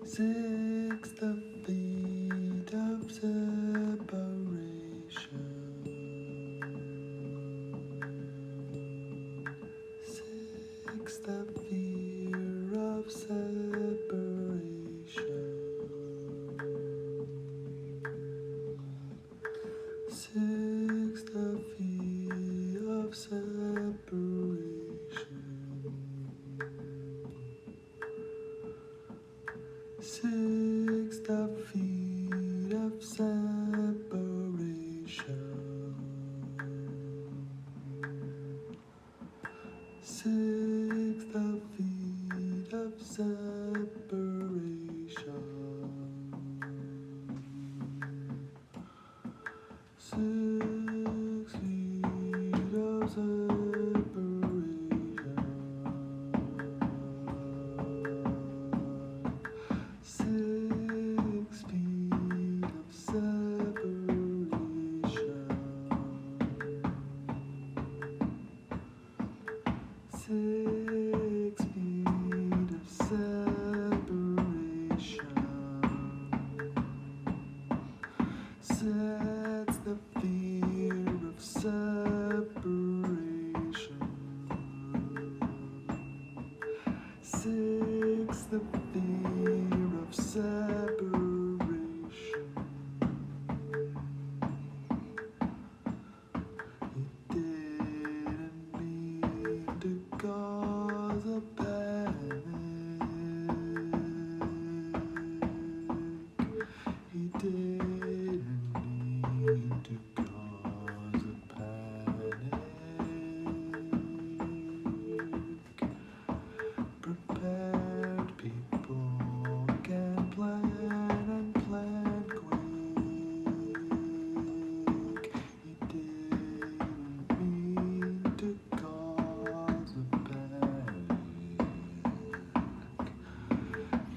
6 the feet of separation. 6 the fear of separation. 6 the fear of separation. 6 the feet of separation. 6 the feet of separation. feet of separation. 6 feet of separation. 6 feet of separation sets the fear of separation. 6 the fear of separation. He didn't mean to cause a panic. He didn't mean to cause a panic. Prepared people can plan and plan quick. He didn't mean to cause a panic.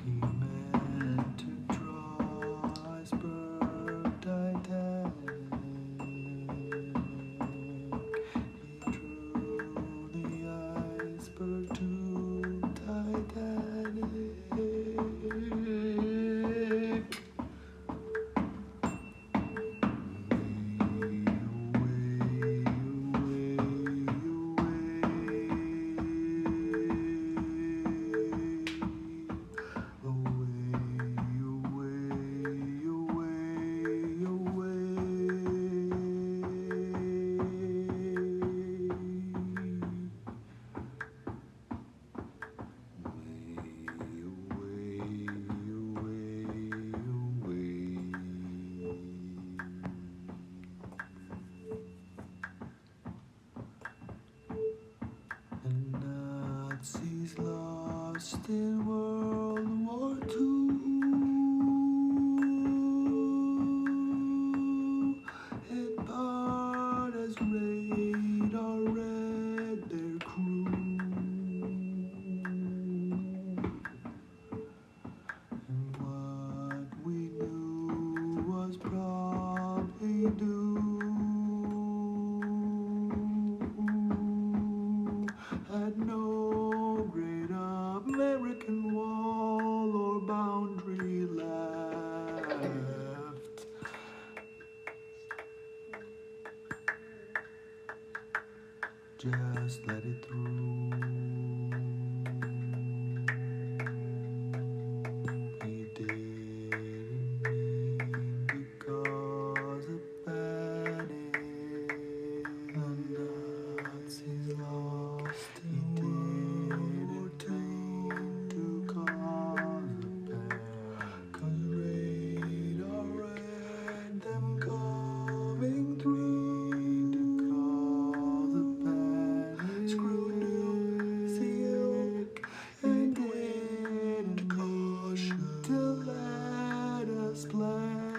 He meant to draw iceberg Titanic. He drew the iceberg to Titanic. Nazis lost in World War II. Hit hard as radar read their crew. And what we knew was probably due. Had no great American wall or boundary left. Just let it through. He didn't mean to cause a panic. The Nazis lost. He didn't mean to cause a panic. 'Cause radar read them coming through. To cause a panic. Screw New Zealand and wind caution to let us plan.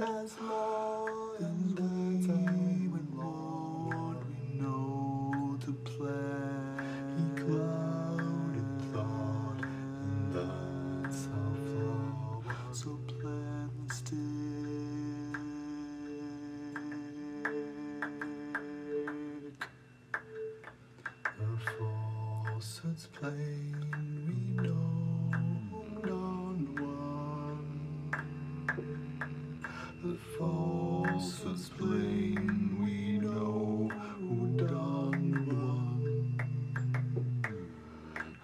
As long and that's even more we know to plan. He clouded thought, and that's how flaw. So plan stick. The falsehood's plain, we know who done one. The falsehood's plain, we know who done one.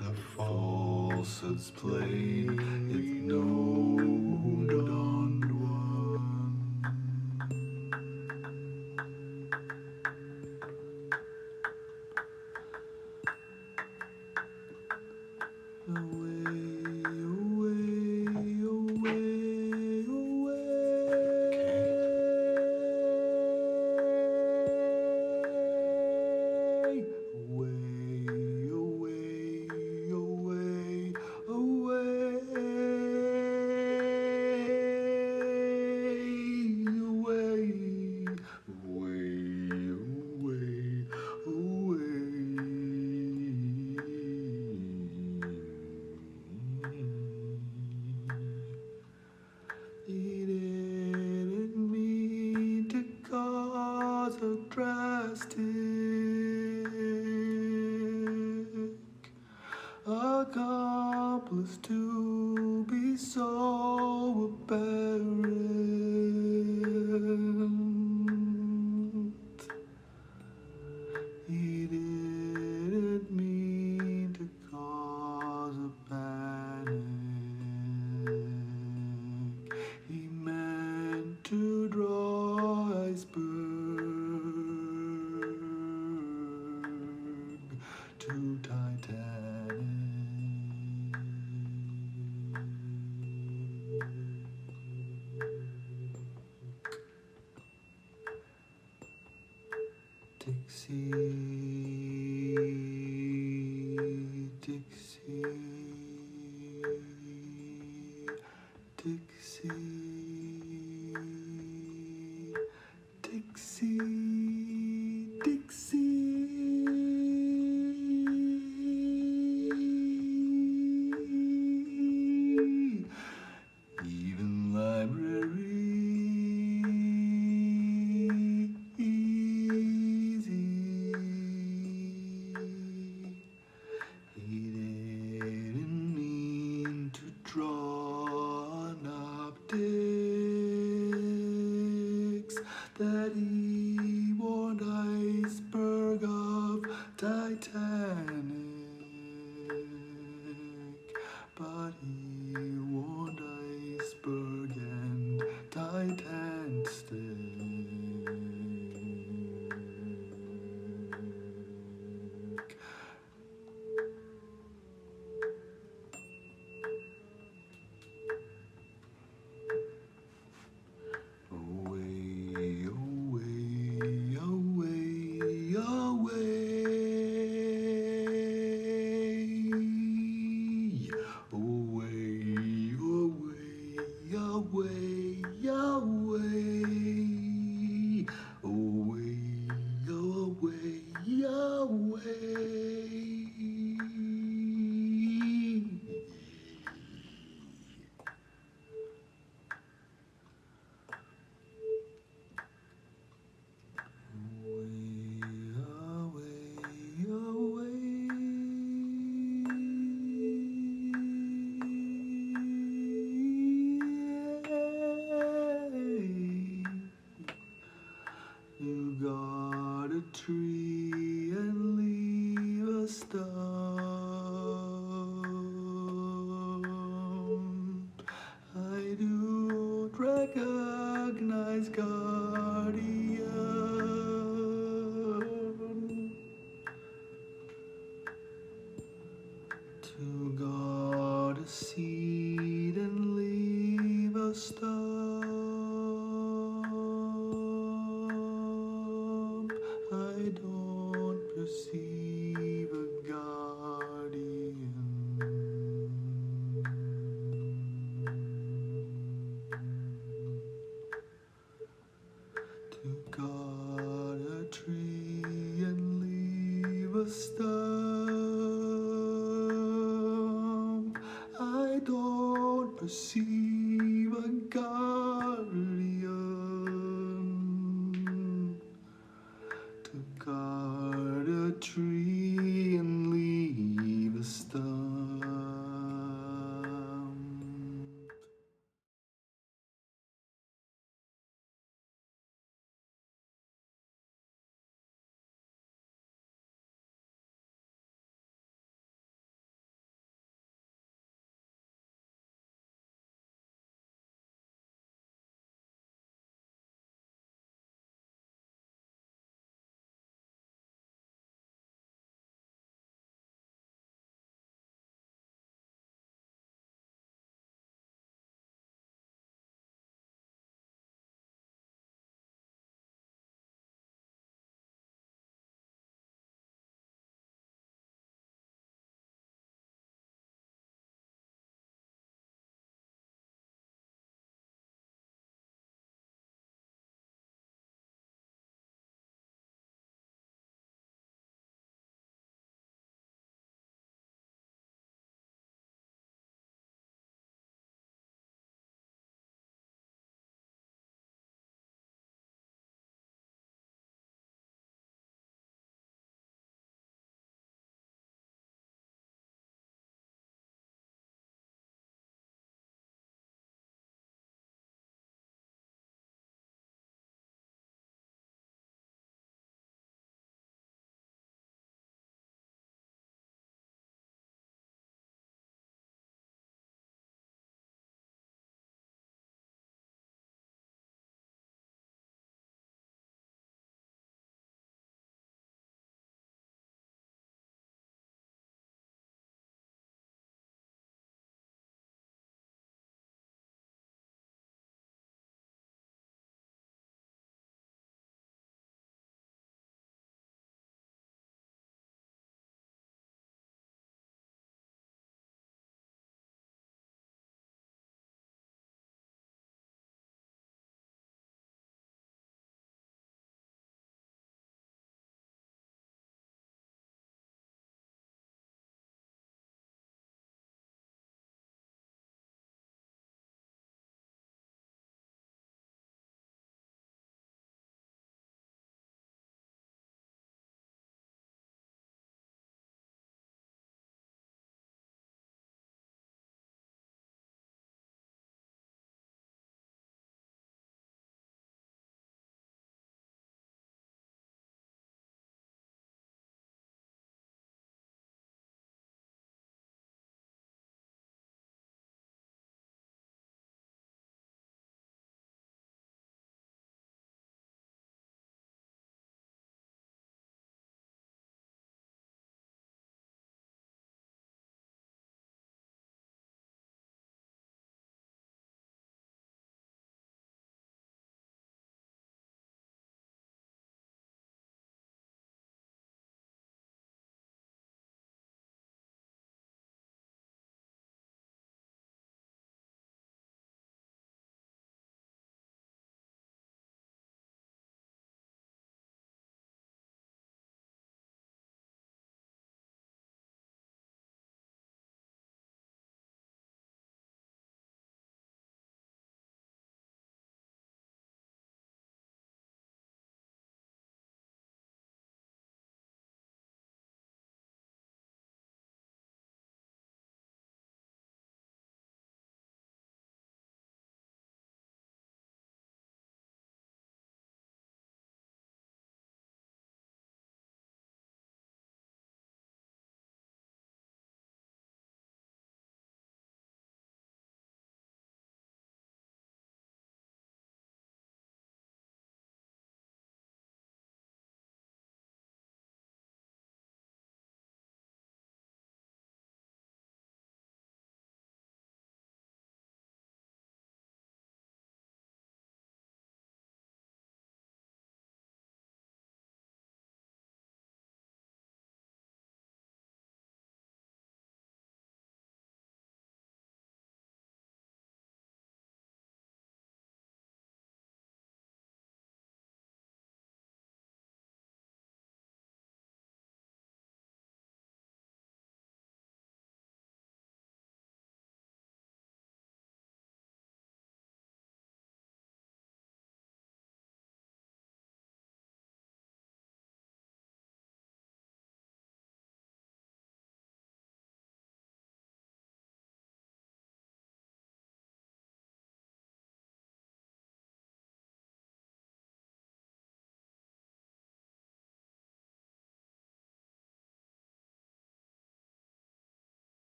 The falsehood's plain, it's know who done one. Away, away, away, away. Away, away, away, away. accomplice to be so apparent. He didn't mean to cause a panic. He meant to draw iceberg to Titanic. Dixie, Dixie, Dixie, Dixie, Dixie. Even library easy. He didn't mean to draw on optics that he warned iceberg of Titanic, but he warned iceberg and Titan stick. Away, away, away, away, away, away, away, away, You got a tree and leave a stump. I don't recognize guardian. To got a seed and leave a stump. I don't perceive a guardian. To got a tree and leave a stump. I don't perceive a guardian. To guard a tree and leave a stump.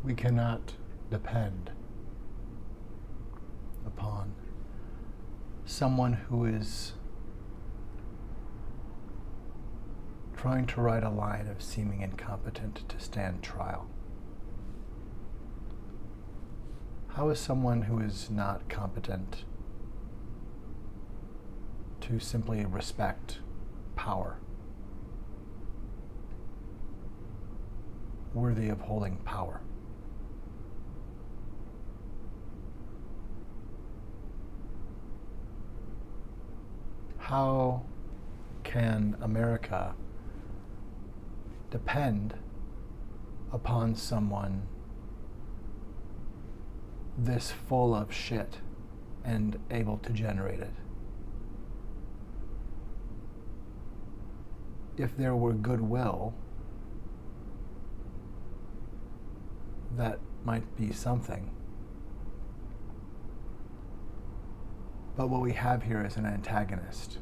We cannot depend upon someone who is trying to write a line of seeming incompetent to stand trial. How is someone who is not competent to simply respect power worthy of holding power? How can America depend upon someone this full of shit and able to generate it? If there were goodwill, that might be something. But what we have here is an antagonist.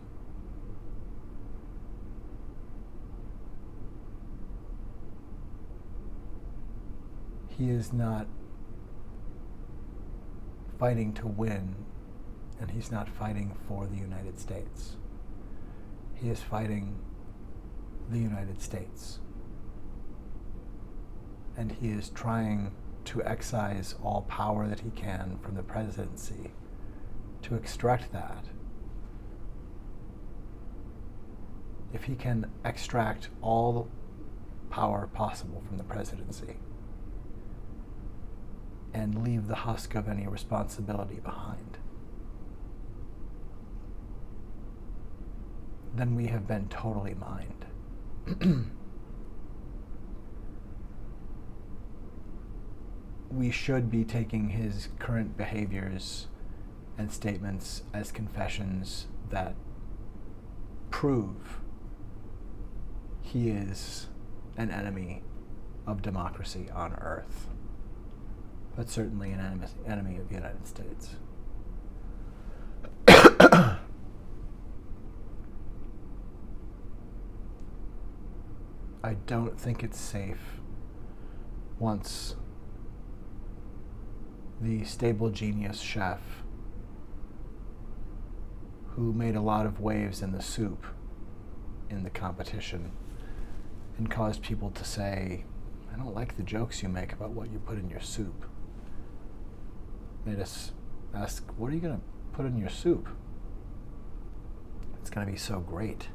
He is not fighting to win, and he's not fighting for the United States. He is fighting the United States. And he is trying to excise all power that he can from the presidency, to extract that. If he can extract all the power possible from the presidency and leave the husk of any responsibility behind, then we have been totally mined. We should be taking his current behaviors and statements as confessions that prove he is an enemy of democracy on earth, but certainly an enemy of the United States. I don't think it's safe once the stable genius chef who made a lot of waves in the soup in the competition and caused people to say, I don't like the jokes you make about what you put in your soup. Made us ask, what are you going to put in your soup? It's going to be so great.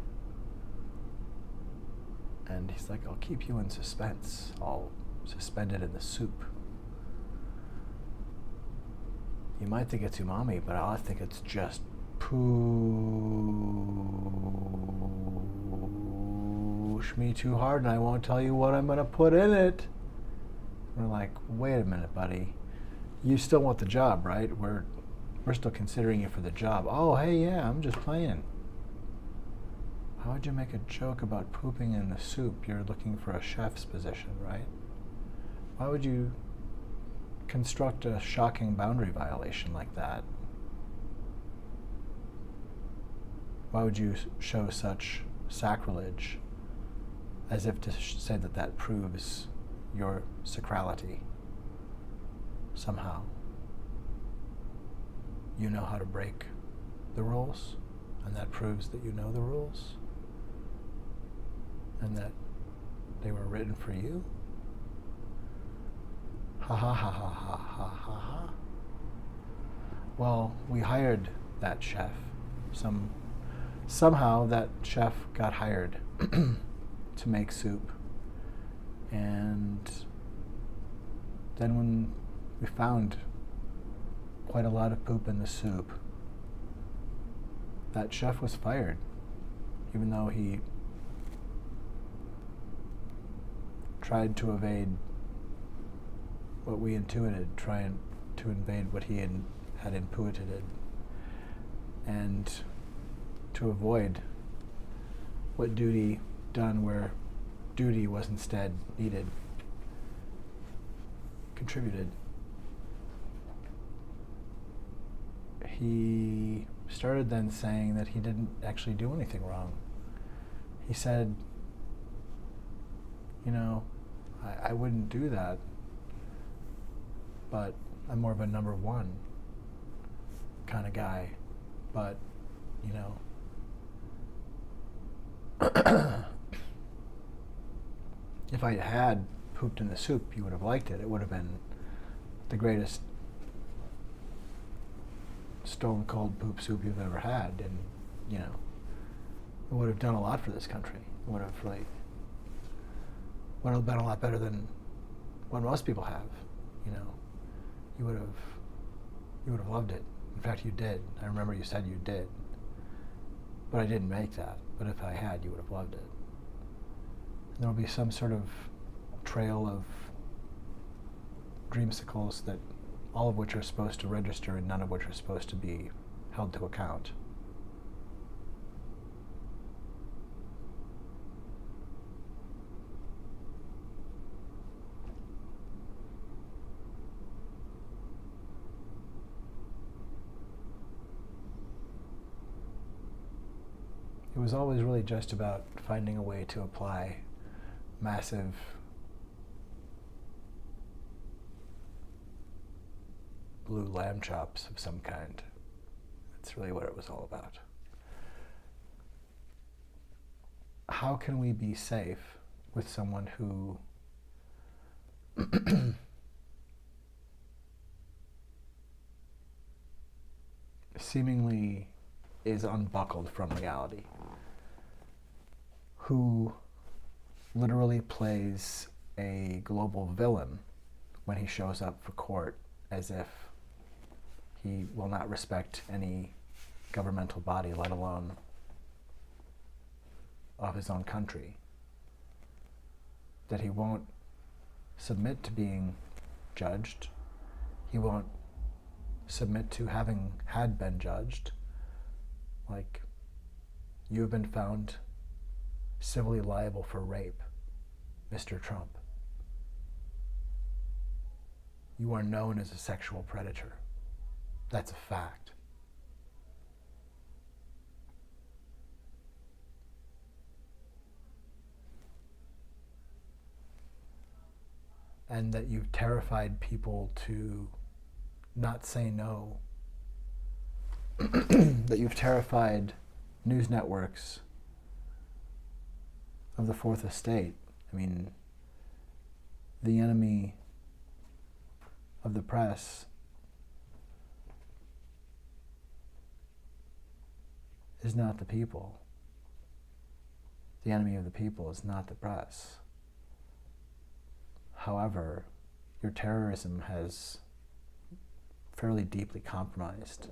And he's like, I'll keep you in suspense. I'll suspend it in the soup. You might think it's umami, but I think it's just push me too hard and I won't tell you what I'm going to put in it. We're like, wait a minute, buddy. You still want the job, right? We're still considering you for the job. Oh, hey, yeah, I'm just playing. How would you make a joke about pooping in the soup? You're looking for a chef's position, right? Why would you construct a shocking boundary violation like that? Why would you show such sacrilege as if to say that that proves your sacrality somehow? You know how to break the rules, and that proves that you know the rules, and that they were written for you? Ha ha ha ha ha ha ha ha. Well, we hired that chef. Somehow that chef got hired to make soup. And then when we found quite a lot of poop in the soup, that chef was fired, even though he tried to evade what we intuited, trying to invade what he had intuited, and to avoid what duty done where duty was instead needed, contributed. He started then saying that he didn't actually do anything wrong. He said, you know, I wouldn't do that. but I'm more of a number one kind of guy. But, you know, if I had pooped in the soup, you would have liked it. It would have been the greatest stone cold poop soup you've ever had, and, you know, it would have done a lot for this country. It would have been a lot better than what most people have. You know, you would have loved it. In fact, you did. I remember you said you did. But I didn't make that. But if I had, you would have loved it. And there will be some sort of trail of dreamsicles that all of which are supposed to register and none of which are supposed to be held to account. It was always really just about finding a way to apply massive blue lamb chops of some kind. That's really what it was all about. How can we be safe with someone who seemingly is unbuckled from reality, who literally plays a global villain when he shows up for court, as if he will not respect any governmental body, let alone of his own country, that he won't submit to being judged, he won't submit to having had been judged. Like, you have been found civilly liable for rape, Mr. Trump. You are known as a sexual predator. That's a fact. And that you've terrified people to not say no. That you've terrified news networks of the Fourth Estate. I mean, the enemy of the press is not the people. The enemy of the people is not the press. However, your terrorism has fairly deeply compromised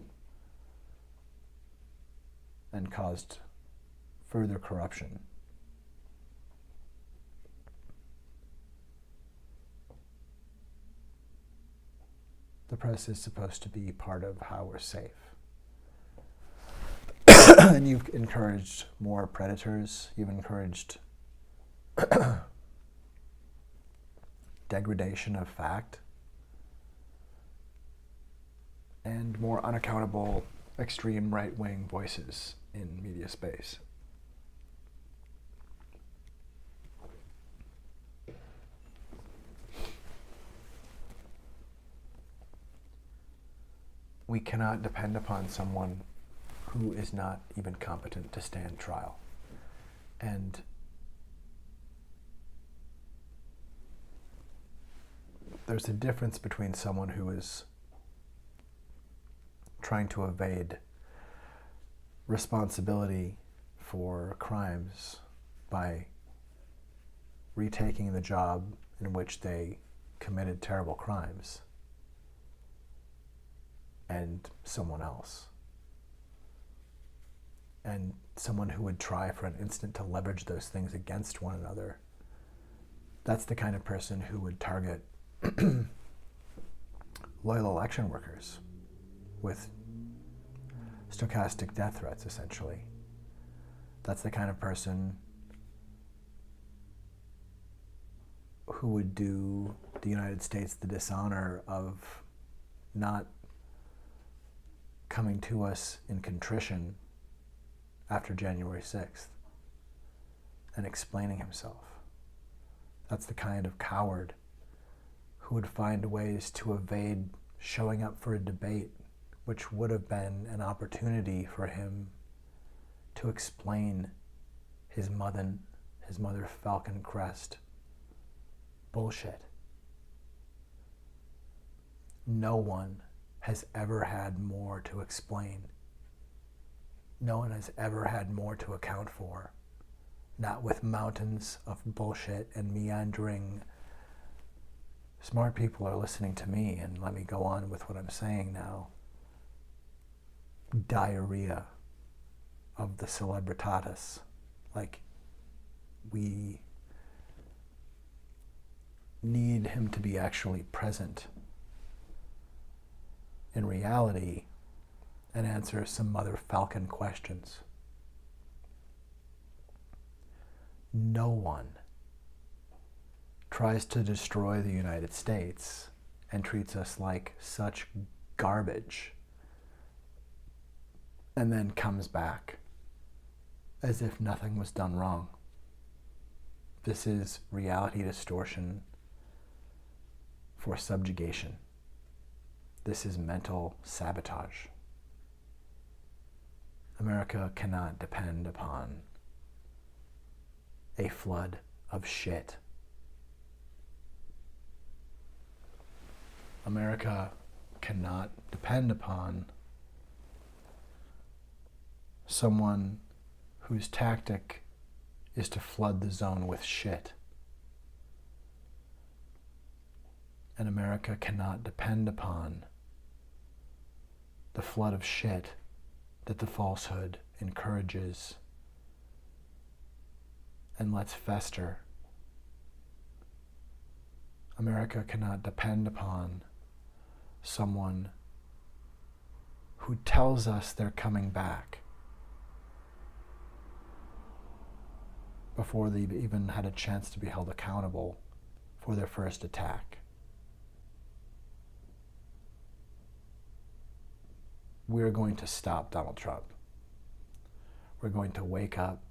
and caused further corruption. The press is supposed to be part of how we're safe. And you've encouraged more predators. You've encouraged degradation of fact and more unaccountable extreme right-wing voices in media space. We cannot depend upon someone who is not even competent to stand trial. And there's a difference between someone who is trying to evade responsibility for crimes by retaking the job in which they committed terrible crimes, and someone else. And someone who would try for an instant to leverage those things against one another. That's the kind of person who would target loyal election workers with stochastic death threats, essentially. That's the kind of person who would do the United States the dishonor of not coming to us in contrition after January 6th and explaining himself. That's the kind of coward who would find ways to evade showing up for a debate, which would have been an opportunity for him to explain his mother Falcon Crest bullshit. No one has ever had more to explain. No one has ever had more to account for. Not with mountains of bullshit and meandering. Smart people are listening to me, and let me go on with what I'm saying now. Diarrhea of the celebritatis. Like, we need him to be actually present in reality and answer some Mother Falcon questions. No one tries to destroy the United States and treats us like such garbage and then comes back as if nothing was done wrong. This is reality distortion for subjugation. This is mental sabotage. America cannot depend upon a flood of shit. America cannot depend upon someone whose tactic is to flood the zone with shit. And America cannot depend upon the flood of shit that the falsehood encourages and lets fester. America cannot depend upon someone who tells us they're coming back before they've even had a chance to be held accountable for their first attack. We're going to stop Donald Trump. We're going to wake up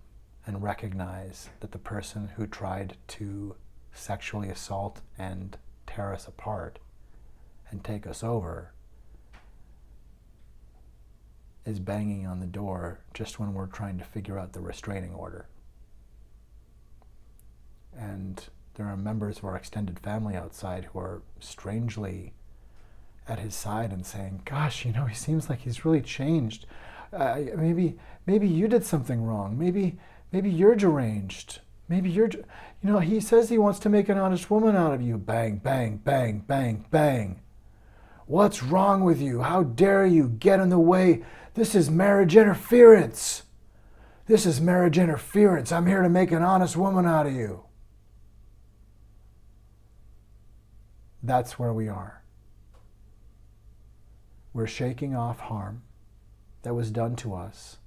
and recognize that the person who tried to sexually assault and tear us apart and take us over is banging on the door just when we're trying to figure out the restraining order. And there are members of our extended family outside who are strangely at his side and saying, gosh, he seems like he's really changed. Maybe you did something wrong. Maybe you're deranged. Maybe he says he wants to make an honest woman out of you. Bang, bang, bang, bang, bang. What's wrong with you? How dare you get in the way? This is marriage interference. This is marriage interference. I'm here to make an honest woman out of you. That's where we are. We're shaking off harm that was done to us,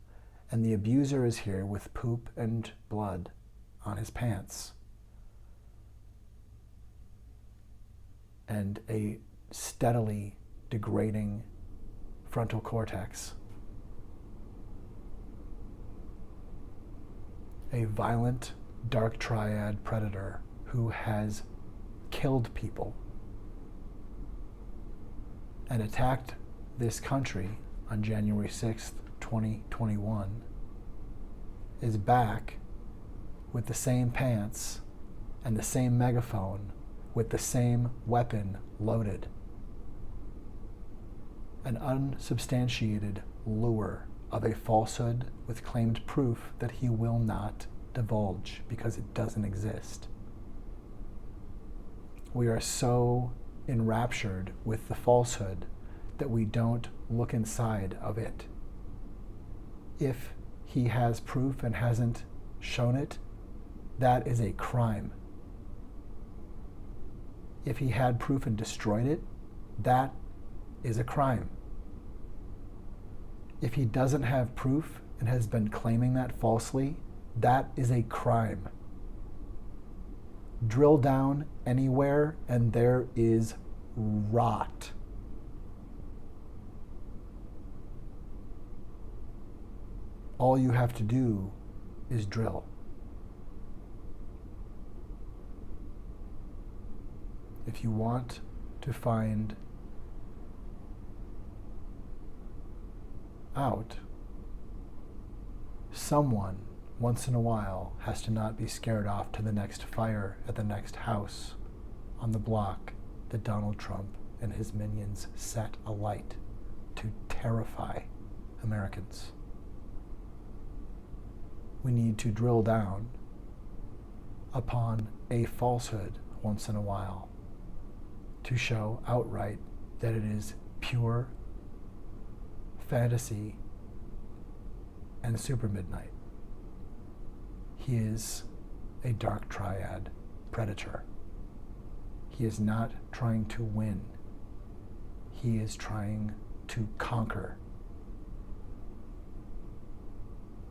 and the abuser is here with poop and blood on his pants and a steadily degrading frontal cortex. A violent, dark triad predator who has killed people and attacked this country on January 6th, 2021, is back with the same pants and the same megaphone with the same weapon loaded. An unsubstantiated lure of a falsehood with claimed proof that he will not divulge because it doesn't exist. We are so enraptured with the falsehood that we don't look inside of it. If he has proof and hasn't shown it, that is a crime. If he had proof and destroyed it, that is a crime. If he doesn't have proof and has been claiming that falsely, that is a crime. Drill down anywhere and there is rot. All you have to do is drill. If you want to find out, someone once in a while has to not be scared off to the next fire at the next house on the block that Donald Trump and his minions set alight to terrify Americans. We need to drill down upon a falsehood once in a while to show outright that it is pure fantasy and super midnight. He is a dark triad predator. He is not trying to win. He is trying to conquer.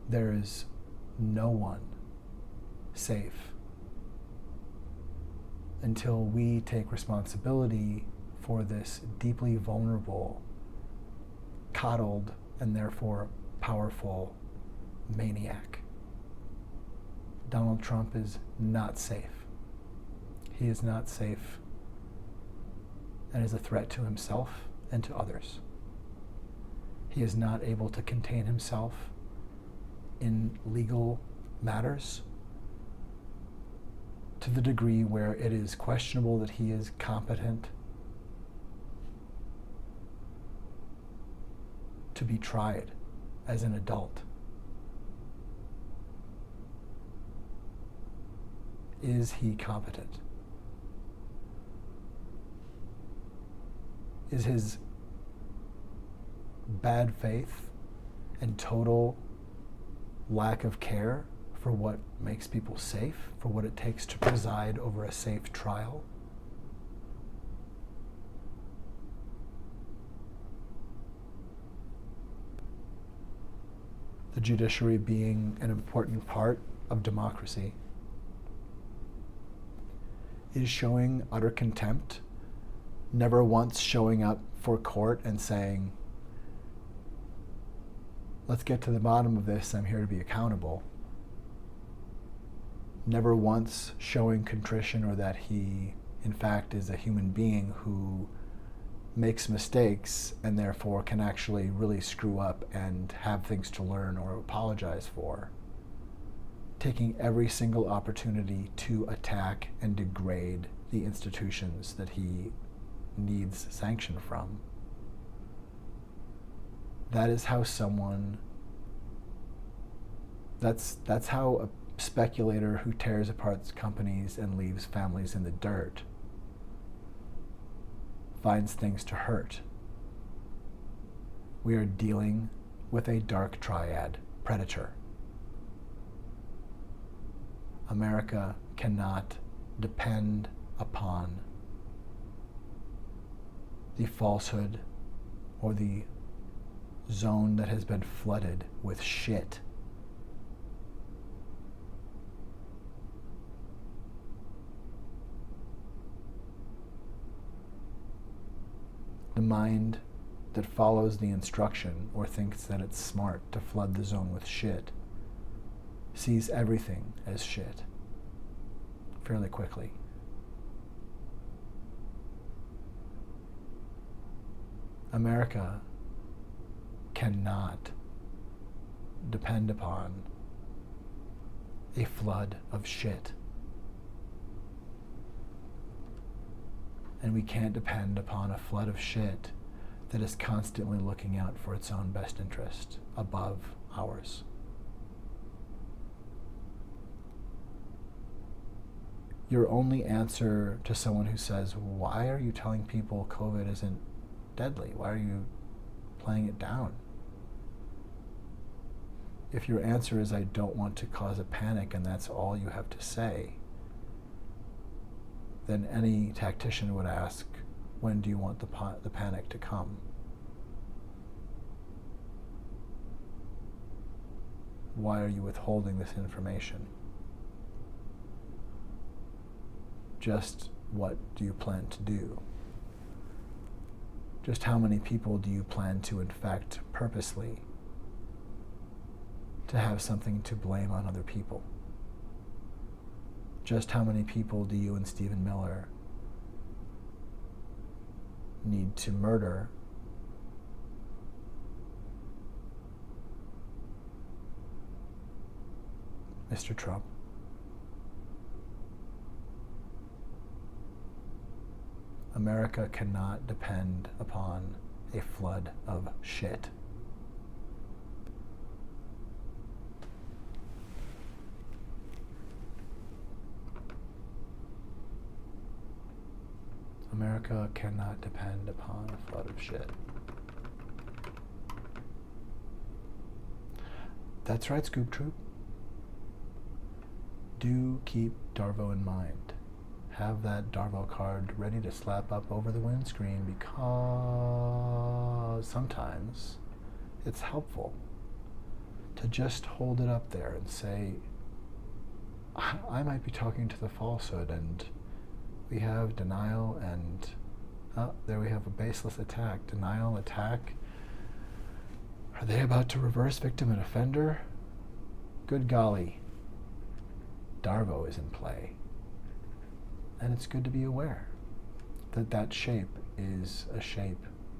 There is no one safe until we take responsibility for this deeply vulnerable, coddled, and therefore powerful maniac. Donald Trump is not safe. He is not safe and is a threat to himself and to others. He is not able to contain himself in legal matters to the degree where it is questionable that he is competent to be tried as an adult. Is he competent? Is his bad faith and total lack of care for what makes people safe, for what it takes to preside over a safe trial, the judiciary being an important part of democracy, is showing utter contempt, never once showing up for court and saying, let's get to the bottom of this, I'm here to be accountable. Never once showing contrition or that he, in fact, is a human being who makes mistakes and therefore can actually really screw up and have things to learn or apologize for. Taking every single opportunity to attack and degrade the institutions that he needs sanction from. That is how someone, that's how a speculator who tears apart companies and leaves families in the dirt finds things to hurt. We are dealing with a dark triad predator. America cannot depend upon the falsehood or the zone that has been flooded with shit. The mind that follows the instruction or thinks that it's smart to flood the zone with shit sees everything as shit fairly quickly. America cannot depend upon a flood of shit. And we can't depend upon a flood of shit that is constantly looking out for its own best interest above ours. Your only answer to someone who says, why are you telling people COVID isn't deadly? Why are you playing it down? If your answer is, I don't want to cause a panic, and that's all you have to say, then any tactician would ask, when do you want the panic to come? Why are you withholding this information? Just what do you plan to do? Just how many people do you plan to infect purposely to have something to blame on other people? Just how many people do you and Stephen Miller need to murder Mr. Trump. America cannot depend upon a flood of shit. America cannot depend upon a flood of shit. That's right, Scoop Troop. Do keep Darvo in mind. Have that Darvo card ready to slap up over the windscreen, because sometimes it's helpful to just hold it up there and say, I might be talking to the falsehood, and we have denial, and there we have a baseless attack. Denial, attack. Are they about to reverse victim and offender? Good golly, Darvo is in play. And it's good to be aware that that shape is a shape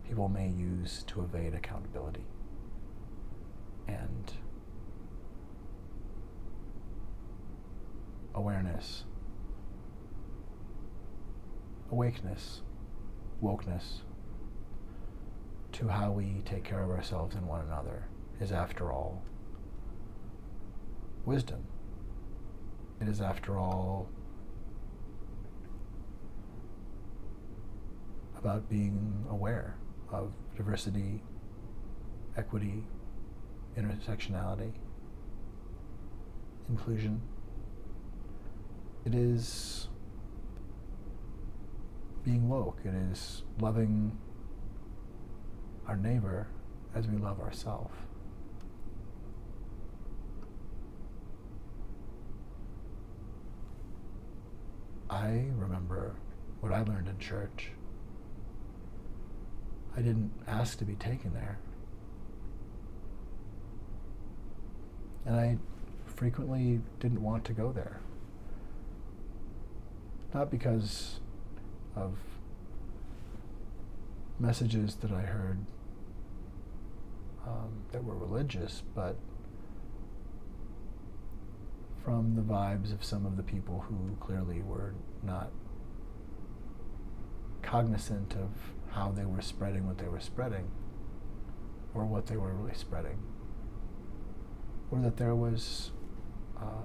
people may use to evade accountability. And awareness, awakeness, wokeness to how we take care of ourselves and one another is, after all, wisdom. It is, after all, about being aware of diversity, equity, intersectionality, inclusion. It is being woke. It is loving our neighbor as we love ourselves. I remember what I learned in church. I didn't ask to be taken there. And I frequently didn't want to go there. Not because of messages that I heard that were religious, but from the vibes of some of the people who clearly were not cognizant of how they were spreading what they were spreading, or what they were really spreading, or that there was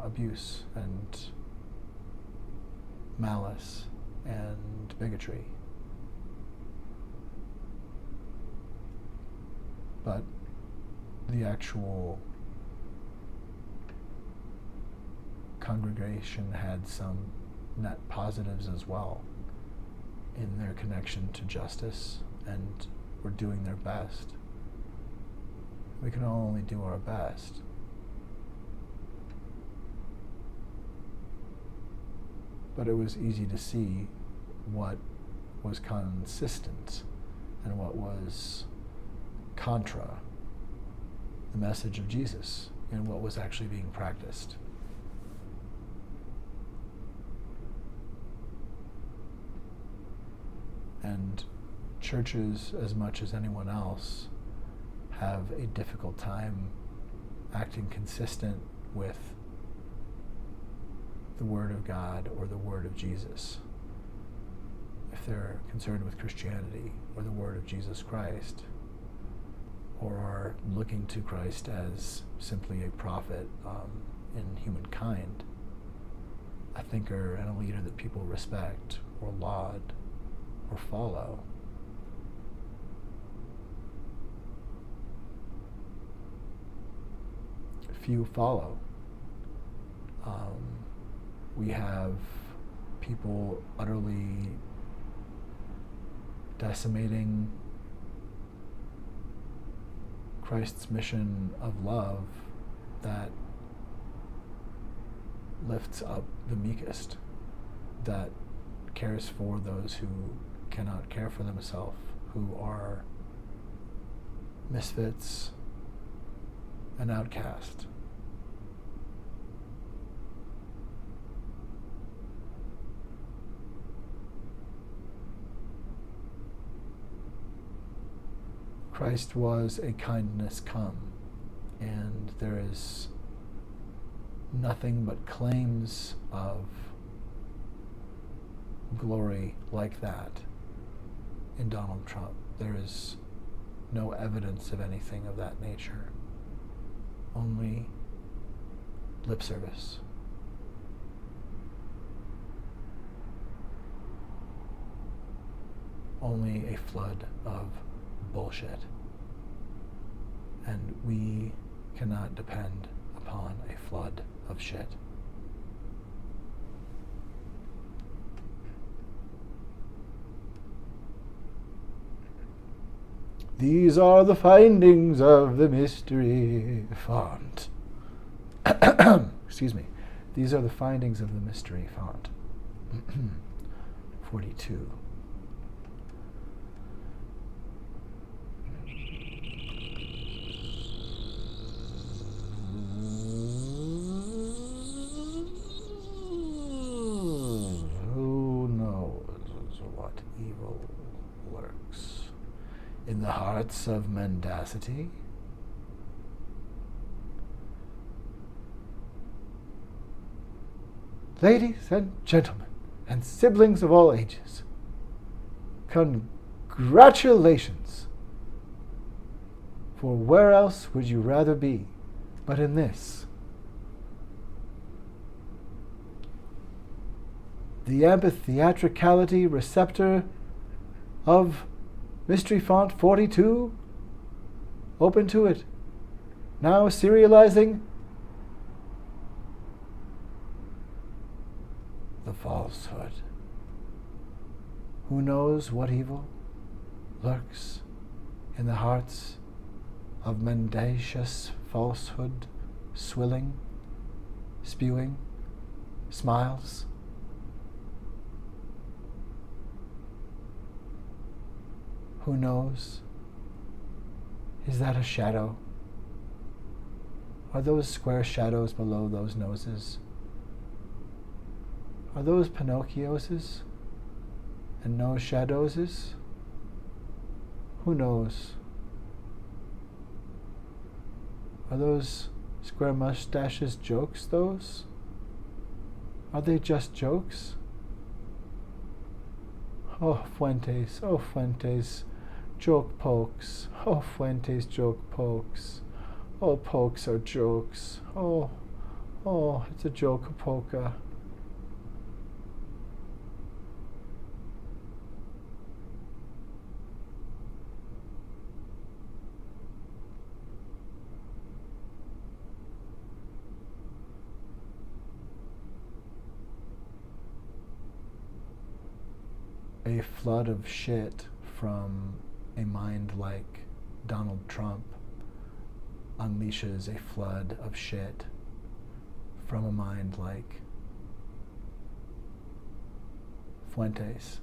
abuse and malice and bigotry. But the actual congregation had some net positives as well in their connection to justice, and were doing their best. We can only do our best. But it was easy to see what was consistent and what was contra the message of Jesus and what was actually being practiced. And churches, as much as anyone else, have a difficult time acting consistent with the Word of God or the Word of Jesus. If they're concerned with Christianity or the Word of Jesus Christ, or are looking to Christ as simply a prophet in humankind, a thinker and a leader that people respect or laud or follow, few follow. We have people utterly decimating Christ's mission of love that lifts up the meekest, that cares for those who cannot care for themselves, who are misfits and outcast. Christ was a kindness come, and there is nothing but claims of glory like that in Donald Trump. There is no evidence of anything of that nature, only lip service. Only a flood of bullshit. And we cannot depend upon a flood of shit. These are the findings of the mystery font. Excuse me. These are the findings of the mystery font. 42. Who knows what evil lurks in the hearts of mendacity? Ladies and gentlemen, and siblings of all ages, congratulations! For where else would you rather be but in this? The amphitheatricality receptor of Mystery Font 42, Ope Intuit, now serializing the FalseHood. Who knows what evil lurks in the hearts of mendacious falsehood, swilling, spewing, smiles? Who knows? Is that a shadow? Are those square shadows below those noses? Are those Pinocchioses and nose shadowses? Who knows? Are those square mustaches jokes, those? Are they just jokes? Oh, Fuentes, joke pokes. Oh, Fuentes, joke pokes. Oh, pokes are jokes. Oh, it's a joke polka. A flood of shit from a mind like Donald Trump unleashes a flood of shit from a mind like Fuentes,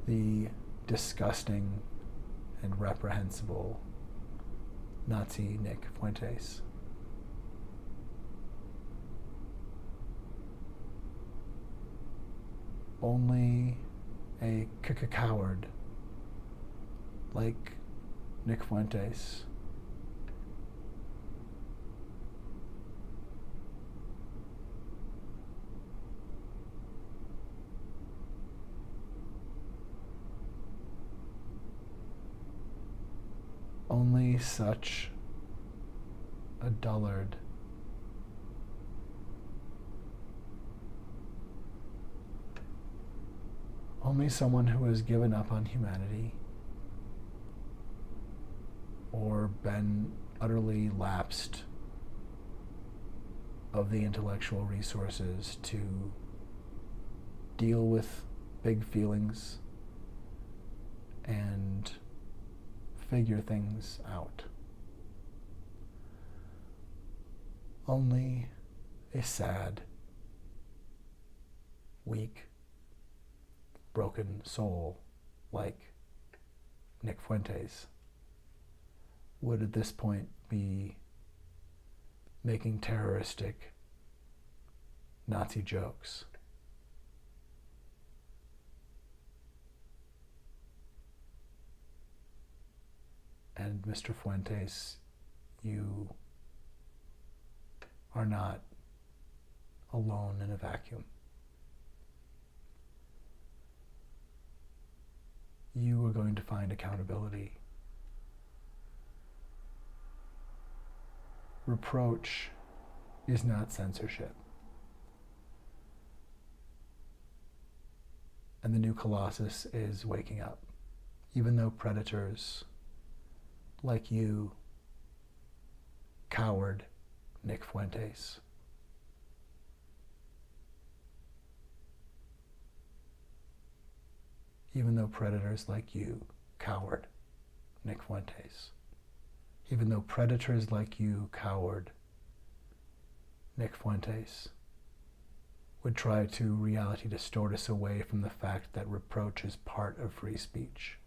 the disgusting and reprehensible Nazi Nick Fuentes. Only a coward like Nick Fuentes only such a dullard only someone who has given up on humanity or been utterly lapsed of the intellectual resources to deal with big feelings and figure things out. Only a sad, weak, broken soul like Nick Fuentes would at this point be making terroristic Nazi jokes. And Mr. Fuentes, you are not alone in a vacuum. You are going to find accountability. Reproach is not censorship. And the new Colossus is waking up. Even though predators like you, coward Nick Fuentes, even though predators like you, coward Nick Fuentes, even though predators like you, coward Nick Fuentes, would try to reality distort us away from the fact that reproach is part of free speech.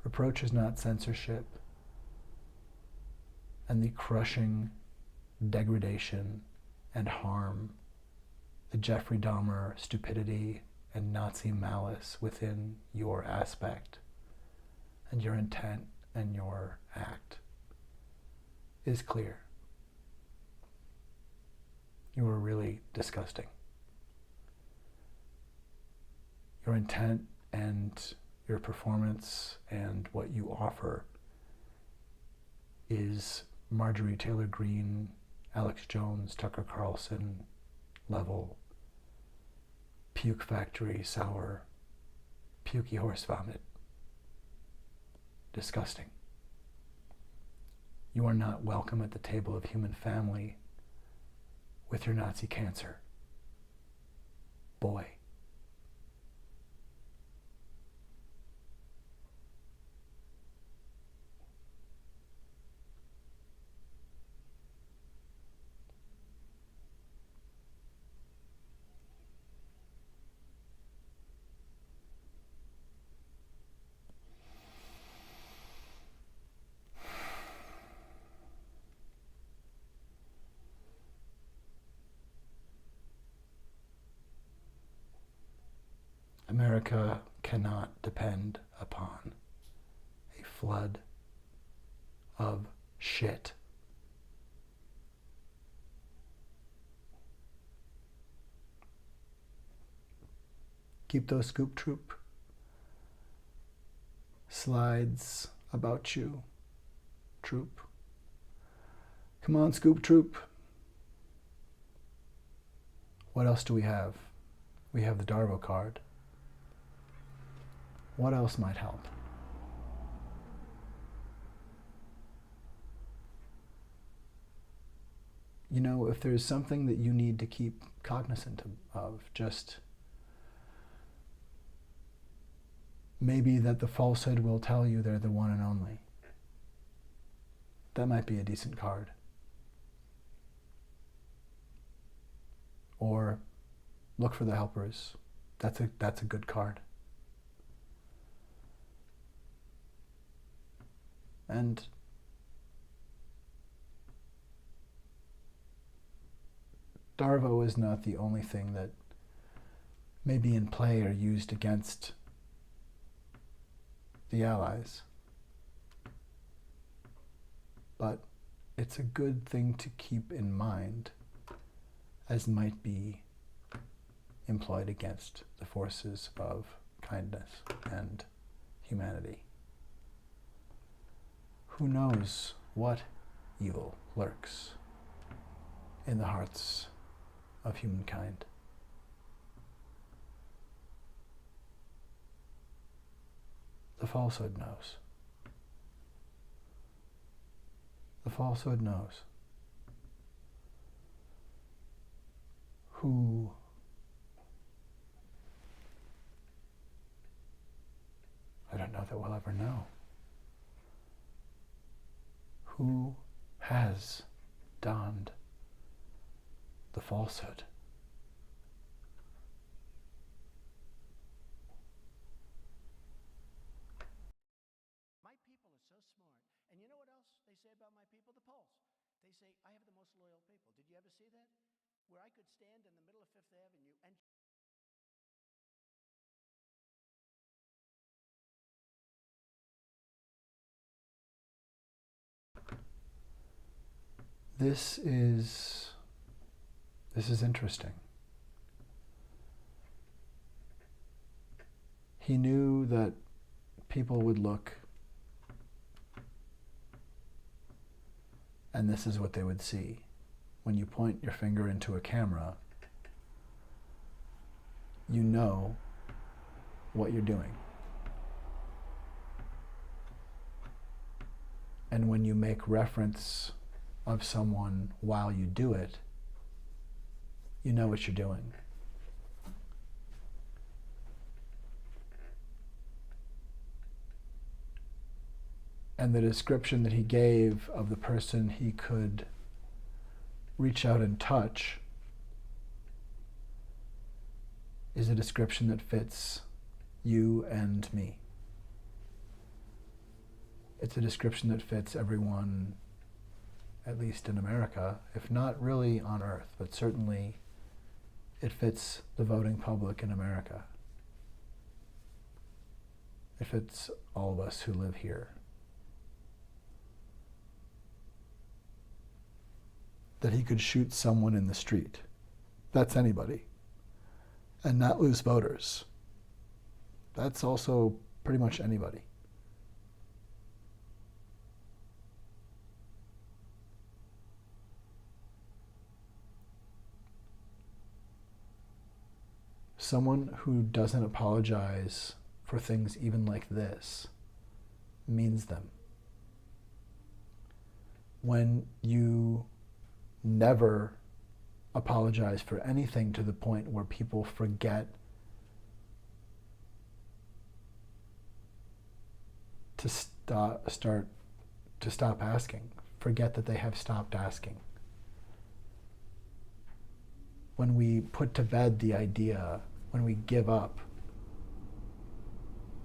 Reproach is not censorship, and the crushing degradation and harm, the Jeffrey Dahmer stupidity and Nazi malice within your aspect and your intent and your act is clear. You are really disgusting. Your intent and your performance and what you offer is Marjorie Taylor Greene, Alex Jones, Tucker Carlson level puke factory, sour, pukey horse vomit. Disgusting. You are not welcome at the table of human family with your Nazi cancer. Boy. America cannot depend upon a flood of shit. Keep those Scoop Troop slides about you, Troop. Come on, Scoop Troop. What else do we have? We have the Darvo card. What else might help? You know, if there's something that you need to keep cognizant of, just maybe that the falsehood will tell you they're the one and only. That might be a decent card. Or look for the helpers. That's a good card. And Darvo is not the only thing that may be in play or used against the Allies. But it's a good thing to keep in mind as might be employed against the forces of kindness and humanity. Who knows what evil lurks in the hearts of humankind? The falsehood knows. The falsehood knows. Who I don't know that we'll ever know. Who has donned the falsehood? My people are so smart. And you know what else they say about my people? The polls. They say, I have the most loyal people. Did you ever see that? Where I could stand in the middle of Fifth Avenue and This is interesting. He knew that people would look, and this is what they would see. When you point your finger into a camera, you know what you're doing. And when you make reference of someone while you do it, you know what you're doing. And the description that he gave of the person he could reach out and touch is a description that fits you and me. It's a description that fits everyone, at least in America, if not really on Earth, but certainly it fits the voting public in America. It fits all of us who live here. That he could shoot someone in the street. That's anybody. And not lose voters. That's also pretty much anybody. Someone who doesn't apologize for things even like this means them. When you never apologize for anything to the point where people forget to stop asking, forget that they have stopped asking. When we put to bed the idea, when we give up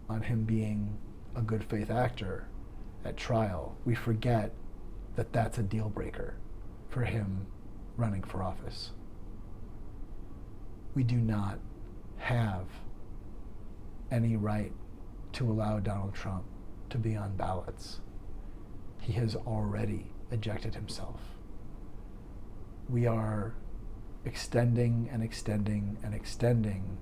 on him being a good faith actor at trial, we forget that that's a deal breaker for him running for office. We do not have any right to allow Donald Trump to be on ballots. He has already ejected himself. We are extending and extending and extending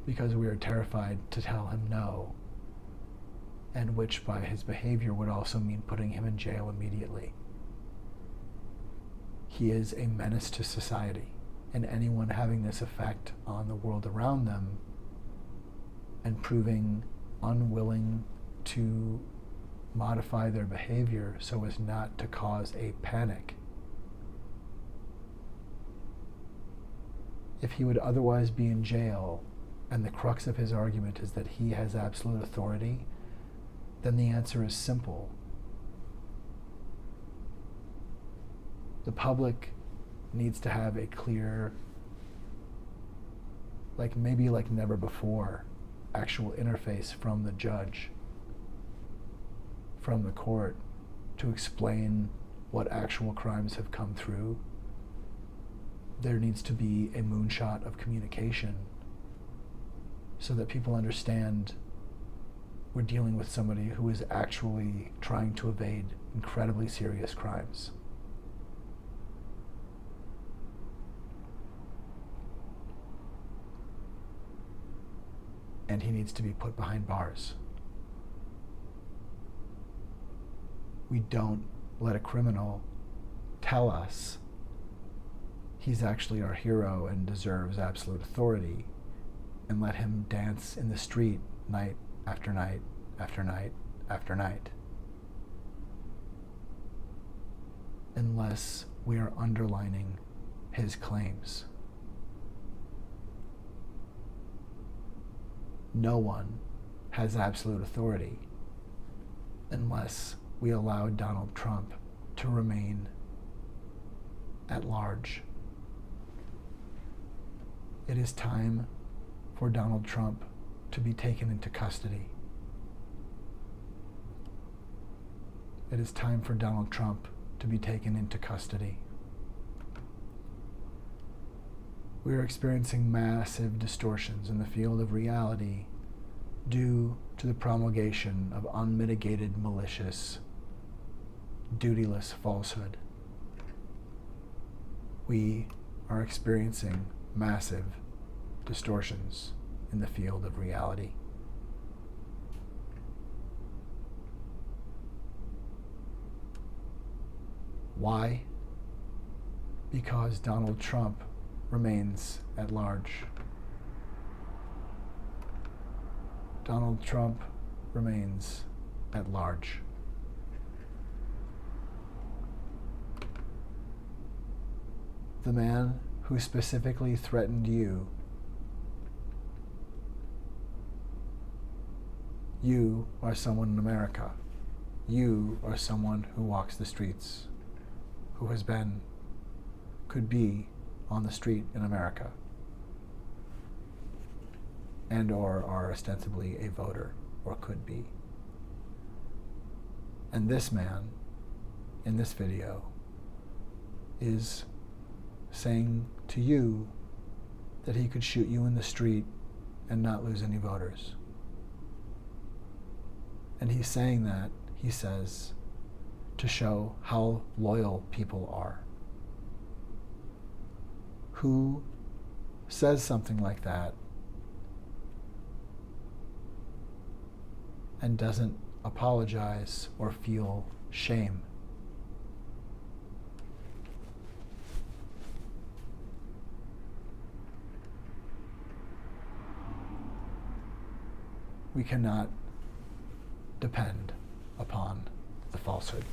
because we are terrified to tell him no, and which by his behavior would also mean putting him in jail immediately. He is a menace to society, and anyone having this effect on the world around them and proving unwilling to modify their behavior so as not to cause a panic. If he would otherwise be in jail, and the crux of his argument is that he has absolute authority, then the answer is simple. The public needs to have a clear, maybe like never before, actual interface from the judge, from the court, to explain what actual crimes have come through. There needs to be a moonshot of communication so that people understand we're dealing with somebody who is actually trying to evade incredibly serious crimes. And he needs to be put behind bars. We don't let a criminal tell us he's actually our hero and deserves absolute authority, and let him dance in the street night after night after night after night, unless we are underlining his claims. No one has absolute authority unless we allow Donald Trump to remain at large. It is time for Donald Trump to be taken into custody. It is time for Donald Trump to be taken into custody. We are experiencing massive distortions in the field of reality due to the promulgation of unmitigated malicious dutyless falsehood. We are experiencing massive distortions in the field of reality. Why? Because Donald Trump remains at large. Donald Trump remains at large. The man who specifically threatened you, you are someone in America. You are someone who walks the streets, who has been, could be on the street in America, and or are ostensibly a voter, or could be. And this man, in this video, is saying to you that he could shoot you in the street and not lose any voters. And he's saying that, he says, to show how loyal people are. Who says something like that and doesn't apologize or feel shame? We cannot depend upon the falsehood.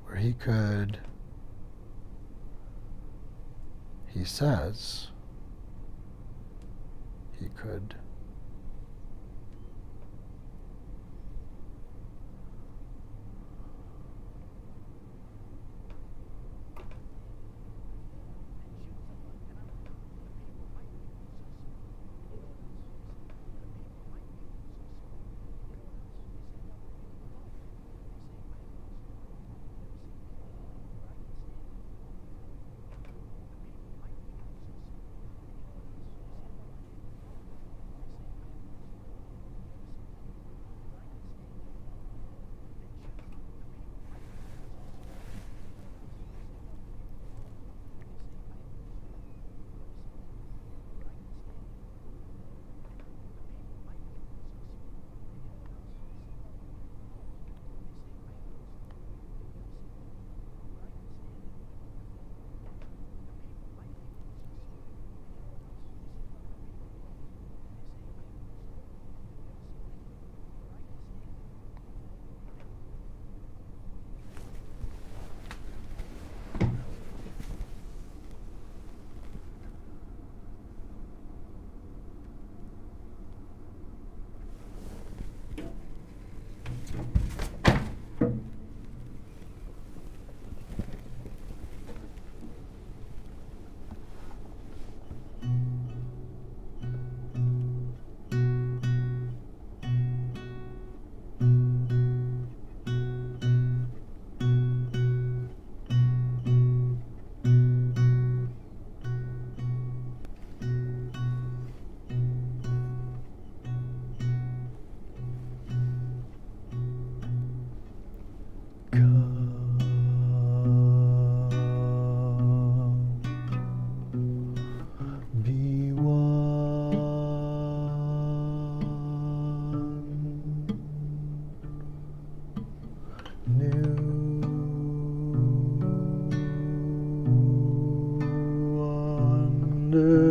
Where he could, he says, he could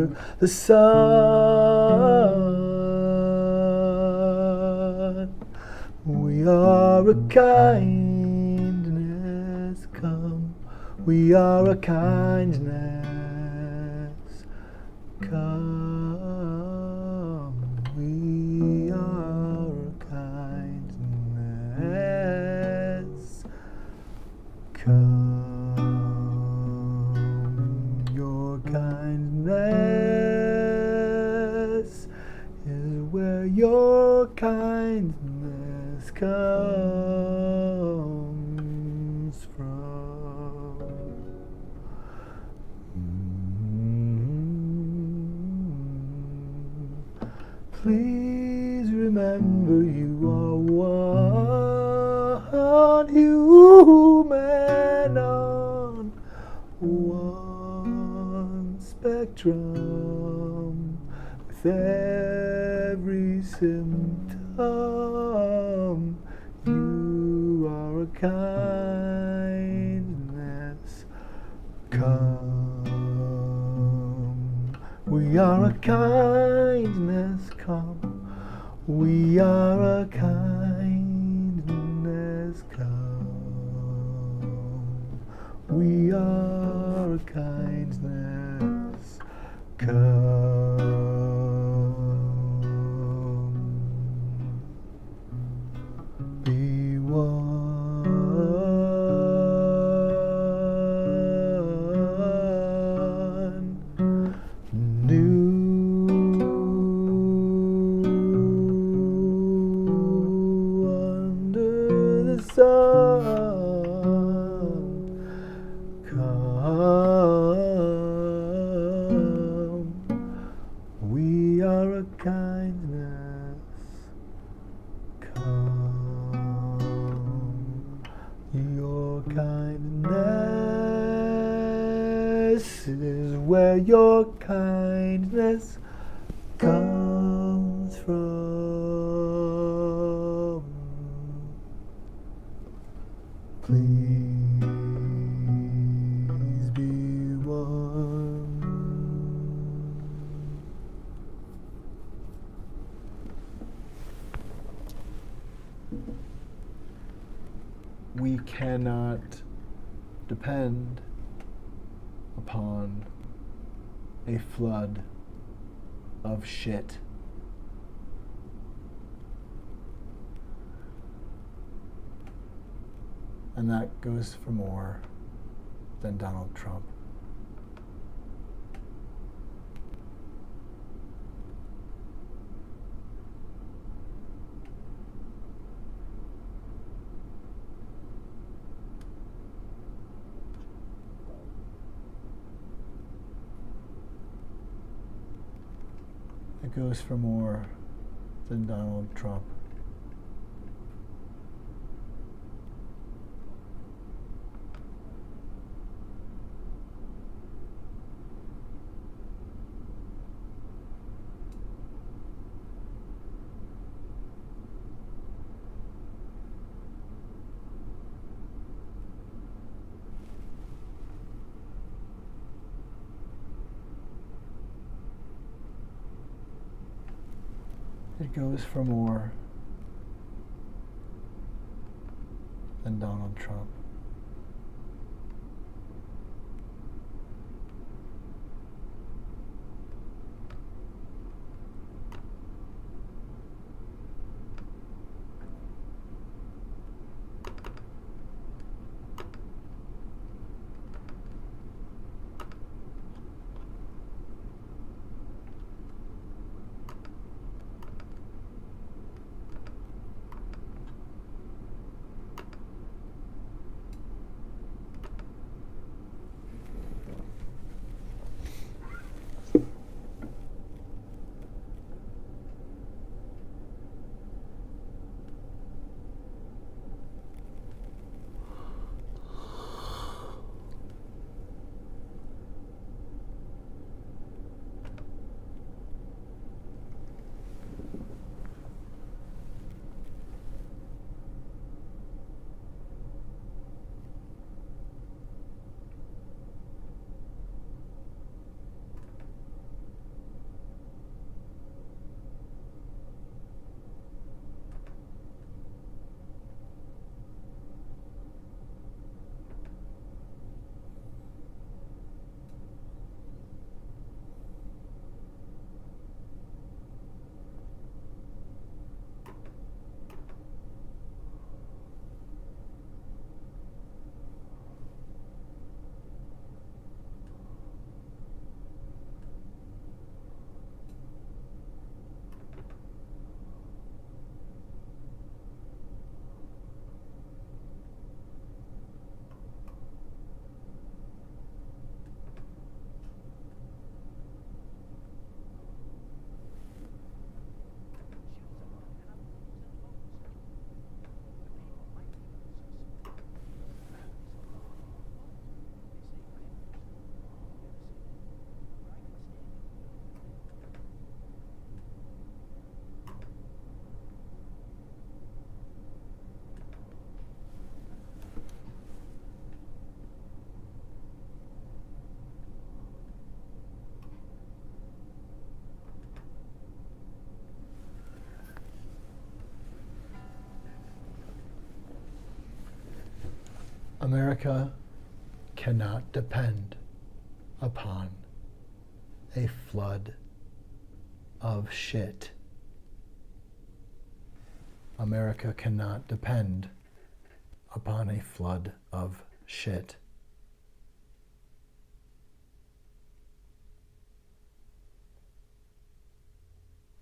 under the sun. We are a kindness come. We are a kindness come. We are a kindness come. Your kindness is where your kindness comes from. Please remember you are one human on one spectrum, with every symptom. You are a kindness come. We are a kindness come. We are a kindness come. We are a kindness come. Be one new under the sun. Come, we are a kindness come. Your kindness is where your kindness comes from. Please be one. We cannot depend upon a flood of shit. And that goes for more than Donald Trump. It goes for more than Donald Trump. It goes for more than Donald Trump. America cannot depend upon a flood of shit. America cannot depend upon a flood of shit.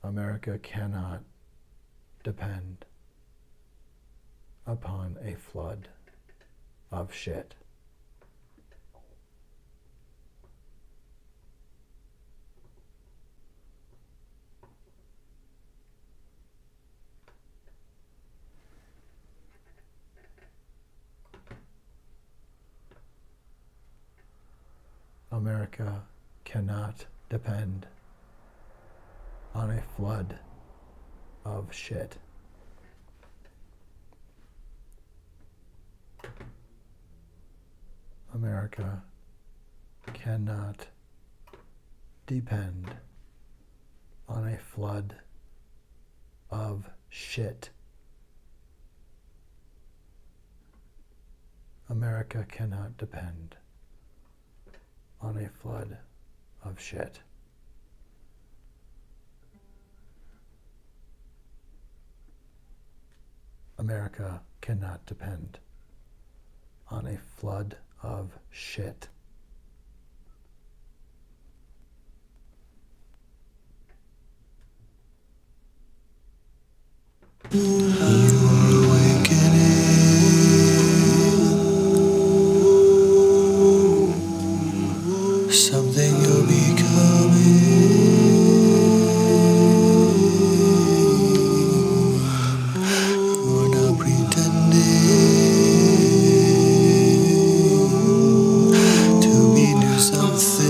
America cannot depend upon a flood of shit. America cannot depend on a flood of shit. America cannot depend on a flood of shit. America cannot depend on a flood of shit. America cannot depend on a flood of shit. Something you're becoming. You're not pretending to be new something.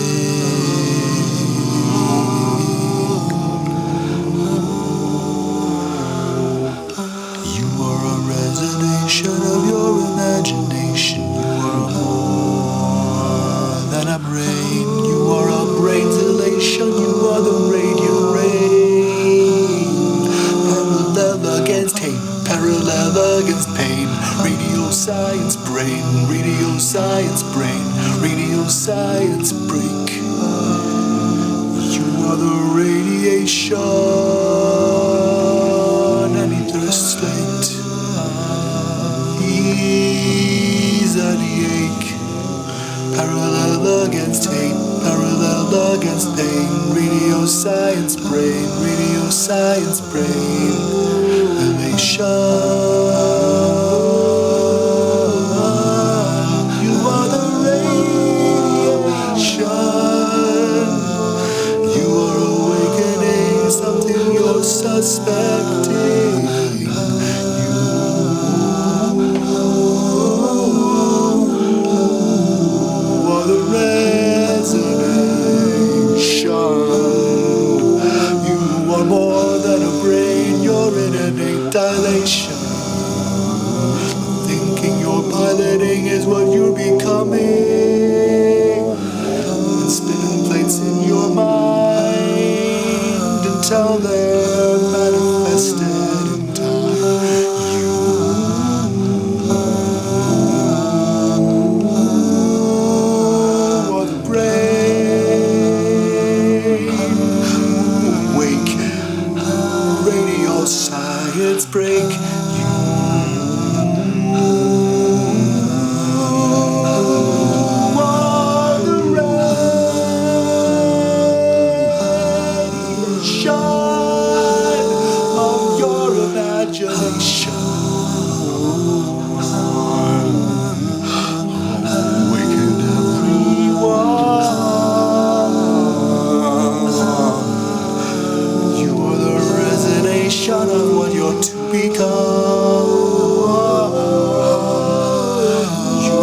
You are a resonation of your imagination. You are more than a brain. You are a brain's elation. You are the radio rain. Parallel against hate, parallel against pain. Radio science brain, radio science brain, radio science break. You are the radiation and ether slate. Ease and ache. Parallel against hate, parallel against pain. Radio science brain, radio science brain. Elation. You are the radiation. You are awakening something you're suspecting. More than a brain, you're in innate dilation. Thinking you're piloting is what you're becoming. And spinning plates in your mind until they're manifested in time. You are the brain. Wake. Radio science break. You are the radiation of your imagination. Awaken everyone. You are the resonation of what you're to become. You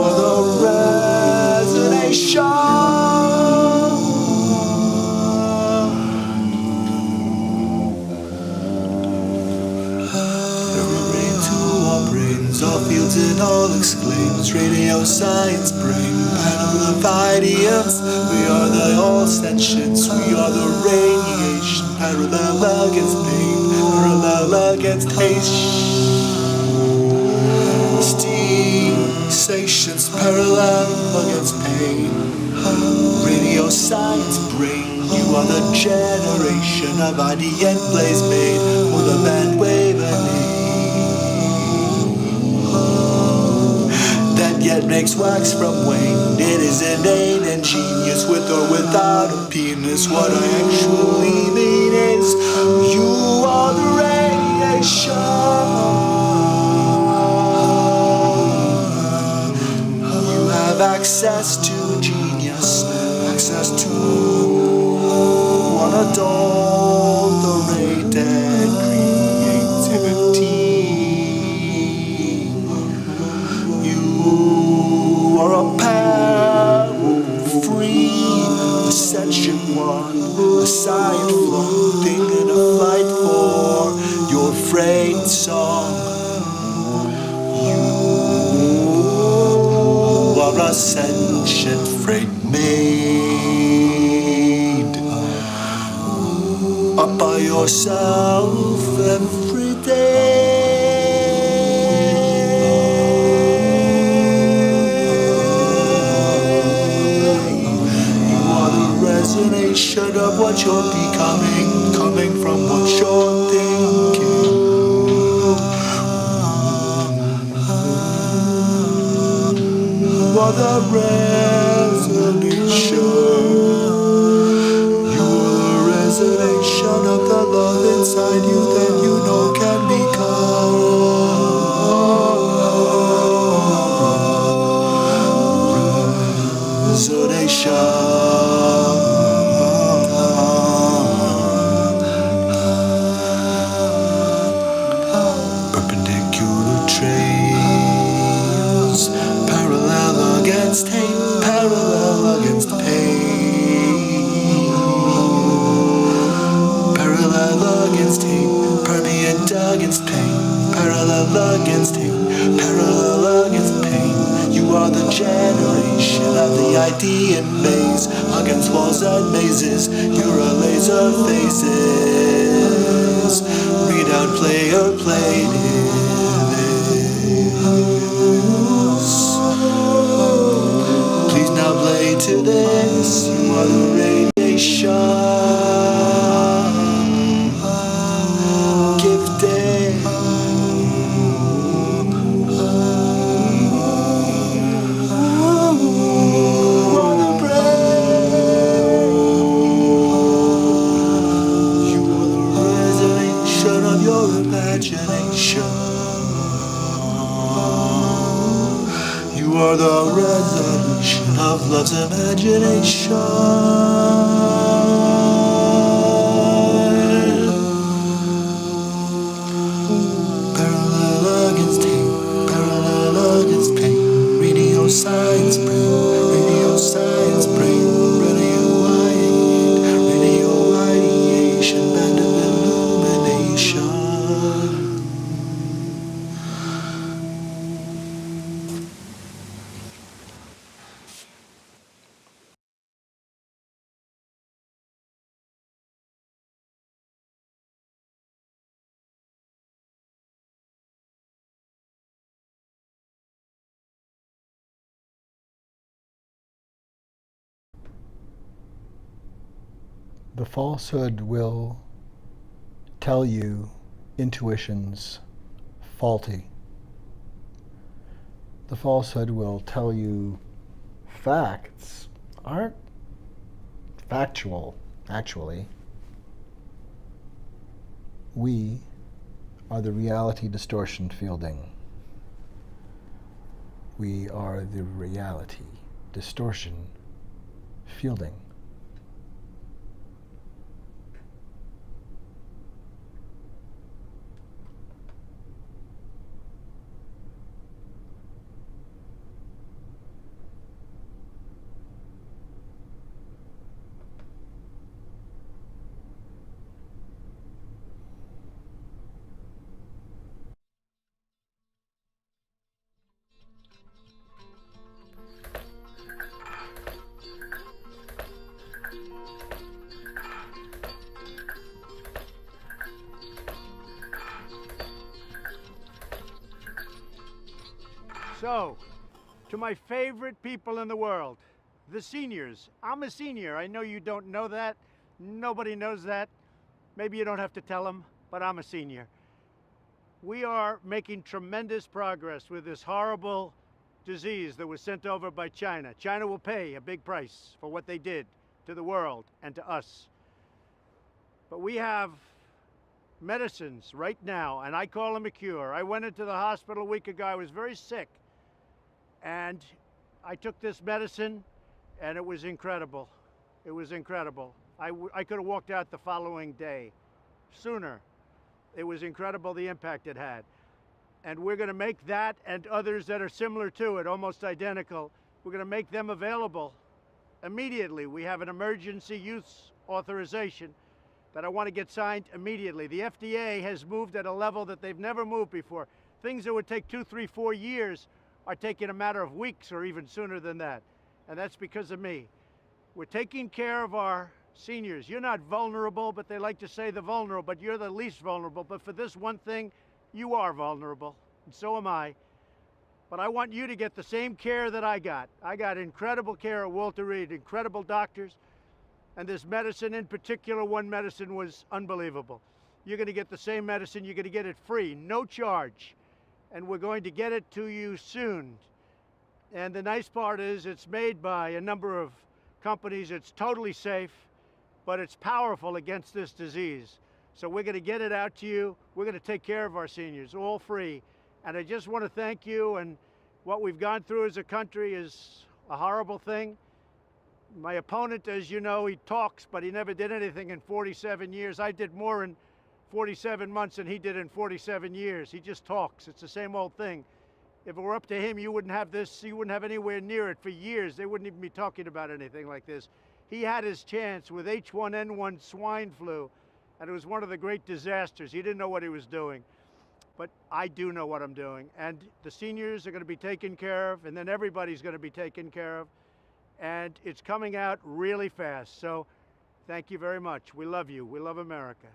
are the resonation. Every brain to all brains, all fields and all exclaims. Radio science brain, panel of idioms. We are the all sentience. We are the radiation. Parallel against pain, parallel against hate. Steam, conversations parallel against pain. Radio science brain, you are the generation of IDN blaze made for the band that yet makes wax from wane. It is inane and genius, with or without a penis. What I actually mean is, you are the radiation. You have access to genius, access to unadulterated creativity. You are a power-free ascension one, a sign floating in a flight for your freight song. You are ascension freight made up by yourself every day. Resonation of what you're becoming, coming from what you're thinking. You are the resolution. You are the resonation of the love inside you that you know can become resonation. Parallel against hate, parallel against pain. Parallel against hate, permeate against pain. Parallel against hate, parallel against pain. You are the generation of the ideal maze, against walls and mazes. You're a laser phases. Read out player played it. Please now play to this. You are the radiation gifted. You are the brain. You are the resonation of your imagination. You are the resolution of love's imagination. Parallel against hate, parallel against pain. Radio science brain, radio science brain. Radio ideation, band of illumination. The falsehood will tell you intuition's faulty. The falsehood will tell you facts aren't factual, actually. We are the reality distortion fielding. We are the reality distortion fielding. So, To my favorite people in the world, the seniors. I'm a senior. I know you don't know that. Nobody knows that. Maybe you don't have to tell them, but I'm a senior. We are making tremendous progress with this horrible disease that was sent over by China. China will pay a big price for what they did to the world and to us. But we have medicines right now, and I call them a cure. I went into the hospital a week ago. I was very sick, and I took this medicine, and it was incredible. It was incredible. I could have walked out the following day, sooner. It was incredible the impact it had. And we're going to make that and others that are similar to it, almost identical, we're going to make them available immediately. We have an emergency use authorization that I want to get signed immediately. The FDA has moved at a level that they've never moved before. Things that would take 2, 3, 4 years are taking a matter of weeks or even sooner than that. And that's because of me. We're taking care of our seniors. You're not vulnerable, but they like to say the vulnerable, but you're the least vulnerable. But for this one thing, you are vulnerable, and so am I. But I want you to get the same care that I got. I got incredible care at Walter Reed, incredible doctors, and this medicine in particular, one medicine was unbelievable. You're going to get the same medicine. You're going to get it free, no charge, and we're going to get it to you soon. And the nice part is it's made by a number of companies. It's totally safe, but it's powerful against this disease. So we're going to get it out to you. We're going to take care of our seniors, all free. And I just want to thank you. And what we've gone through as a country is a horrible thing. My opponent, as you know, he talks, but he never did anything in 47 years. I did more in 47 months than he did in 47 years. He just talks. It's the same old thing. If it were up to him, you wouldn't have this, you wouldn't have anywhere near it for years. They wouldn't even be talking about anything like this. He had his chance with H1N1 swine flu, and it was one of the great disasters. He didn't know what he was doing. But I do know what I'm doing. And the seniors are going to be taken care of, and then everybody's going to be taken care of. And it's coming out really fast. So thank you very much. We love you. We love America.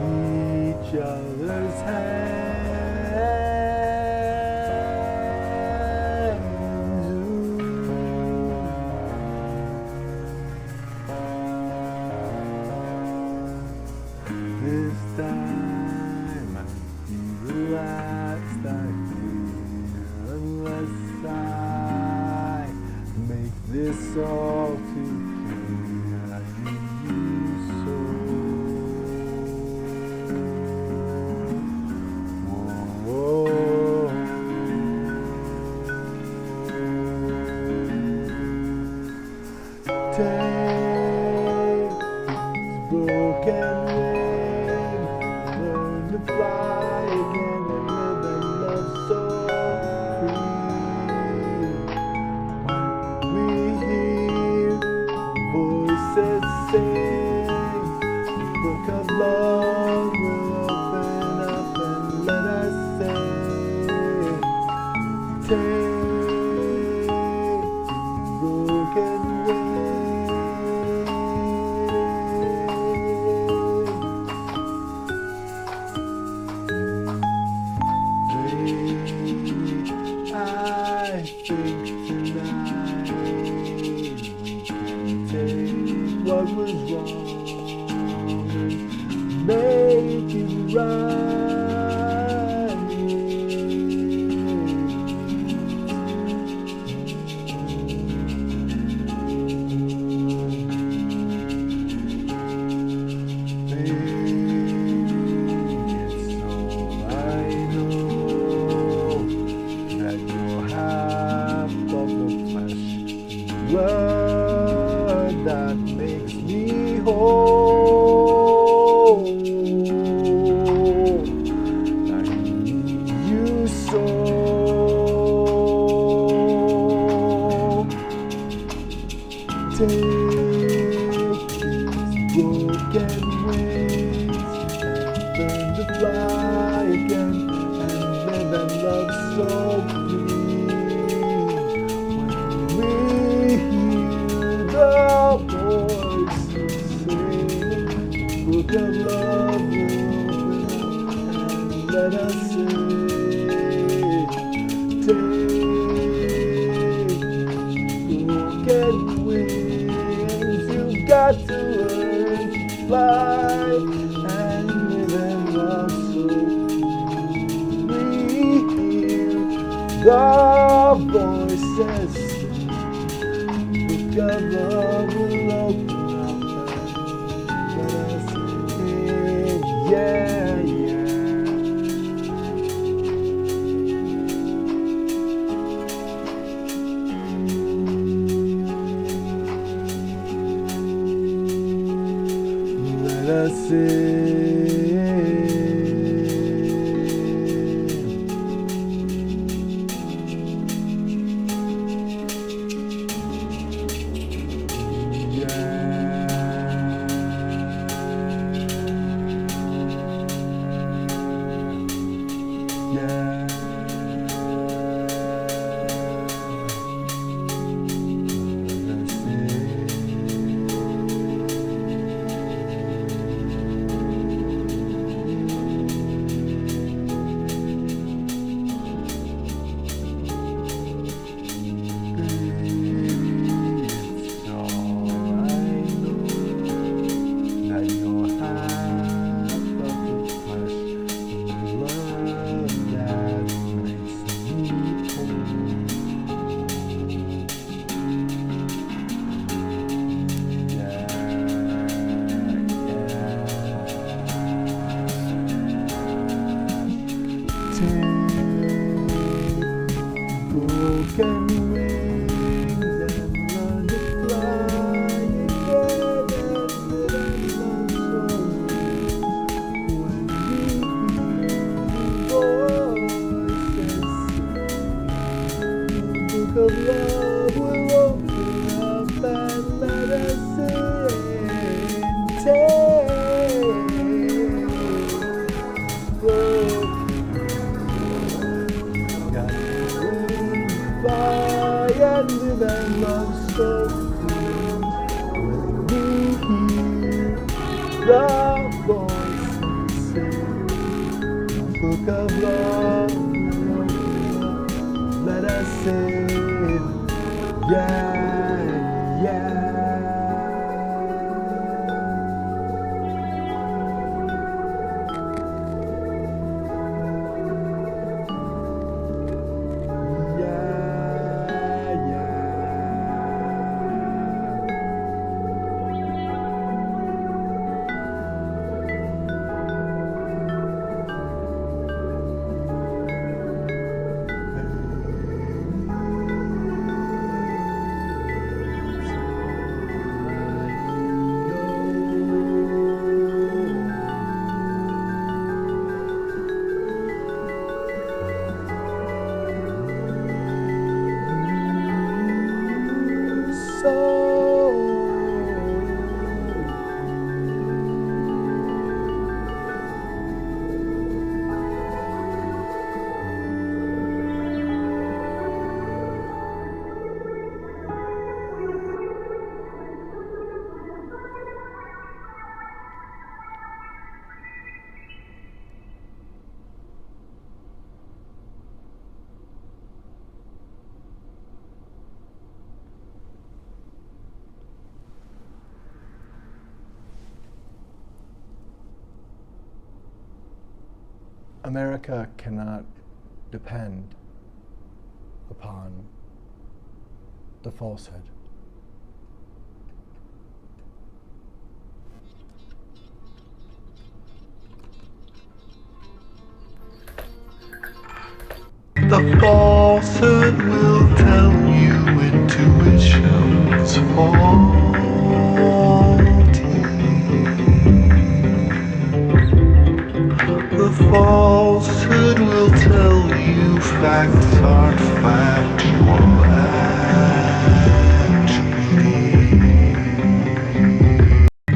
Each other's hands. This time might be the last I hear, unless I make this all too clear. I need you so. Take this broken wing, learn to fly again and live and love so free. When we hear voices sing, the book of love will open up and let us sing. Take broken wings. Blood that makes me whole. I need you so. Take these broken wings and learn to fly again and live and love so free. The voices sing, book of love and let us sing. Take broken wings, you've got to learn to fly and live and love so free. The voices God love will open up and let us in, yeah, yeah. Let us in. Broken wings and learn to fly again and live so when we hear voices sing, the book of love will open up and let us in. And live and love so free when we hear the voices sing. Book of love, let us sing, yeah, yeah. America cannot depend upon the falsehood. The falsehood will tell you intuition's faulty. The falsehood will tell you facts aren't factual actually.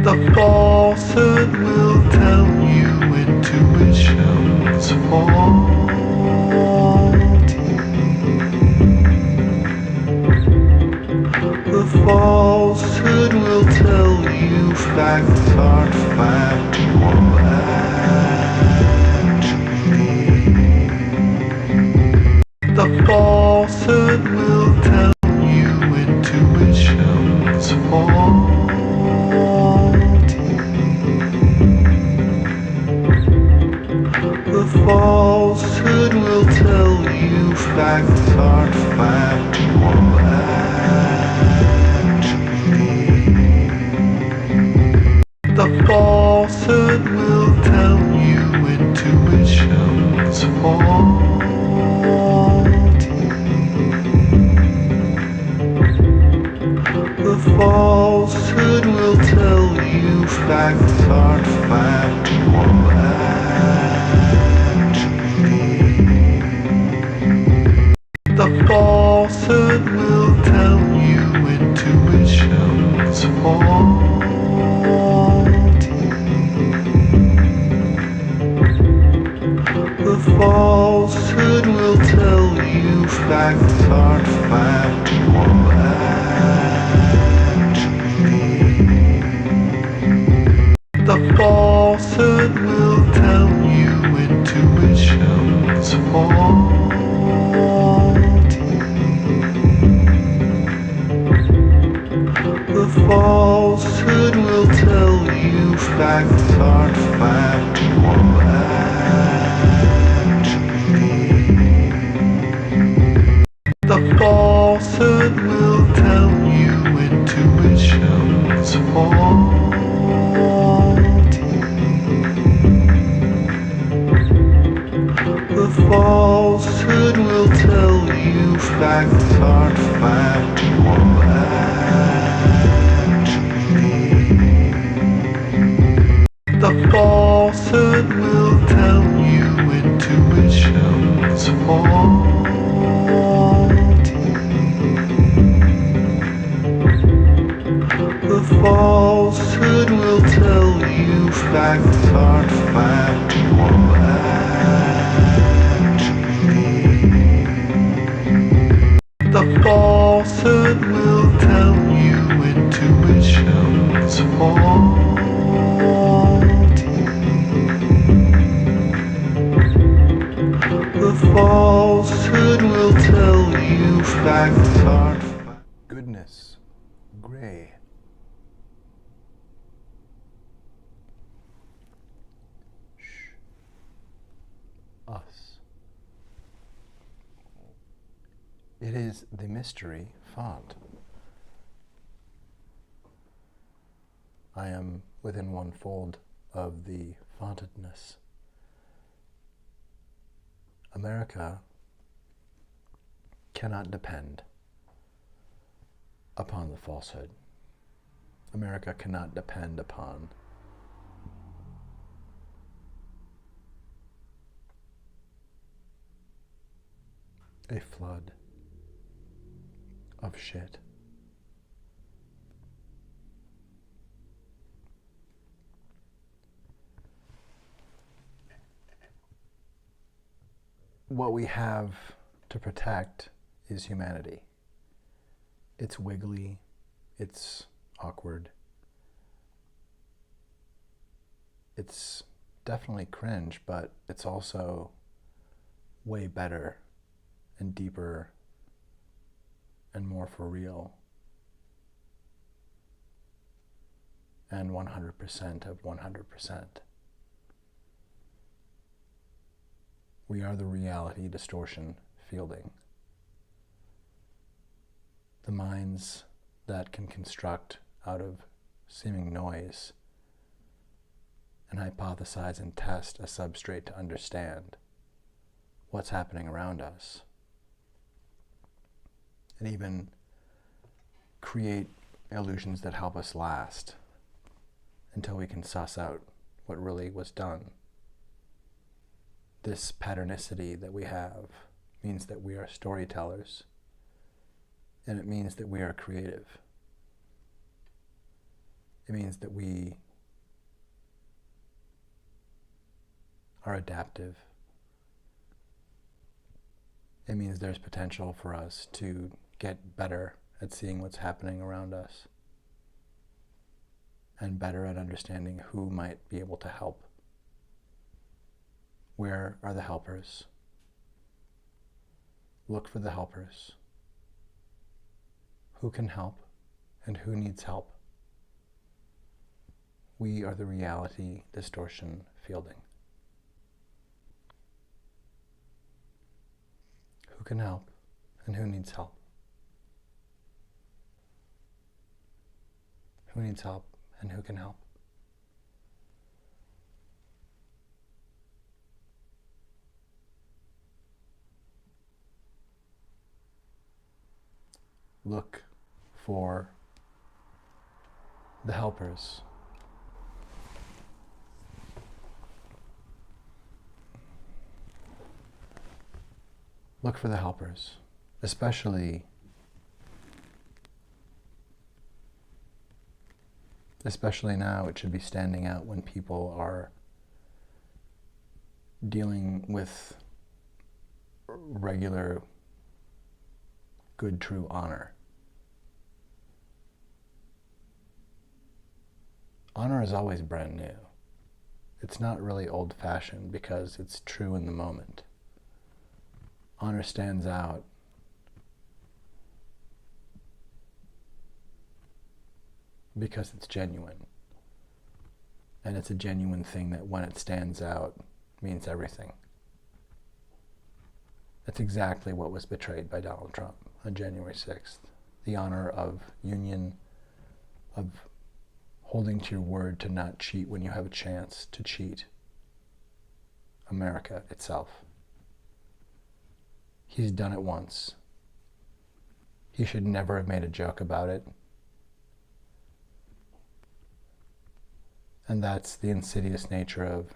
The falsehood will tell you intuition's faulty. The falsehood will tell you facts aren't factual actually. The falsehood will tell you intuition's faulty. The falsehood will tell you facts aren't factual actually. The falsehood will tell you intuition's faulty. The falsehood will tell you facts aren't factual actually. The falsehood will tell you intuition's faulty. The falsehood will tell you facts aren't factual actually. The falsehood will tell you intuition's faulty. The falsehood will tell you facts aren't factual actually. The falsehood will tell you intuition's faulty. The falsehood will tell you facts aren't factual actually. The falsehood will tell you intuition's faulty. The falsehood will tell you facts aren't factual actually. The falsehood will tell you intuition's faulty. The falsehood will tell you facts aren't factual. Goodness, gray. Shh. Us. It is the mystery font. I am within one fold of the fontedness. America cannot depend upon the falsehood. America cannot depend upon a flood of shit. What we have to protect is humanity. It's wiggly, it's awkward, it's definitely cringe, but it's also way better and deeper and more for real and 100% of 100%. We are the reality distortion fielding. The minds that can construct out of seeming noise and hypothesize and test a substrate to understand what's happening around us, and even create illusions that help us last until we can suss out what really was done. This patternicity that we have means that we are storytellers, and it means that we are creative. It means that we are adaptive. It means there's potential for us to get better at seeing what's happening around us and better at understanding who might be able to help. Where are the helpers? Look for the helpers. Who can help and who needs help? We are the reality distortion fielding. Who can help and who needs help? Who needs help and who can help? Look for the helpers. Look for the helpers, especially now. It should be standing out when people are dealing with regular, good, true honor. Honor is always brand new. It's not really old-fashioned because it's true in the moment. Honor stands out because it's genuine. And it's a genuine thing that when it stands out means everything. That's exactly what was betrayed by Donald Trump on January 6th. The honor of union, of holding to your word to not cheat when you have a chance to cheat. America itself. He's done it once. He should never have made a joke about it. And that's the insidious nature of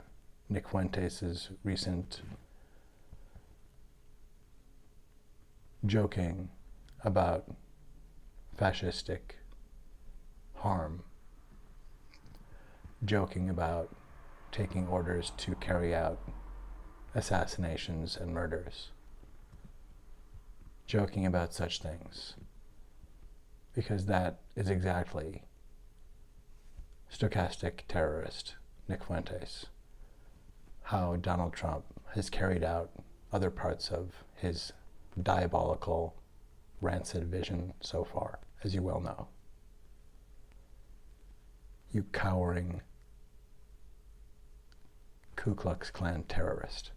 Nick Fuentes' recent joking about fascistic harm, joking about taking orders to carry out assassinations and murders, joking about such things, because that is exactly stochastic terrorist Nick Fuentes, how Donald Trump has carried out other parts of his diabolical, rancid vision so far, as you well know. You cowering Ku Klux Klan terrorist.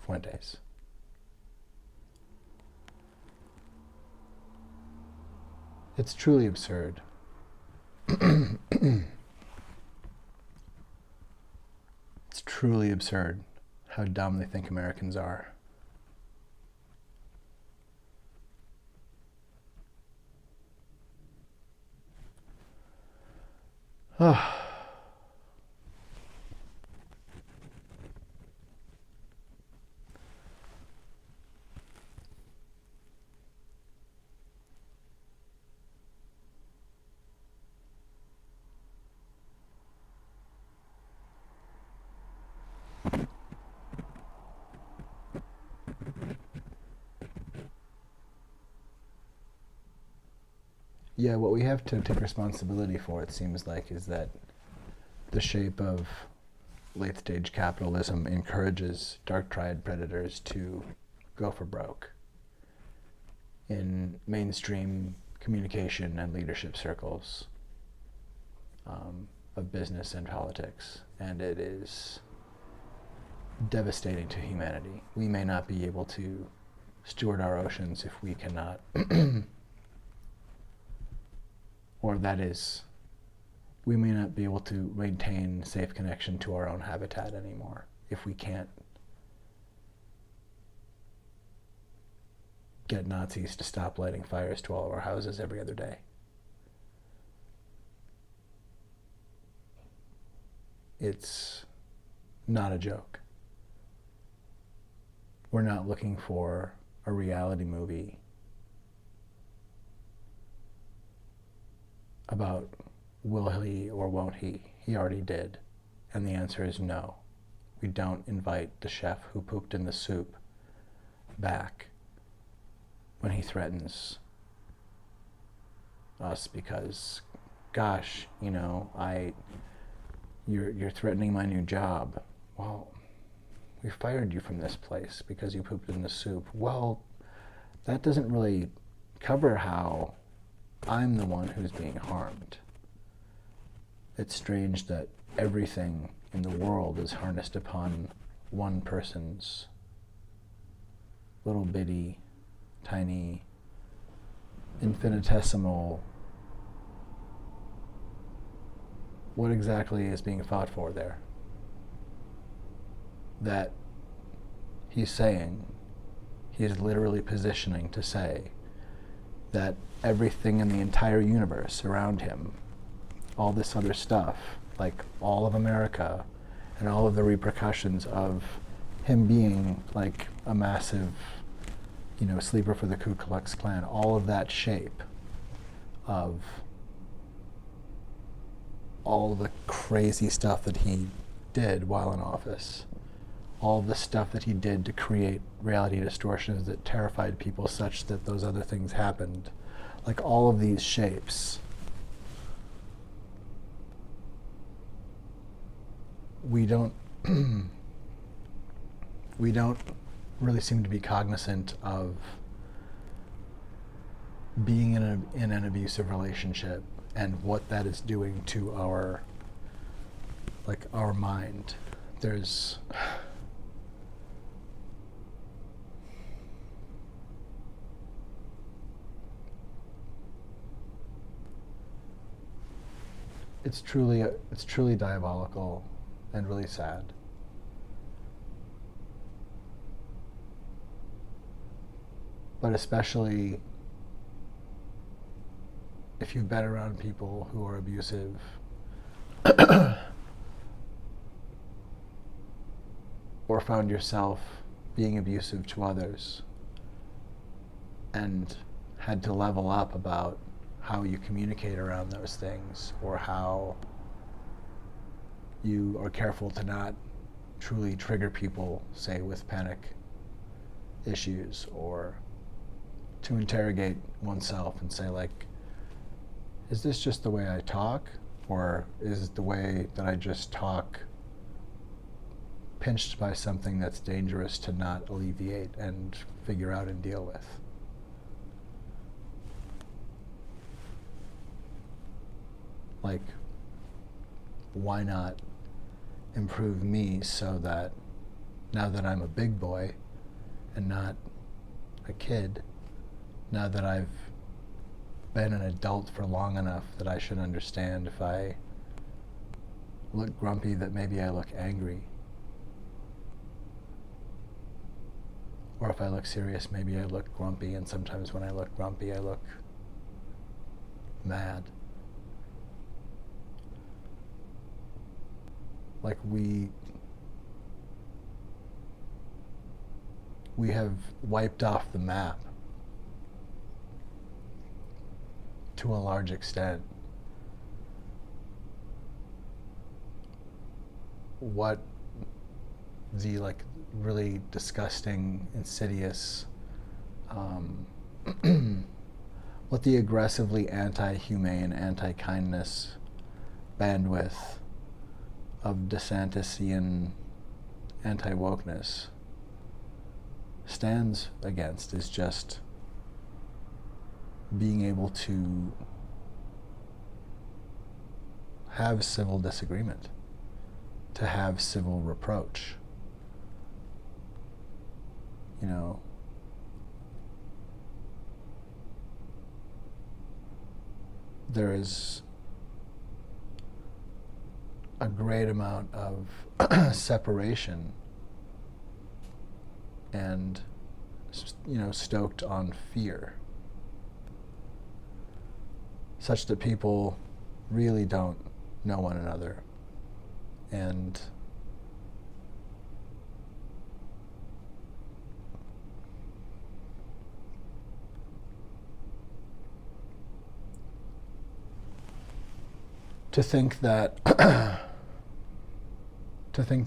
Fuentes. It's truly absurd. It's truly absurd how dumb they think Americans are. Yeah, what we have to take responsibility for, it seems like, is that the shape of late-stage capitalism encourages dark triad predators to go for broke in mainstream communication and leadership circles of business and politics. And it is devastating to humanity. We may not be able to steward our oceans if we cannot, or that is, we may not be able to maintain safe connection to our own habitat anymore if we can't get Nazis to stop lighting fires to all of our houses every other day. It's not a joke. We're not looking for a reality movie about will he or won't he. He already did. And the answer is no. We don't invite the chef who pooped in the soup back when he threatens us because, gosh, you know, you're threatening my new job. Well, we fired you from this place because you pooped in the soup. Well, that doesn't really cover how I'm the one who's being harmed. It's strange that everything in the world is harnessed upon one person's little bitty, tiny, infinitesimal. What exactly is being fought for there? That he's saying, he is literally positioning to say that everything in the entire universe around him, all this other stuff, like all of America and all of the repercussions of him being like a massive, you know, sleeper for the Ku Klux Klan, all of that shape of all the crazy stuff that he did while in office, all the stuff that he did to create reality distortions that terrified people such that those other things happened, like all of these shapes, we don't really seem to be cognizant of being in an abusive relationship and what that is doing to our mind. It's truly diabolical and really sad. But especially if you've been around people who are abusive, or found yourself being abusive to others and had to level up about how you communicate around those things, or how you are careful to not truly trigger people, say with panic issues, or to interrogate oneself and say, like, is this just the way I talk, or is the way that I just talk pinched by something that's dangerous to not alleviate and figure out and deal with? Like, why not improve me so that now that I'm a big boy and not a kid, now that I've been an adult for long enough that I should understand if I look grumpy that maybe I look angry, or if I look serious maybe I look grumpy, and sometimes when I look grumpy I look mad. Like we have wiped off the map to a large extent what the like really disgusting, insidious, what the aggressively anti-humane, anti-kindness bandwidth of DeSantisian anti-wokeness stands against is just being able to have civil disagreement, to have civil reproach, you know, there is a great amount of separation and, you know, stoked on fear, such that people really don't know one another. And to think that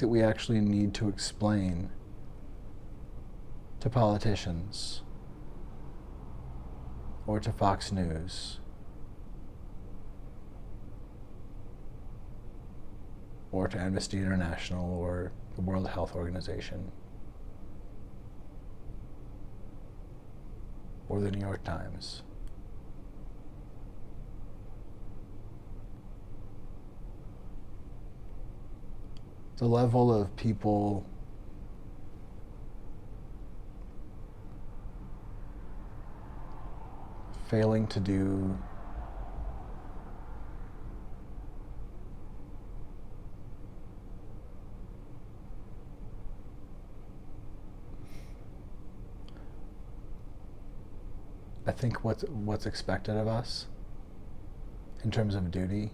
we actually need to explain to politicians or to Fox News or to Amnesty International or the World Health Organization or the New York Times the level of people failing to do I think what's expected of us in terms of duty.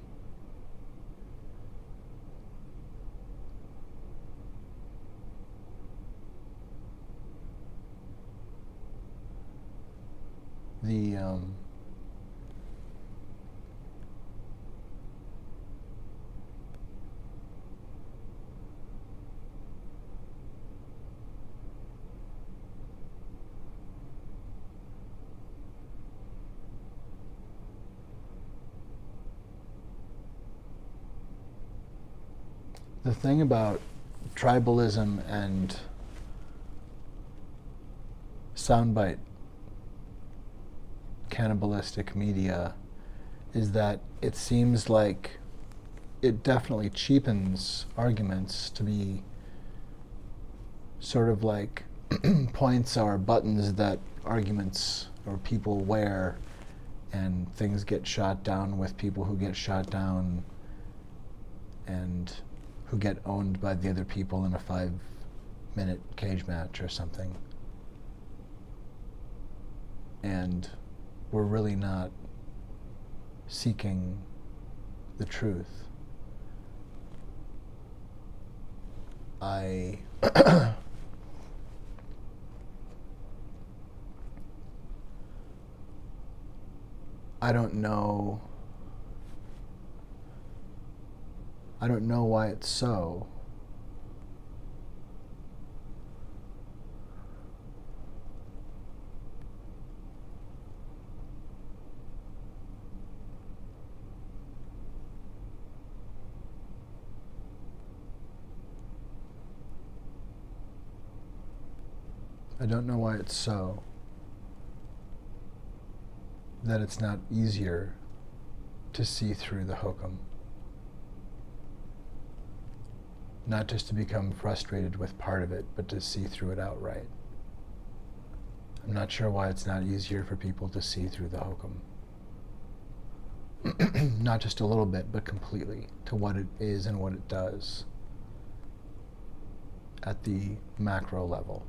The thing about tribalism and soundbite cannibalistic media is that it seems like it definitely cheapens arguments to be sort of like points or buttons that arguments or people wear, and things get shot down with people who get shot down and who get owned by the other people in a 5-minute cage match or something. And we're really not seeking the truth. I don't know. I don't know why it's so. I don't know why it's so that it's not easier to see through the hokum. Not just to become frustrated with part of it, but to see through it outright. I'm not sure why it's not easier for people to see through the hokum. Not just a little bit, but completely, to what it is and what it does at the macro level.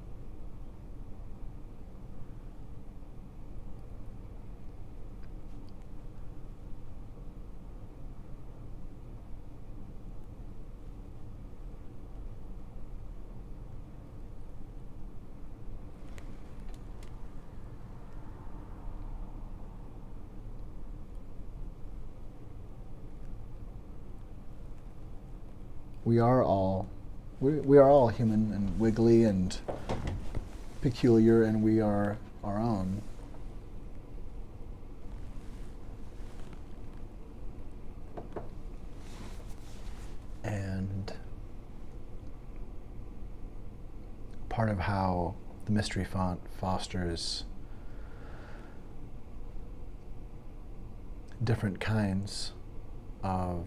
We are all human and wiggly and peculiar, and we are our own. And part of how the mystery font fosters different kinds of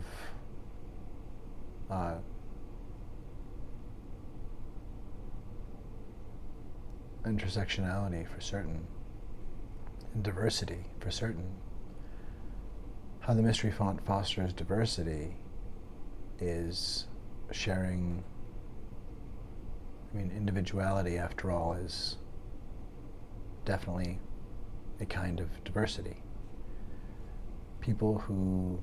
intersectionality for certain, and diversity for certain. How the mystery font fosters diversity is sharing. I mean, individuality, after all, is definitely a kind of diversity. People who,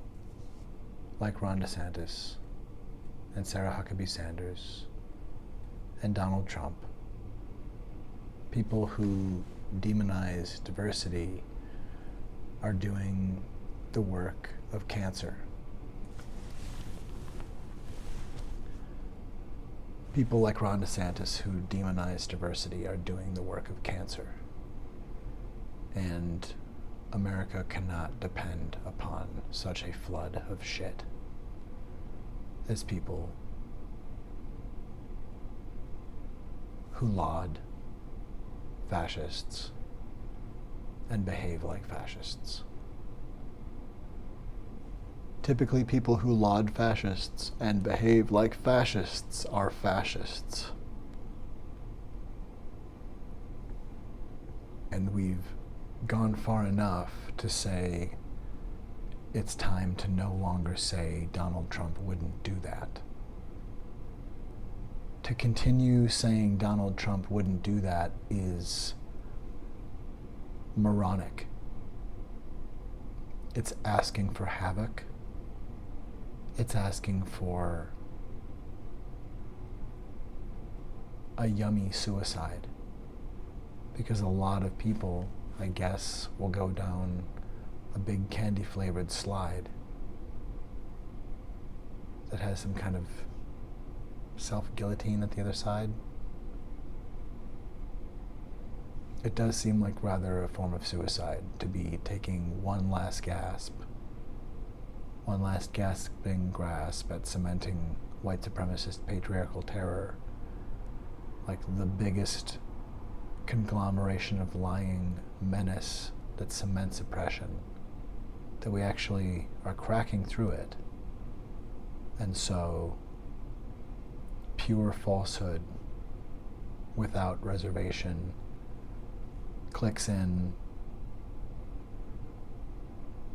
like Ron DeSantis and Sarah Huckabee Sanders and Donald Trump, people who demonize diversity are doing the work of cancer. People like Ron DeSantis who demonize diversity are doing the work of cancer. And America cannot depend upon such a flood of shit as people who laud fascists and behave like fascists. Typically, people who laud fascists and behave like fascists are fascists. And we've gone far enough to say it's time to no longer say Donald Trump wouldn't do that. To continue saying Donald Trump wouldn't do that is moronic. It's asking for havoc. It's asking for a yummy suicide. Because a lot of people, I guess, will go down a big candy-flavored slide that has some kind of self-guillotine at the other side. It does seem like rather a form of suicide to be taking one last gasping grasp at cementing white supremacist patriarchal terror, like the biggest conglomeration of lying menace that cements oppression, that we actually are cracking through it. And so pure falsehood without reservation clicks in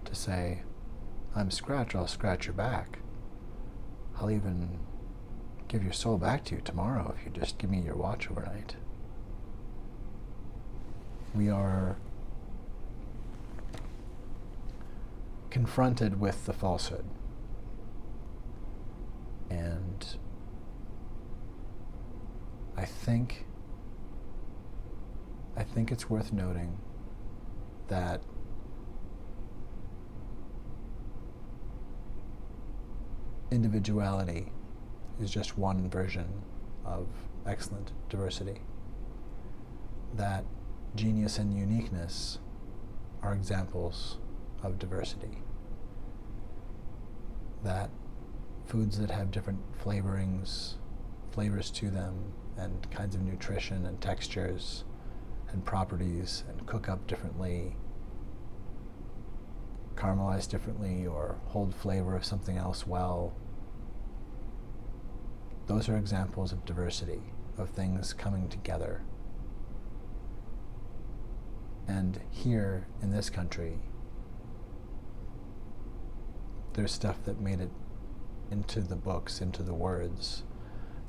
to say, I'm Scratch, I'll scratch your back. I'll even give your soul back to you tomorrow if you just give me your watch overnight. We are confronted with the falsehood. And I think it's worth noting that individuality is just one version of excellent diversity. That genius and uniqueness are examples of diversity. That foods that have different flavors to them, and kinds of nutrition and textures and properties, and cook up differently, caramelize differently, or hold flavor of something else well. Those are examples of diversity, of things coming together. And here in this country, there's stuff that made it into the books, into the words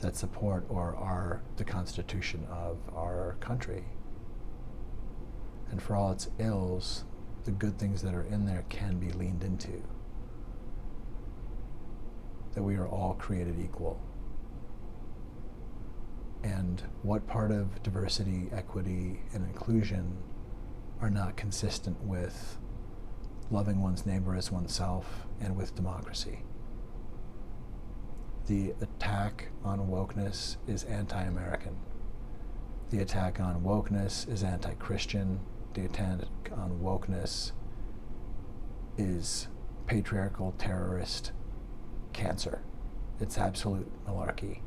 that support or are the constitution of our country. And for all its ills, the good things that are in there can be leaned into. That we are all created equal. And what part of diversity, equity, and inclusion are not consistent with loving one's neighbor as oneself and with democracy? The attack on wokeness is anti-American. The attack on wokeness is anti-Christian. The attack on wokeness is patriarchal terrorist cancer. It's absolute malarkey.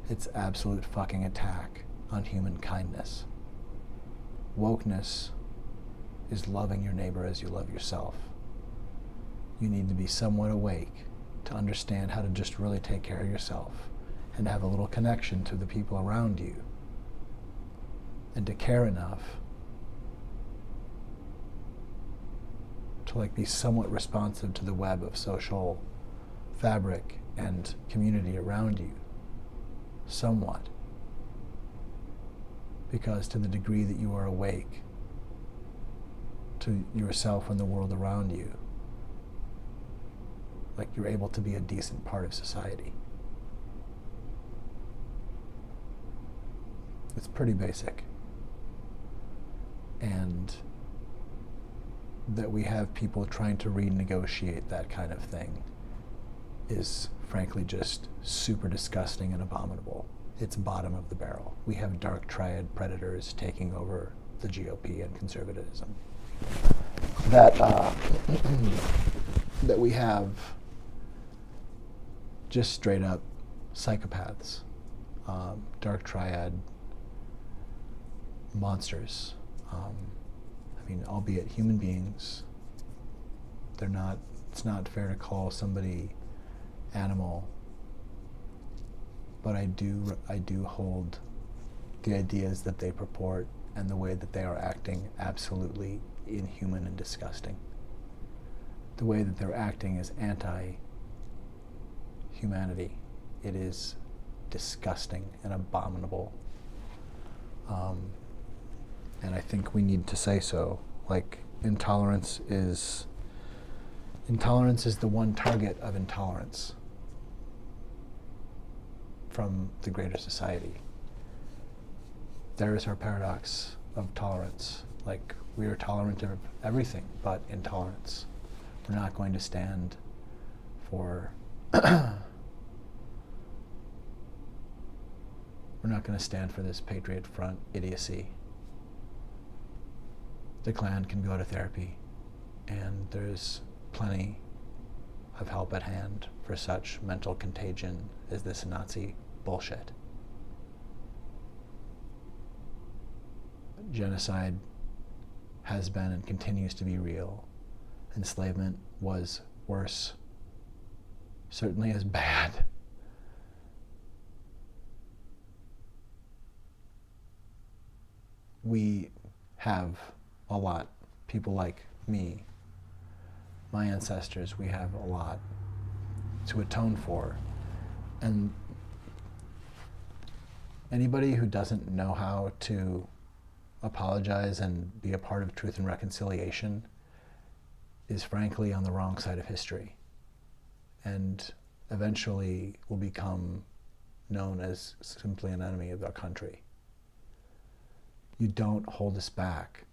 It's absolute fucking attack on human kindness. Wokeness is loving your neighbor as you love yourself. You need to be somewhat awake to understand how to just really take care of yourself and have a little connection to the people around you. and to care enough to like be somewhat responsive to the web of social fabric and community around you, somewhat. Because to the degree that you are awake to yourself and the world around you, like you're able to be a decent part of society. It's pretty basic. And that we have people trying to renegotiate that kind of thing is frankly just super disgusting and abominable. It's bottom of the barrel. We have dark triad predators taking over the GOP and conservatism. That that we have just straight up psychopaths, dark triad monsters. I mean, albeit human beings, they're not. It's not fair to call somebody animal. But I do hold the ideas that they purport and the way that they are acting absolutely inhuman and disgusting. The way that they're acting is anti-humanity. It is disgusting and abominable. And I think we need to say so. Like, intolerance is the one target of intolerance from the greater society. There is our paradox of tolerance. Like, we are tolerant of everything but intolerance. We're not going to stand for we're not going to stand for this Patriot Front idiocy. The Klan can go to therapy, and there's plenty of help at hand for such mental contagion as this Nazi bullshit. Genocide has been and continues to be real. Enslavement was worse, certainly as bad. We have a lot, people like me, my ancestors, we have a lot to atone for. And anybody who doesn't know how to apologize and be a part of truth and reconciliation is frankly on the wrong side of history, and eventually will become known as simply an enemy of our country. You don't hold us back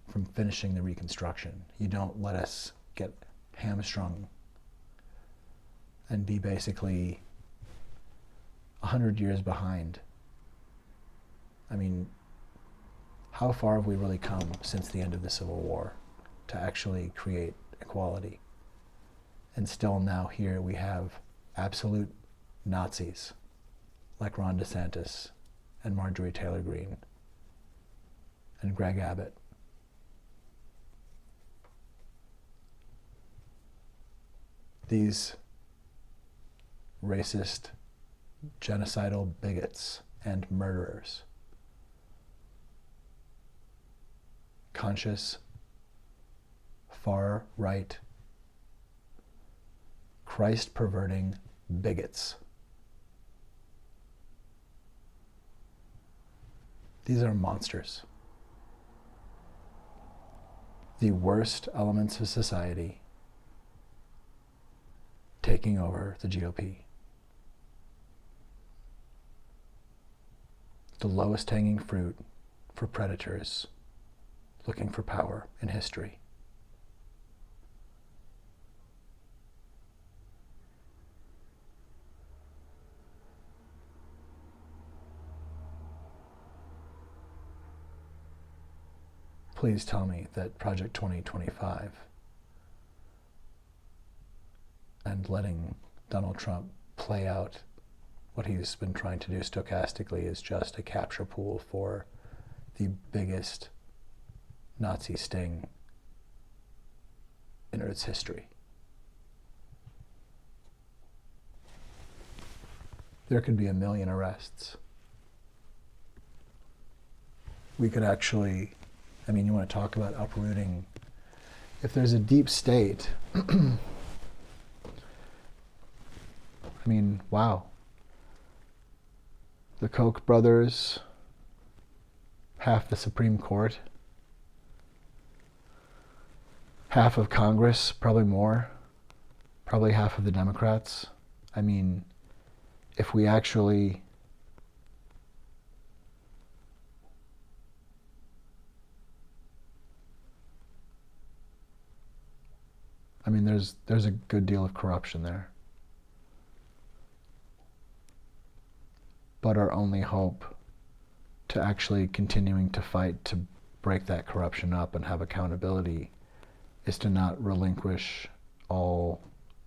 from finishing the Reconstruction. You don't let us get hamstrung and be basically 100 years behind. I mean, how far have we really come since the end of the Civil War to actually create equality? And still now here we have absolute Nazis like Ron DeSantis and Marjorie Taylor Greene and Greg Abbott. These racist, genocidal bigots and murderers, conscious, far-right, Christ-perverting bigots. These are monsters. The worst elements of society taking over the GOP. The lowest hanging fruit for predators looking for power in history. Please tell me that Project 2025 and letting Donald Trump play out what he's been trying to do stochastically is just a capture pool for the biggest Nazi sting in Earth's history. There could be 1 million arrests. we could actually, I mean, you want to talk about uprooting. If there's a deep state, I mean, wow. The Koch brothers, half the Supreme Court, half of Congress, probably more, probably half of the Democrats. I mean, if we actually there's a good deal of corruption there. But our only hope to actually continuing to fight to break that corruption up and have accountability is to not relinquish all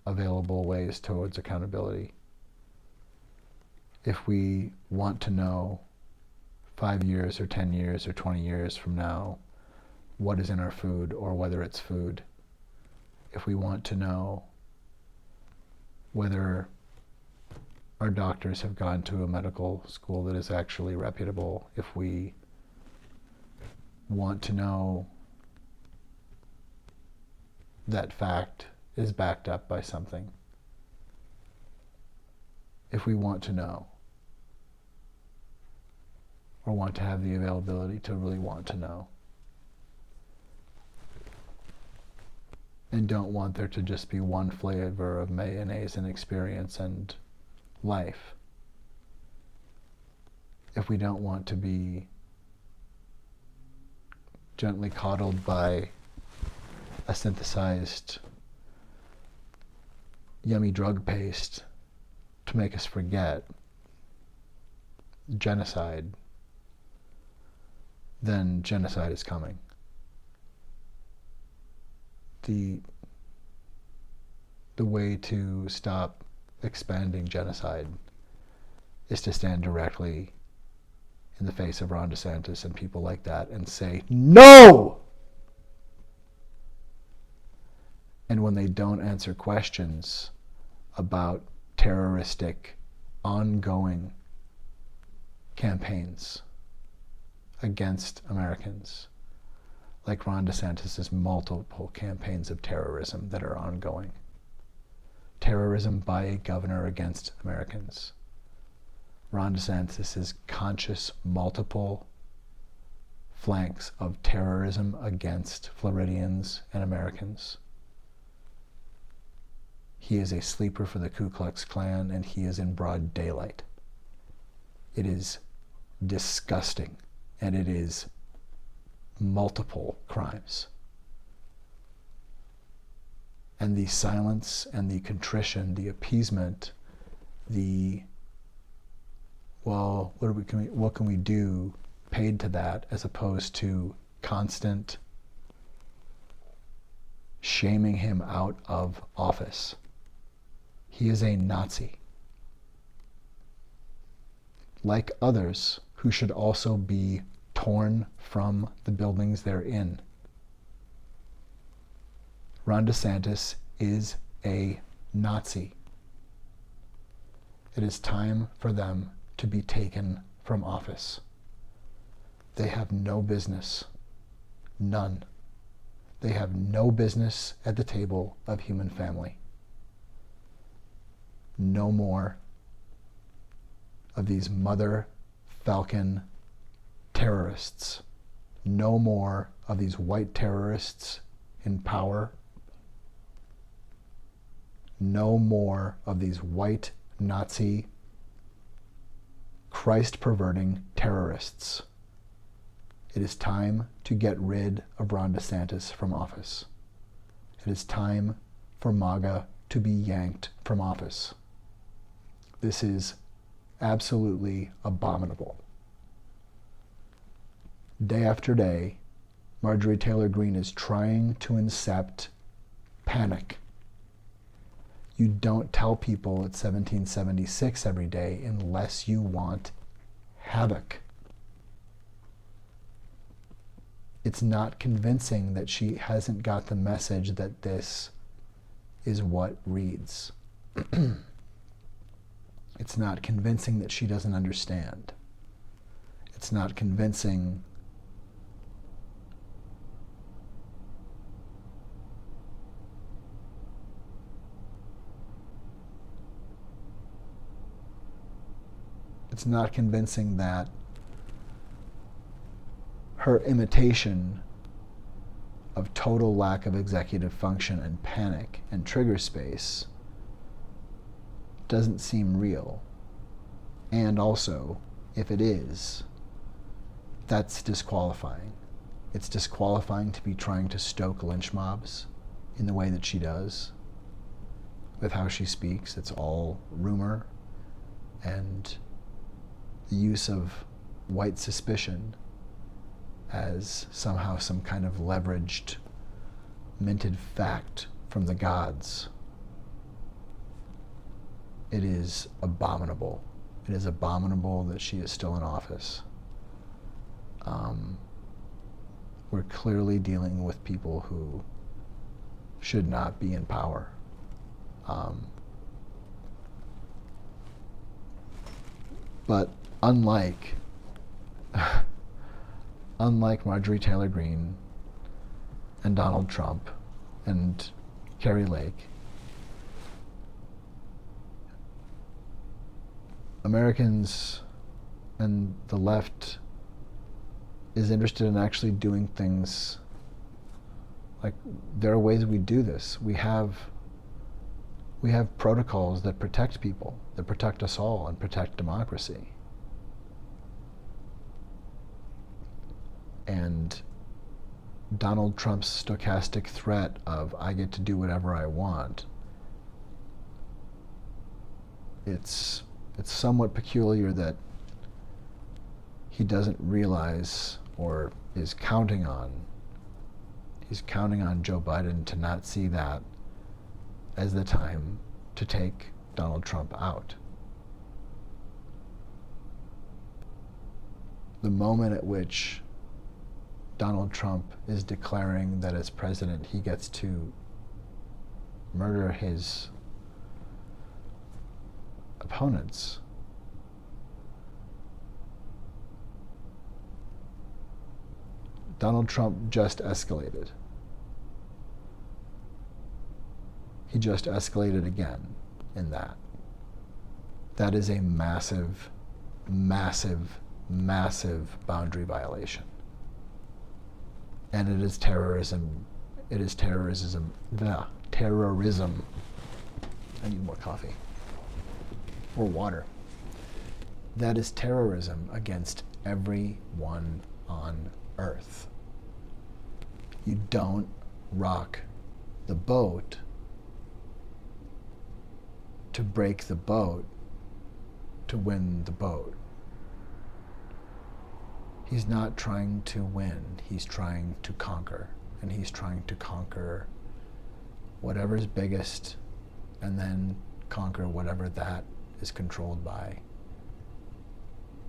available ways towards accountability. If we want to know 5 years or 10 years or 20 years from now what is in our food or whether it's food, if we want to know whether our doctors have gone to a medical school that is actually reputable, if we want to know that fact is backed up by something, if we want to know or want to have the availability to really want to know, and don't want there to just be one flavor of mayonnaise and experience and life, if we don't want to be gently coddled by a synthesized yummy drug paste to make us forget genocide, then genocide is coming. The way to stop expanding genocide is to stand directly in the face of Ron DeSantis and people like that and say, no! And when they don't answer questions about terroristic, ongoing campaigns against Americans, like Ron DeSantis' multiple campaigns of terrorism that are ongoing. Terrorism by a governor against Americans. Ron DeSantis' conscious multiple flanks of terrorism against Floridians and Americans. He is a sleeper for the Ku Klux Klan, and he is in broad daylight. It is disgusting, and it is multiple crimes. And the silence and the contrition, the appeasement, the, well, what can we do paid to that, as opposed to constant shaming him out of office. He is a Nazi. Like others who should also be torn from the buildings they're in. Ron DeSantis is a Nazi. It is time for them to be taken from office. They have no business, none. They have no business at the table of human family. No more of these mother falcon terrorists. No more of these white terrorists in power. No more of these white Nazi Christ-perverting terrorists. It is time to get rid of Ron DeSantis from office. It is time for MAGA to be yanked from office. This is absolutely abominable. Day after day, Marjorie Taylor Greene is trying to incept panic. You don't tell people it's 1776 every day unless you want havoc. It's not convincing that she hasn't got the message that this is what reads. It's not convincing that she doesn't understand. It's not convincing It's not convincing that her imitation of total lack of executive function and panic and trigger space doesn't seem real. And also, if it is, that's disqualifying. It's disqualifying to be trying to stoke lynch mobs in the way that she does with how she speaks. It's all rumor and the use of white suspicion as somehow some kind of leveraged, minted fact from the gods. It is abominable. It is abominable that she is still in office. We're clearly dealing with people who should not be in power. But unlike Marjorie Taylor Greene and Donald Trump and Carrie Lake, Americans and the left is interested in actually doing things. Like, there are ways we do this. We have protocols that protect people, that protect us all and protect democracy. And Donald Trump's stochastic threat of, I get to do whatever I want, it's somewhat peculiar that he doesn't realize or is counting on. He's counting on Joe Biden to not see that as the time to take Donald Trump out. The moment at which Donald Trump is declaring that as president he gets to murder his opponents, Donald Trump just escalated. He just escalated again in that. That is a massive, massive, massive boundary violation. And it is terrorism. It is terrorism. Terrorism. I need more coffee. Or water. That is terrorism against everyone on Earth. You don't rock the boat to break the boat to win the boat. He's not trying to win, he's trying to conquer. And he's trying to conquer whatever's biggest and then conquer whatever that is controlled by.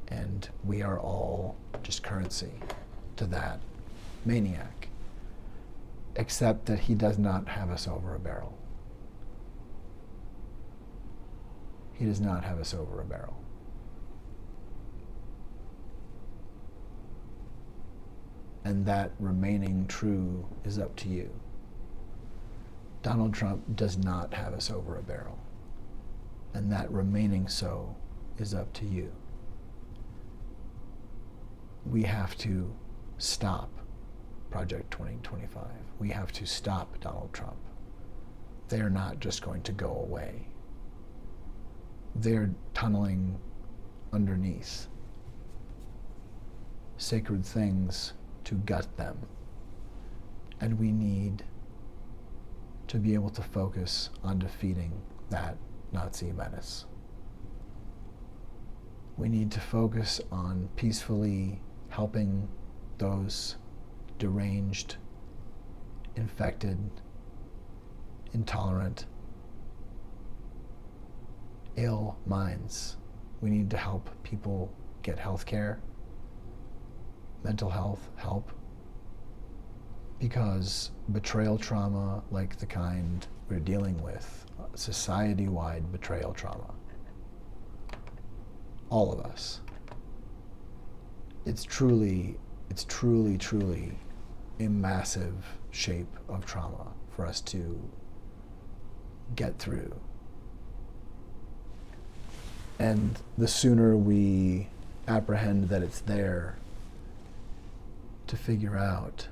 And we are all just currency to that maniac. Except that he does not have us over a barrel. He does not have us over a barrel. And that remaining true is up to you. Donald Trump does not have us over a barrel. And that remaining so is up to you. We have to stop Project 2025. We have to stop Donald Trump. They are not just going to go away. They're tunneling underneath sacred things to gut them. And we need to be able to focus on defeating that Nazi menace. We need to focus on peacefully helping those deranged, infected, intolerant, ill minds. We need to help people get health care, mental health help, because betrayal trauma like the kind we're dealing with, society-wide betrayal trauma, all of us, it's truly a massive shape of trauma for us to get through. And the sooner we apprehend that it's there to figure out,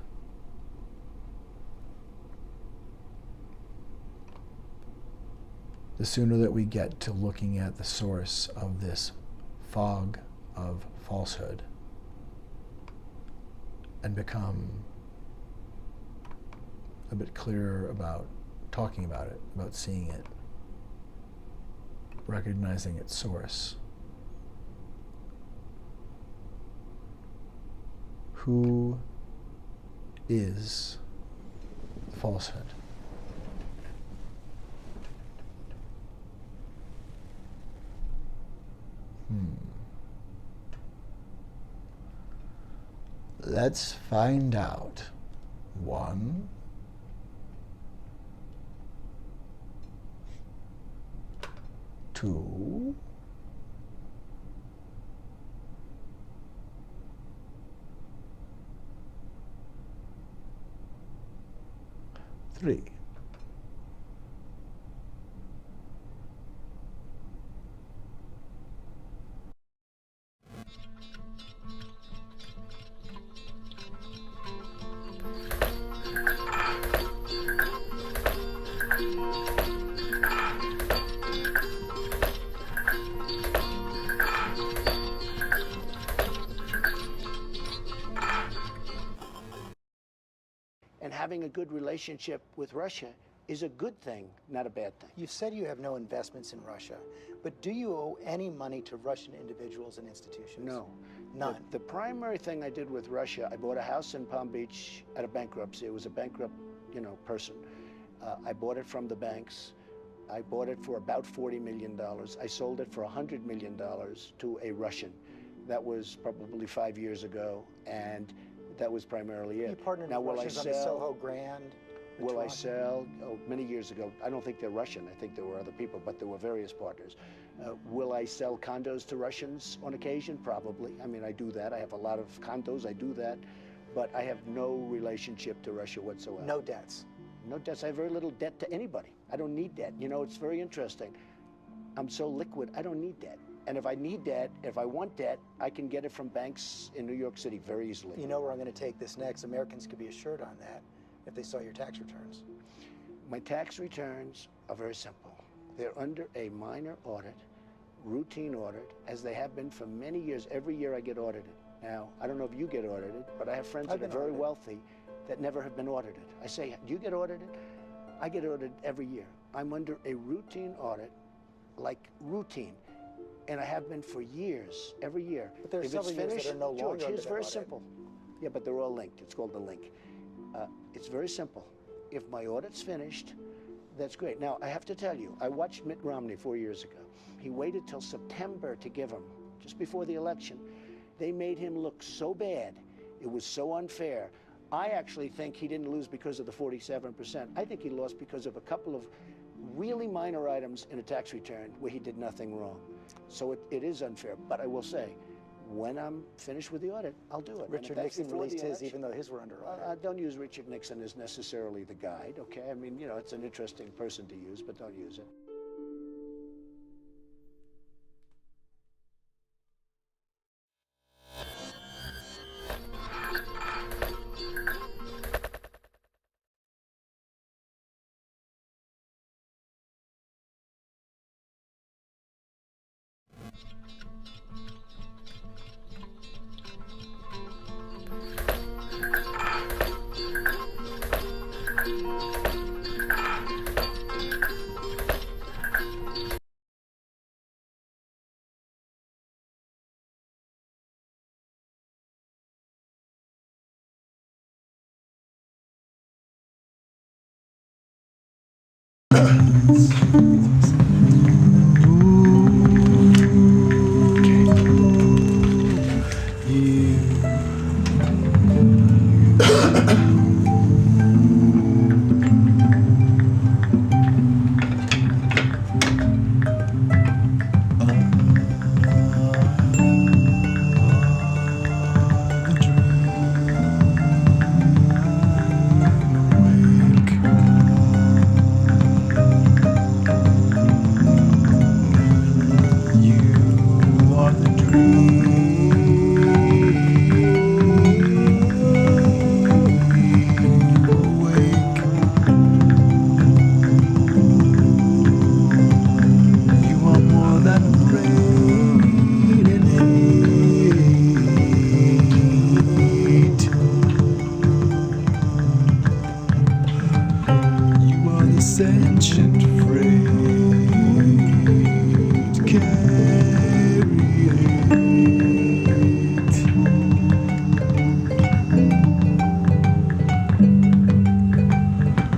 the sooner that we get to looking at the source of this fog of falsehood and become a bit clearer about talking about it, about seeing it, recognizing its source. Who is falsehood? Let's find out. 1, 2, 3. And having a good relationship with Russia is a good thing, not a bad thing. You said you have no investments in Russia, but do you owe any money to Russian individuals and institutions? No. None. The primary thing I did with Russia, I bought a house in Palm Beach at a bankruptcy. It was a bankrupt, person. I bought it from the banks. I bought it for about $40 million. I sold it for $100 million to a Russian. That was probably 5 years ago, and that was primarily it. You partnered now, with will Russians I on the sell? Soho Grand. the Will I Toronto- sell? Oh, many years ago. I don't think they're Russian. I think there were other people, but there were various partners. Will I sell condos to Russians on occasion? Probably. I mean, I do that. I have a lot of condos. I do that. But I have no relationship to Russia whatsoever. No debts. No debts. I have very little debt to anybody. I don't need debt. You know, it's very interesting. I'm so liquid, I don't need debt. And if I need debt, if I want debt, I can get it from banks in New York City very easily. You know where I'm going to take this next. Americans could be assured on that if they saw your tax returns. My tax returns are very simple. They're under a minor audit, routine audit, as they have been for many years. Every year I get audited. Now, I don't know if you get audited, but I have friends I've that are been very audited. wealthy that never have been audited. I say, do you get audited? I get audited every year. I'm under a routine audit, like routine. And I have been for years, every year. But there are If several it's years finished, that are no George, longer here's under very that audit. simple. Yeah, but they're all linked. It's called the link. It's very simple. If my audit's finished, that's great. Now, I have to tell you, I watched Mitt Romney 4 years ago. He waited till September to give him, just before the election. They made him look so bad. It was so unfair. I actually think he didn't lose because of the 47%. I think he lost because of a couple of really minor items in a tax return where he did nothing wrong. So it is unfair. But I will say, when I'm finished with the audit, I'll do it. And if Richard that's Nixon before the released his, election- even though his were under audit. Don't use Richard Nixon as necessarily the guide, okay? I mean, you know, it's an interesting person to use, but don't use it. awake. You are more than rain and hate. You are the sentient freight carrier.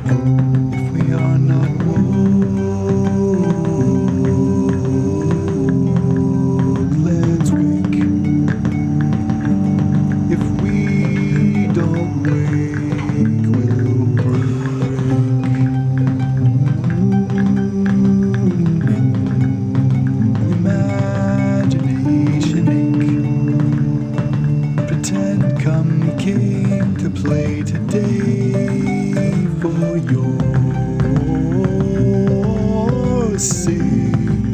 If we are not woke, let's wake. If we don't wake, we'll break. Imagination ache. Pretend come king to play today for your sake.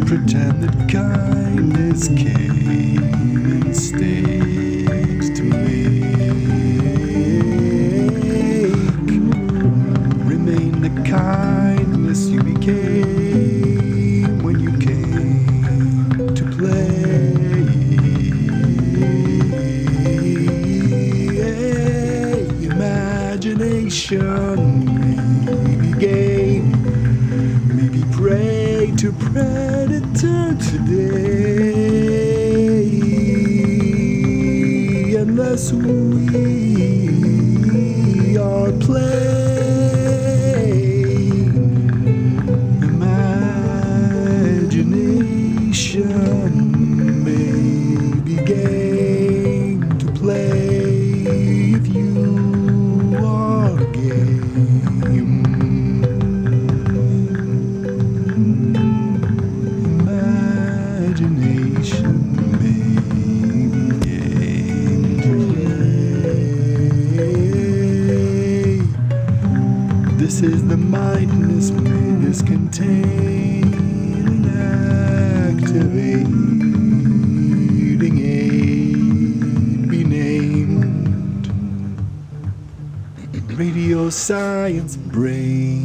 Pretend that kindness came and stayed to make. Remain the kindness you became when you came to play. Imagination, maybe game, maybe prey to predator today. Unless we are playing. Imagination, maybe game to play if you are game. Imagination, maybe game to play. This is the mindness may this contain and activating aid be named. Radio science brain.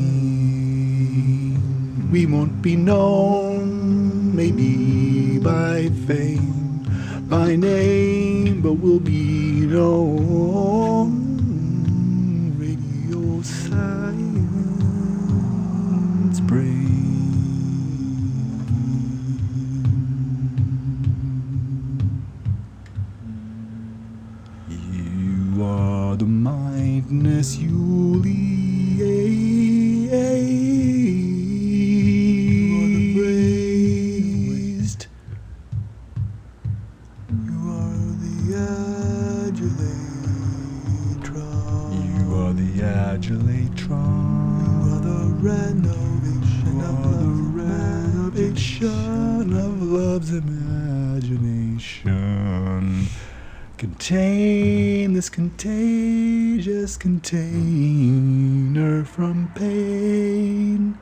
We won't be known, maybe by fame, by name, but we'll be known. Radio science brain. You are the mindness you lead. You are the adulatron. You are the adulatron. You are the renovation of love's imagination. Contain this contagious container from pain.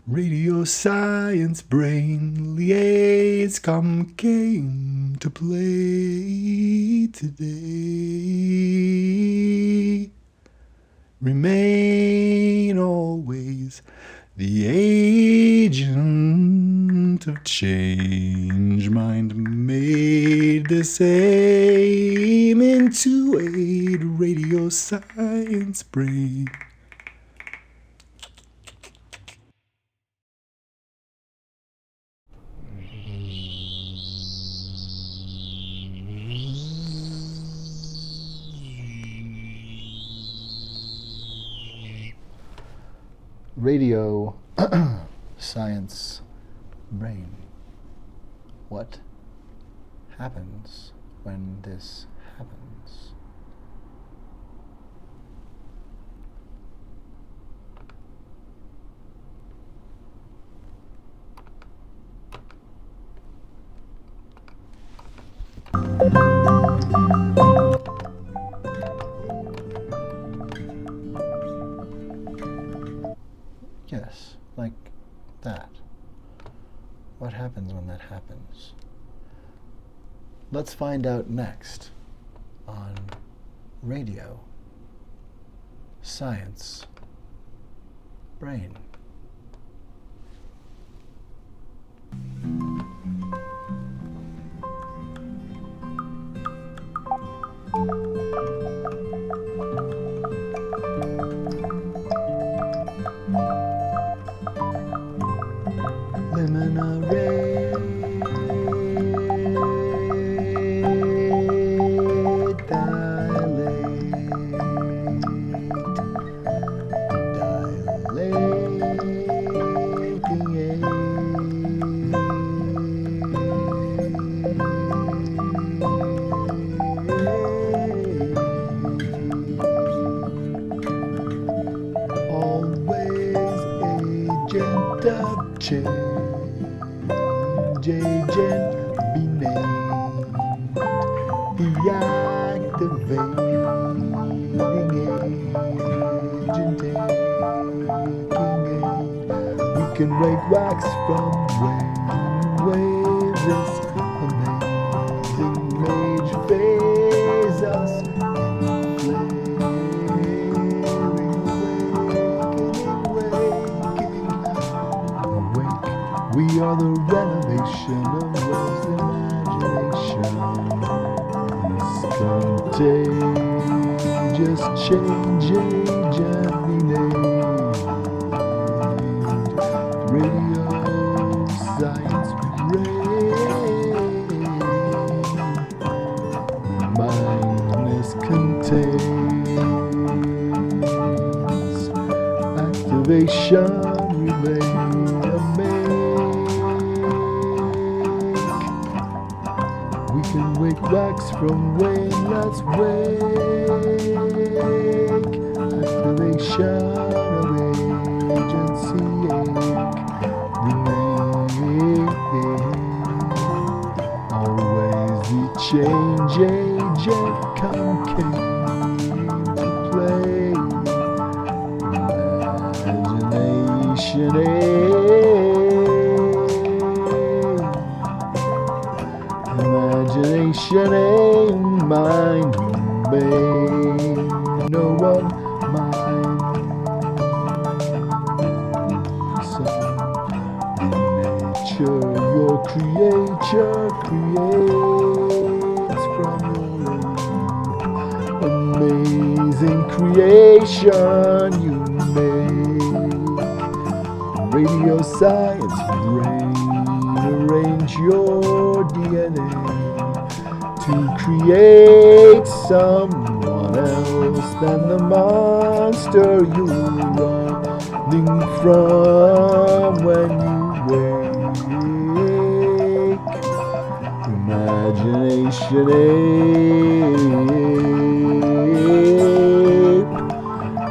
Radio science brain liaise come came to play today. Remain always the agent of change. Mind made the same into aid. Radio science brain. Radio science brain. What happens when this happens? Yes, like that. What happens when that happens? Let's find out next on Radio Science Brain. Agent be named, deactivating agent taking aid. We can break wax from wave this amazing mage phase us we are the renovation of Rose's imagination. This contagious change agent be named. Radio science brain. Mindness contains activation relay. Wake wax from wane, let's wake. Activation of agency remain. Always the change agent come to play. Imagination Imagination ain't mind made, no one mind. So nature, your creature creates from your amazing creation you make. Radio science brain, arrange your DNA to create someone else than the monster you're running from when you wake. Imagination ape,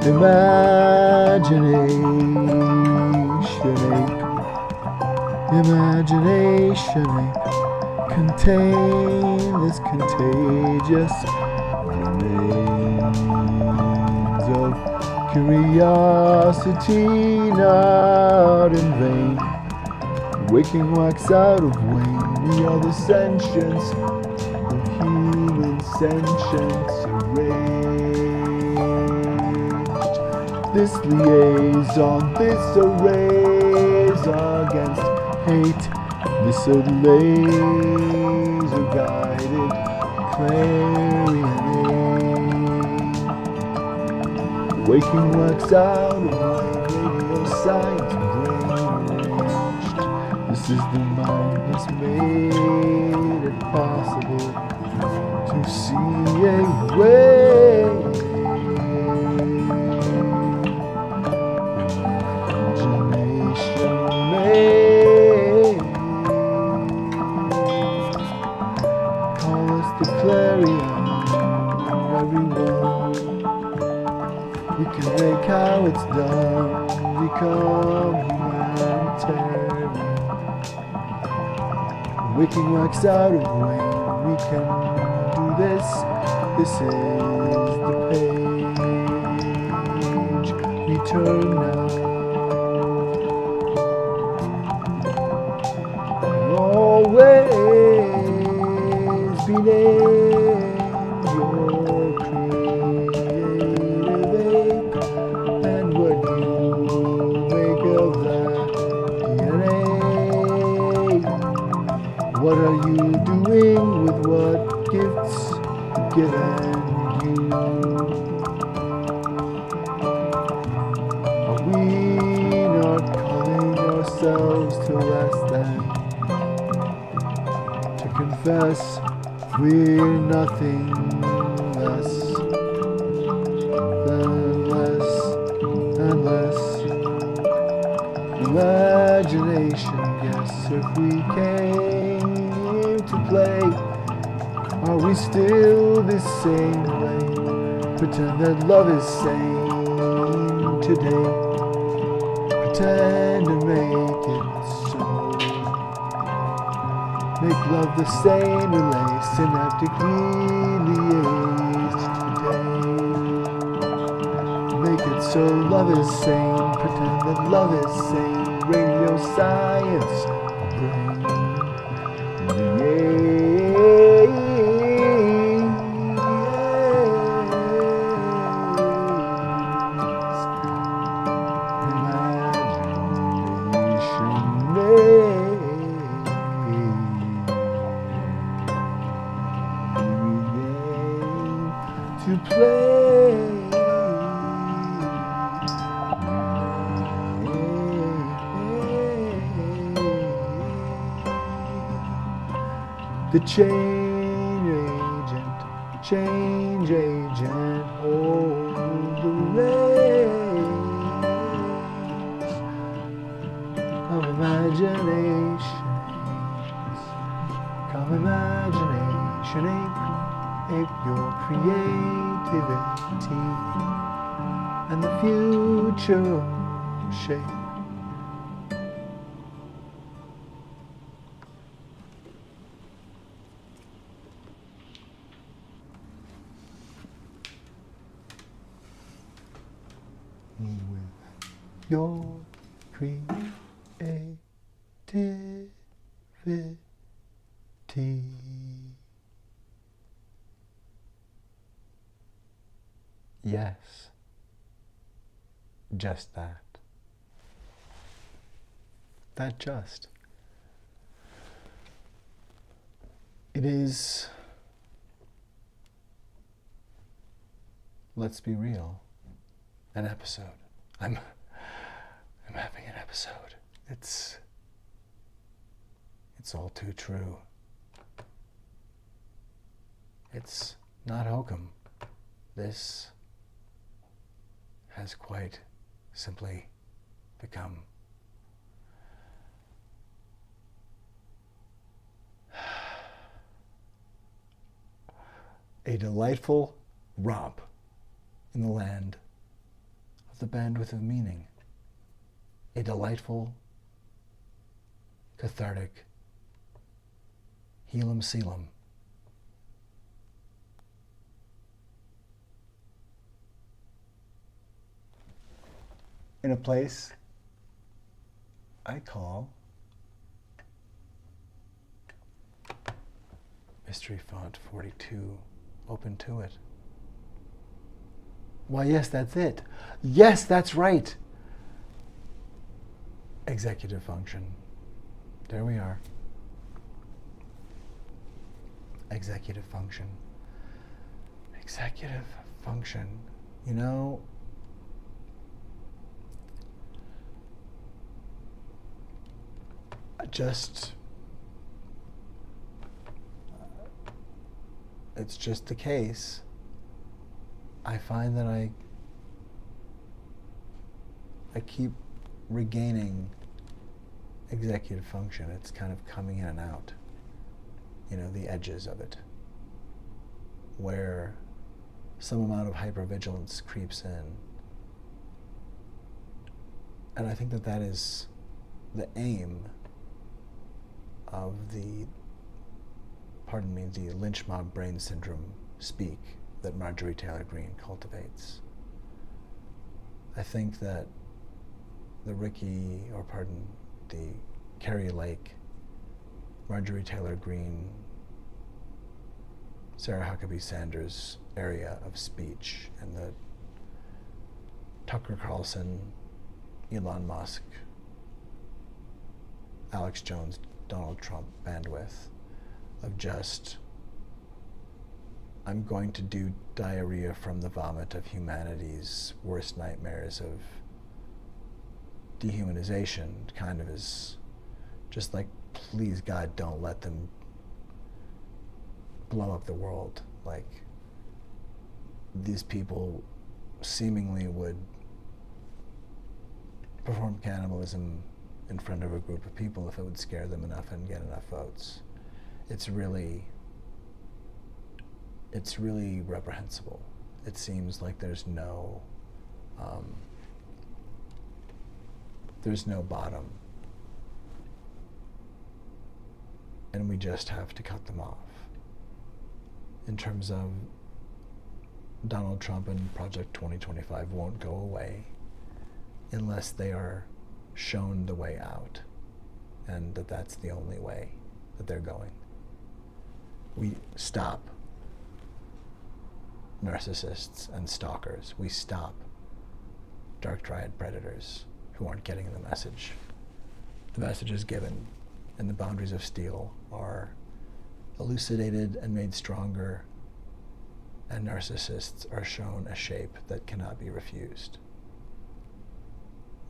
imagination ape, imagination ape. Contain this contagious remains of curiosity, not in vain. Waking wax out of wane, we are the sentience, the human sentience arranged. This liaison, this arrays against hate. This a laser-guided clarion aid. Waking wax out of radio science brain-arranged. This is the mind that's made it possible to see a way. Imagination made. The clarion, everyone. We can make how it's done, become humanitarian. Waking wax out of wane, we can do this. This is the page we turn now. apprehend your creative ache and what you make of that DNA. What are you doing with what gifts given you? Are we not calling ourselves to less than? To confess we're nothing less than less and less. Imagination, yes, if we came to play, are we still the same way? Pretend that love is sane today. Pretend to make it so. Make love the same relay, synaptically liaised today. Make it so love is sane, pretend that love is sane. Radio science, brain, to play. The change agent, hold the reins of imaginations. Come imagination, ape your creativity, and the future shape. With your creativity. Yes, just that. That just. It is, let's be real, an episode. I'm having an episode. It's all too true. It's not hokum. This has quite simply become a delightful romp in the land of the bandwidth of meaning. A delightful, cathartic, helum coelum. In a place I call Mystery Font 42, Ope Intuit. Why, yes, that's it. Yes, that's right. Executive function. There we are. Executive function. Executive function. You know, it's just the case. I find that I keep regaining executive function. It's kind of coming in and out, you know, the edges of it, where some amount of hypervigilance creeps in. And I think that that is the aim of the, pardon me, the lynch mob brain syndrome speak that Marjorie Taylor Greene cultivates. I think that the Carrie Lake, Marjorie Taylor Greene Sarah Huckabee Sanders' area of speech and the Tucker Carlson, Elon Musk, Alex Jones, Donald Trump bandwidth of just, I'm going to do diarrhea from the vomit of humanity's worst nightmares of dehumanization, kind of is just like, please God, don't let them blow up the world. Like, these people seemingly would perform cannibalism in front of a group of people if it would scare them enough and get enough votes. It's really reprehensible. It seems like there's no bottom, and we just have to cut them off. In terms of Donald Trump and Project 2025 won't go away unless they are shown the way out, and that's the only way that they're going. We stop narcissists and stalkers. We stop dark triad predators who aren't getting the message. The message is given, and the boundaries of steel are elucidated and made stronger, and narcissists are shown a shape that cannot be refused.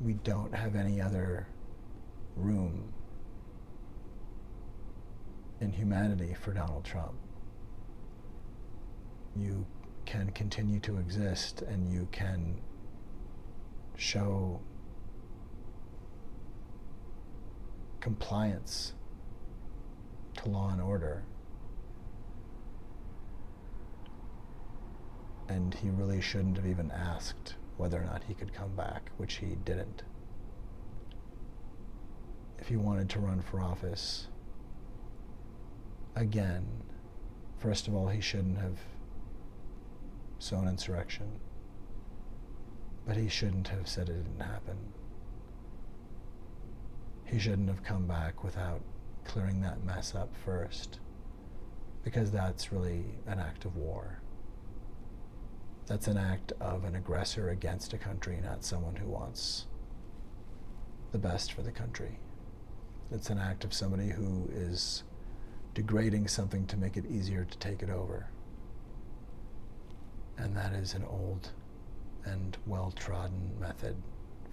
We don't have any other room in humanity for Donald Trump. You can continue to exist, and you can show compliance to law and order, and he really shouldn't have even asked whether or not he could come back, which he didn't. If he wanted to run for office again, first of all, he shouldn't have sown insurrection, but he shouldn't have said it didn't happen. He shouldn't have come back without clearing that mess up first, because that's really an act of war. That's an act of an aggressor against a country, not someone who wants the best for the country. It's an act of somebody who is degrading something to make it easier to take it over. And that is an old and well-trodden method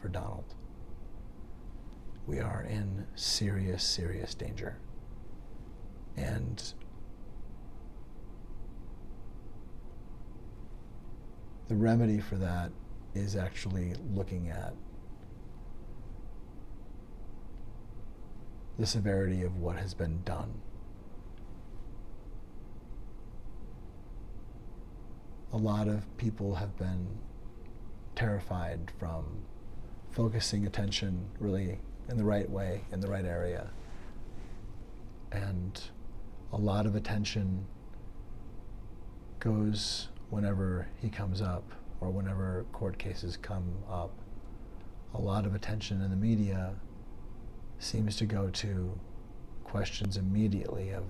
for Donald. We are in serious, serious danger. And the remedy for that is actually looking at the severity of what has been done. A lot of people have been terrified from focusing attention really in the right way, in the right area. And a lot of attention goes whenever he comes up, or whenever court cases come up. A lot of attention in the media seems to go to questions immediately of,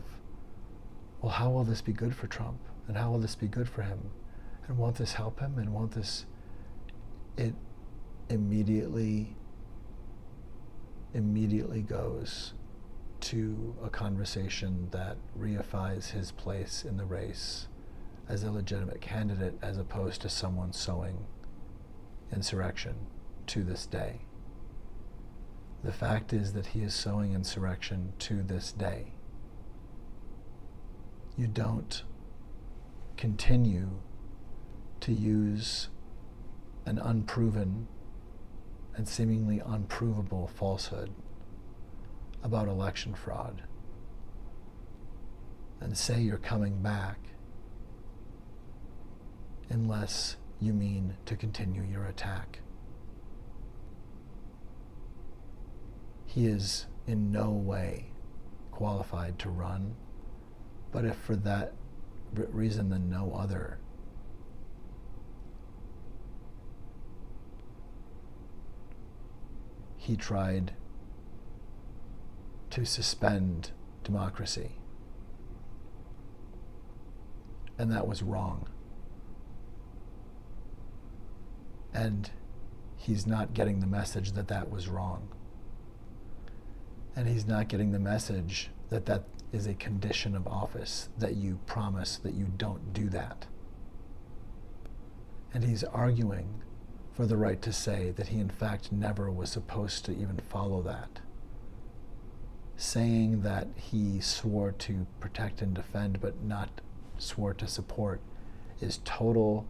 well, how will this be good for Trump? And how will this be good for him? And won't this help him? And won't this... It immediately goes to a conversation that reifies his place in the race as a legitimate candidate, as opposed to someone sowing insurrection to this day. The fact is that he is sowing insurrection to this day. You don't continue to use an unproven and seemingly unprovable falsehood about election fraud and say you're coming back unless you mean to continue your attack. He is in no way qualified to run, but if for that reason than no other, he tried to suspend democracy and that was wrong. And he's not getting the message that that was wrong. And he's not getting the message that that is a condition of office, that you promise that you don't do that. And he's arguing for the right to say that he in fact never was supposed to even follow that. Saying that he swore to protect and defend but not swore to support is total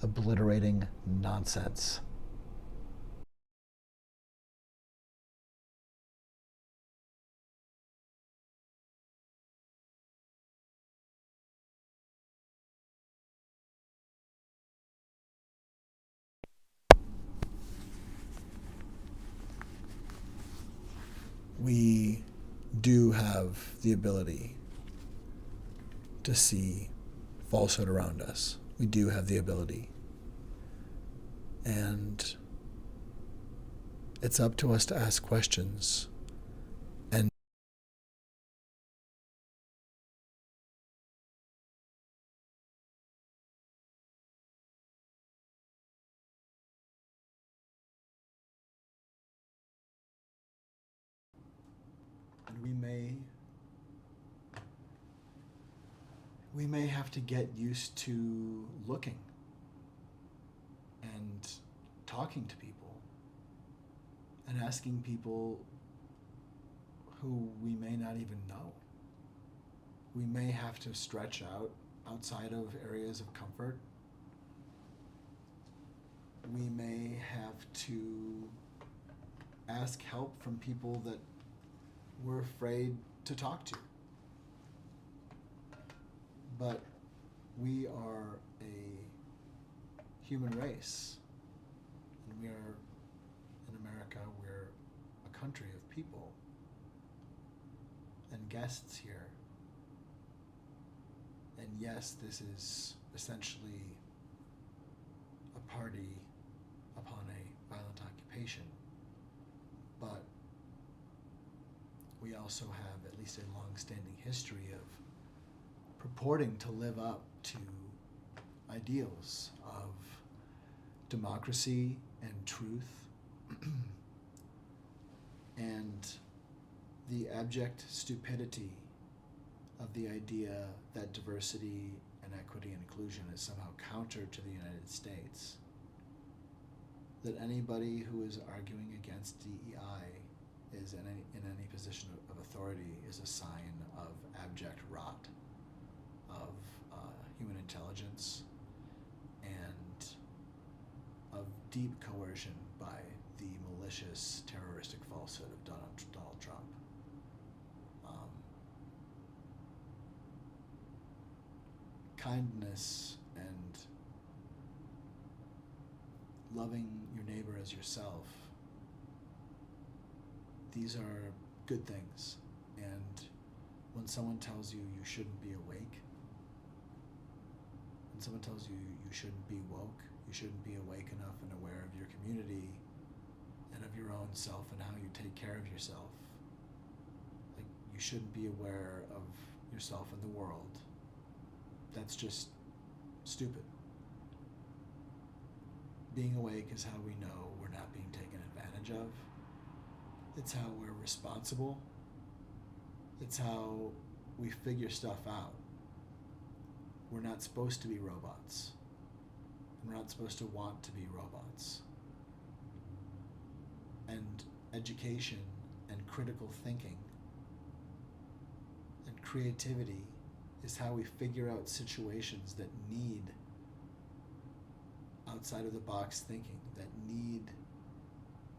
obliterating nonsense. We do have the ability to see falsehood around us. We do have the ability. And it's up to us to ask questions. And we may have to get used to looking and talking to people and asking people who we may not even know. We may have to stretch outside of areas of comfort. We may have to ask help from people that we're afraid to talk to. But we are a human race, and we are, in America, we're a country of people and guests here. And yes, this is essentially a party upon a violent occupation, but we also have at least a long-standing history of purporting to live up to ideals of democracy and truth and the abject stupidity of the idea that diversity and equity and inclusion is somehow counter to the United States. That anybody who is arguing against DEI is in any position of authority is a sign of abject rot, of human intelligence, and of deep coercion by the malicious, terroristic falsehood of Donald Trump. Kindness and loving your neighbor as yourself, these are good things. And when someone tells you you shouldn't be awake, when someone tells you you shouldn't be woke, you shouldn't be awake enough and aware of your community and of your own self and how you take care of yourself, like you shouldn't be aware of yourself and the world, that's just stupid. Being awake is how we know we're not being taken advantage of. It's how we're responsible. It's how we figure stuff out. We're not supposed to be robots. We're not supposed to want to be robots. And education and critical thinking and creativity is how we figure out situations that need outside of the box thinking, that need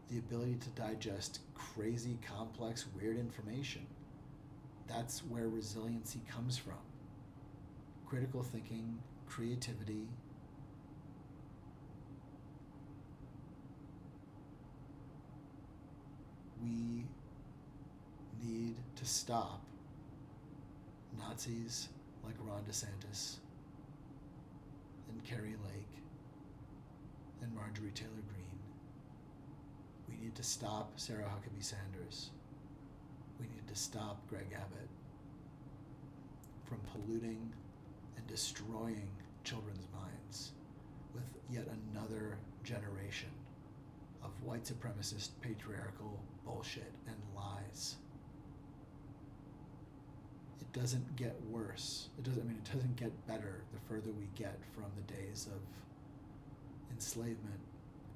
the ability to digest crazy, complex, weird information. That's where resiliency comes from. Critical thinking, creativity. We need to stop Nazis like Ron DeSantis and Carrie Lake and Marjorie Taylor Greene. We need to stop Sarah Huckabee Sanders. We need to stop Greg Abbott from polluting and destroying children's minds with yet another generation of white supremacist patriarchal bullshit and lies. It doesn't get worse. It doesn't get better the further we get from the days of enslavement. It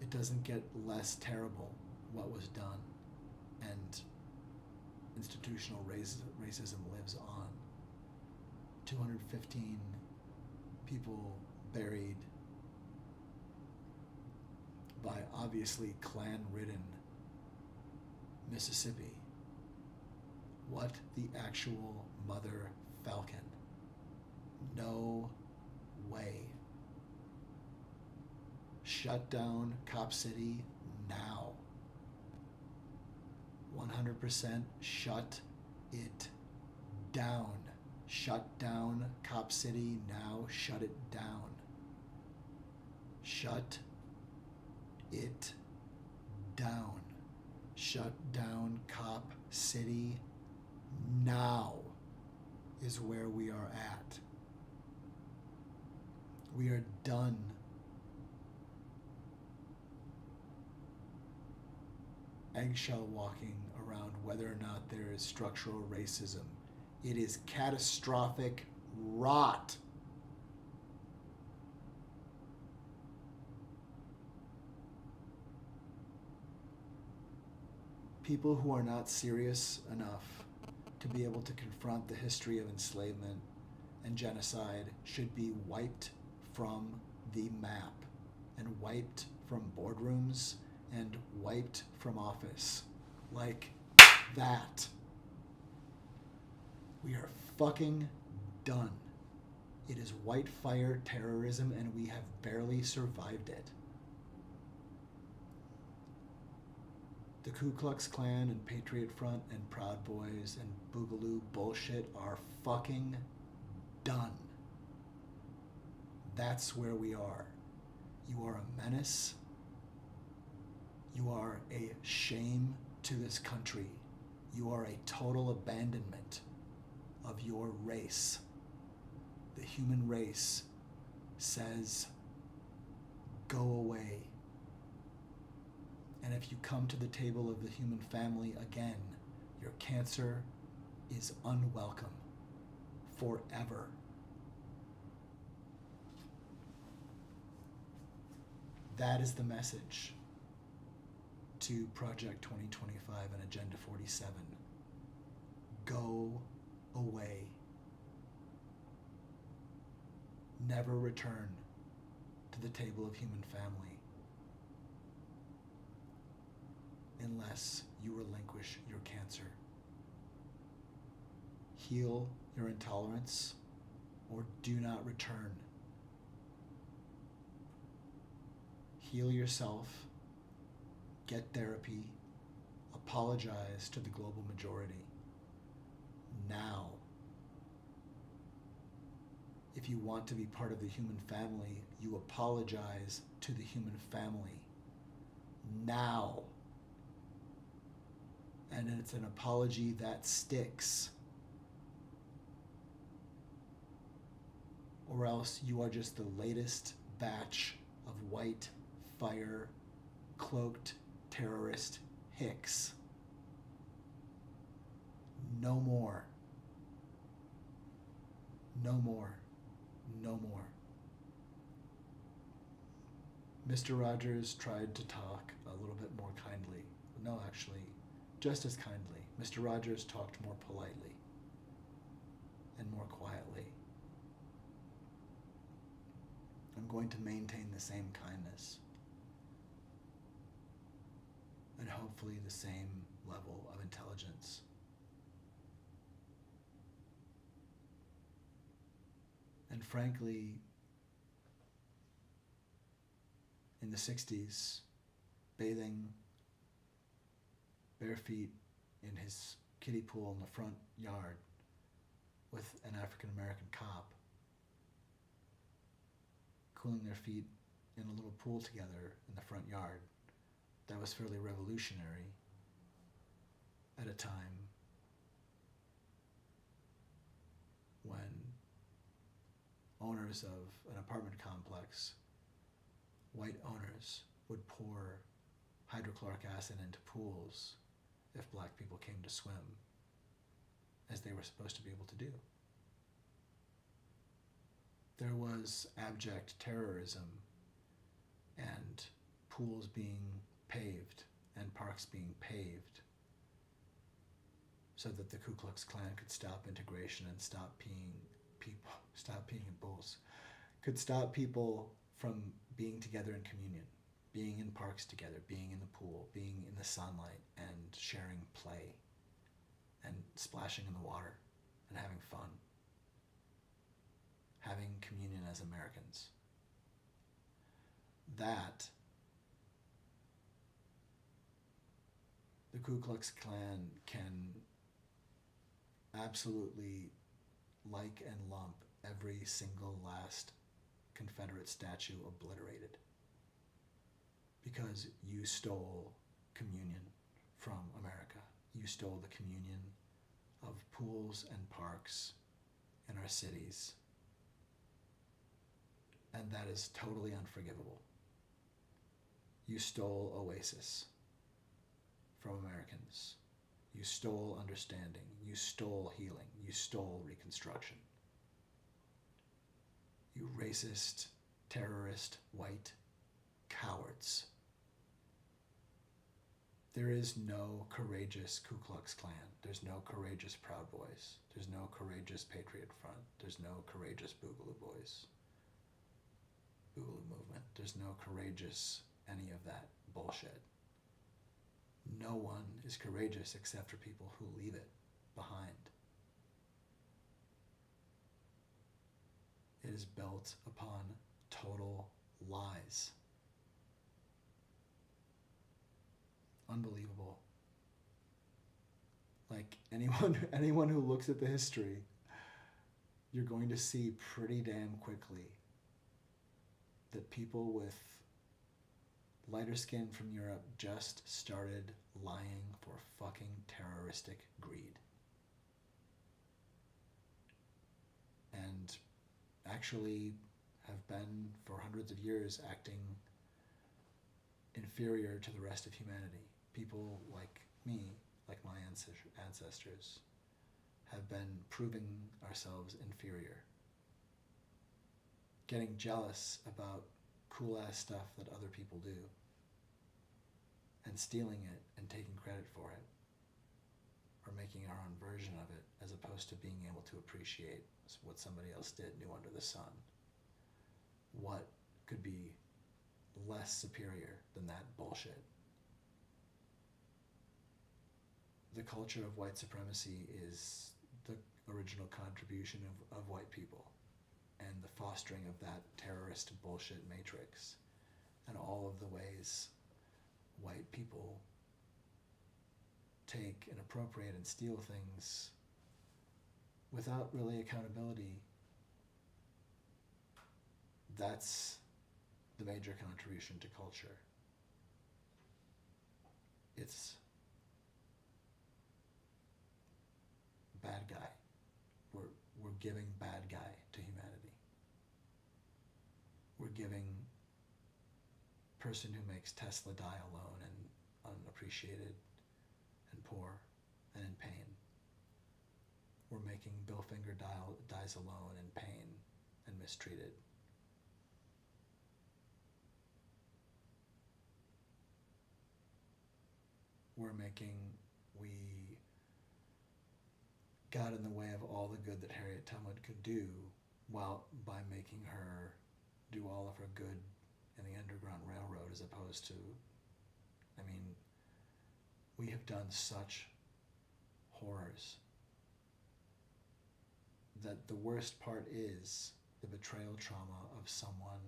doesn't get less terrible what was done, and institutional racism lives on. 215 people buried by obviously Klan-ridden Mississippi. What the actual mother falcon? No way. Shut down Cop City now. 100% shut it down. Shut down Cop City now. Shut it down. Shut it down. Shut down Cop City now is where we are at. We are done. Eggshell walking around whether or not there is structural racism. It is catastrophic rot. People who are not serious enough to be able to confront the history of enslavement and genocide should be wiped from the map and wiped from boardrooms and wiped from office. Like that. We are fucking done. It is white fire terrorism and we have barely survived it. The Ku Klux Klan and Patriot Front and Proud Boys and Boogaloo bullshit are fucking done. That's where we are. You are a menace. You are a shame to this country. You are a total abandonment of your race. The human race says, go away. And if you come to the table of the human family again, your cancer is unwelcome forever. That is the message to Project 2025 and Agenda 47. Go away. Never return to the table of human family unless you relinquish your cancer. Heal your intolerance or do not return. Heal yourself, get therapy, apologize to the global majority. Now. If you want to be part of the human family, you apologize to the human family. Now. And it's an apology that sticks. Or else you are just the latest batch of white fire cloaked terrorist hicks. No more. No more. No more. Mr. Rogers tried to talk a little bit more kindly. No, actually, just as kindly. Mr. Rogers talked more politely and more quietly. I'm going to maintain the same kindness and hopefully the same level of intelligence. And frankly, in the 60s, bathing bare feet in his kiddie pool in the front yard with an African American cop, cooling their feet in a little pool together in the front yard, that was fairly revolutionary at a time owners of an apartment complex, white owners, would pour hydrochloric acid into pools if black people came to swim, as they were supposed to be able to do. There was abject terrorism and pools being paved and parks being paved so that the Ku Klux Klan could stop integration and stop peeing in pools, could stop people from being together in communion, being in parks together, being in the pool, being in the sunlight and sharing play and splashing in the water and having fun, having communion as Americans. That the Ku Klux Klan can absolutely like and lump every single last Confederate statue obliterated, because you stole communion from America. You stole the communion of pools and parks in our cities, and that is totally unforgivable. You stole Oasis from Americans. You stole understanding. You stole healing. You stole Reconstruction. You racist, terrorist, white cowards. There is no courageous Ku Klux Klan. There's no courageous Proud Boys. There's no courageous Patriot Front. There's no courageous Boogaloo Boys. Boogaloo Movement. There's no courageous any of that bullshit. No one is courageous except for people who leave it behind. It is built upon total lies. Unbelievable. Like anyone who looks at the history, you're going to see pretty damn quickly that people with lighter skin from Europe just started lying for fucking terroristic greed. And actually have been for hundreds of years acting inferior to the rest of humanity. People like me, like my ancestors, have been proving ourselves inferior. Getting jealous about cool-ass stuff that other people do, and stealing it and taking credit for it, or making our own version of it, as opposed to being able to appreciate what somebody else did new under the sun. What could be less superior than that bullshit? The culture of white supremacy is the original contribution of white people, and the fostering of that terrorist bullshit matrix, and all of the ways white people take and appropriate and steal things without really accountability. That's the major contribution to culture. It's bad guy. We're giving bad guy to humanity. We're giving person who makes Tesla die alone and unappreciated and poor and in pain. We're making Bill Finger dies alone in pain and mistreated. We got in the way of all the good that Harriet Tubman could do, by making her do all of her good in the Underground Railroad, as opposed to, we have done such horrors that the worst part is the betrayal trauma of someone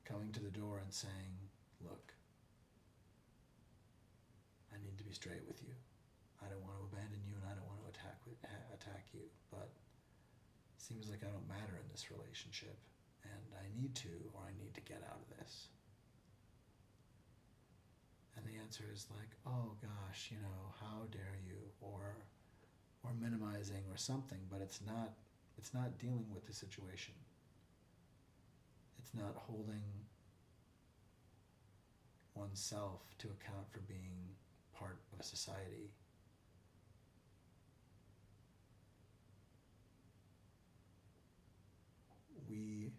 coming to the door and saying, look, I need to be straight with you. I don't want to abandon you, and I don't want to attack you, but it seems like I don't matter in this relationship, and I need to, or I need to get out of this. And the answer is like, oh gosh, how dare you, or or minimizing or something, but it's not dealing with the situation. It's not holding oneself to account for being part of a society. We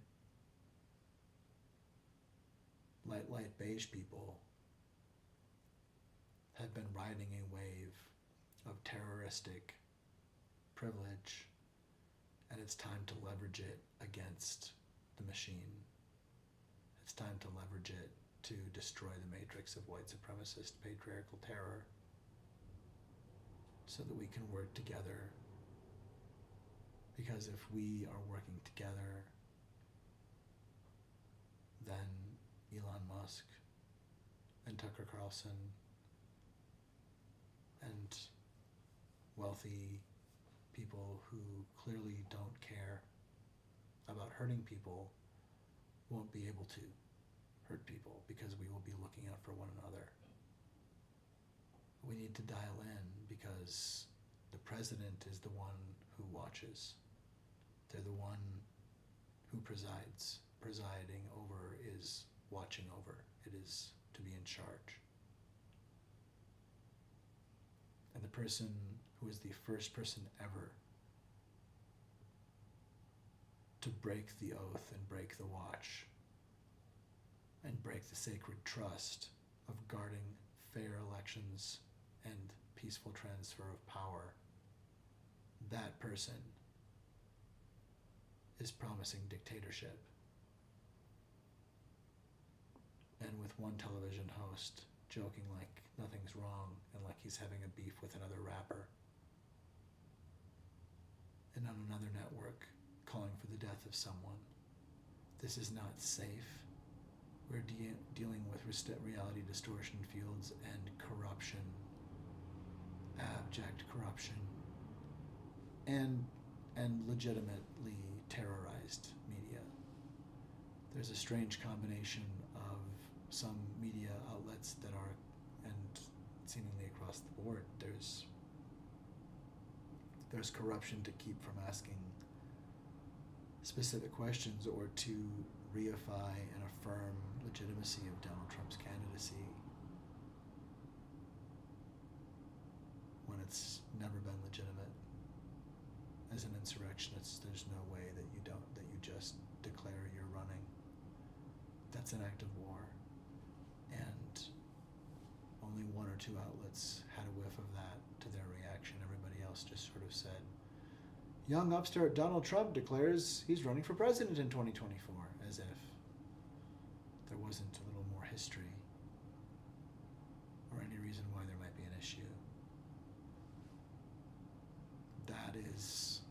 light beige people have been riding a wave of terroristic privilege, and it's time to leverage it against the machine. It's time to leverage it to destroy the matrix of white supremacist patriarchal terror so that we can work together. Because if we are working together, then Elon Musk and Tucker Carlson and wealthy people who clearly don't care about hurting people won't be able to hurt people, because we will be looking out for one another. We need to dial in, because the president is the one who watches. They're the one who presides. Presiding over is watching over. It is to be in charge. And the person who is the first person ever to break the oath and break the watch and break the sacred trust of guarding fair elections and peaceful transfer of power, that person is promising dictatorship. And with one television host joking like nothing's wrong and like he's having a beef with another rapper, and on another network calling for the death of someone. This is not safe. We're dealing with reality distortion fields and corruption, abject corruption, and legitimately terrorized media. There's a strange combination of some media outlets that are, and seemingly across the board, there's corruption to keep from asking specific questions or to reify and affirm legitimacy of Donald Trump's candidacy when it's never been legitimate. As an insurrectionist, there's no way that you just declare you're running. That's an act of war. And only one or two outlets had a whiff of that to their reaction. Everybody else just sort of said, young upstart Donald Trump declares he's running for president in 2024, as if there wasn't a little more history or any reason why there might be an issue. That is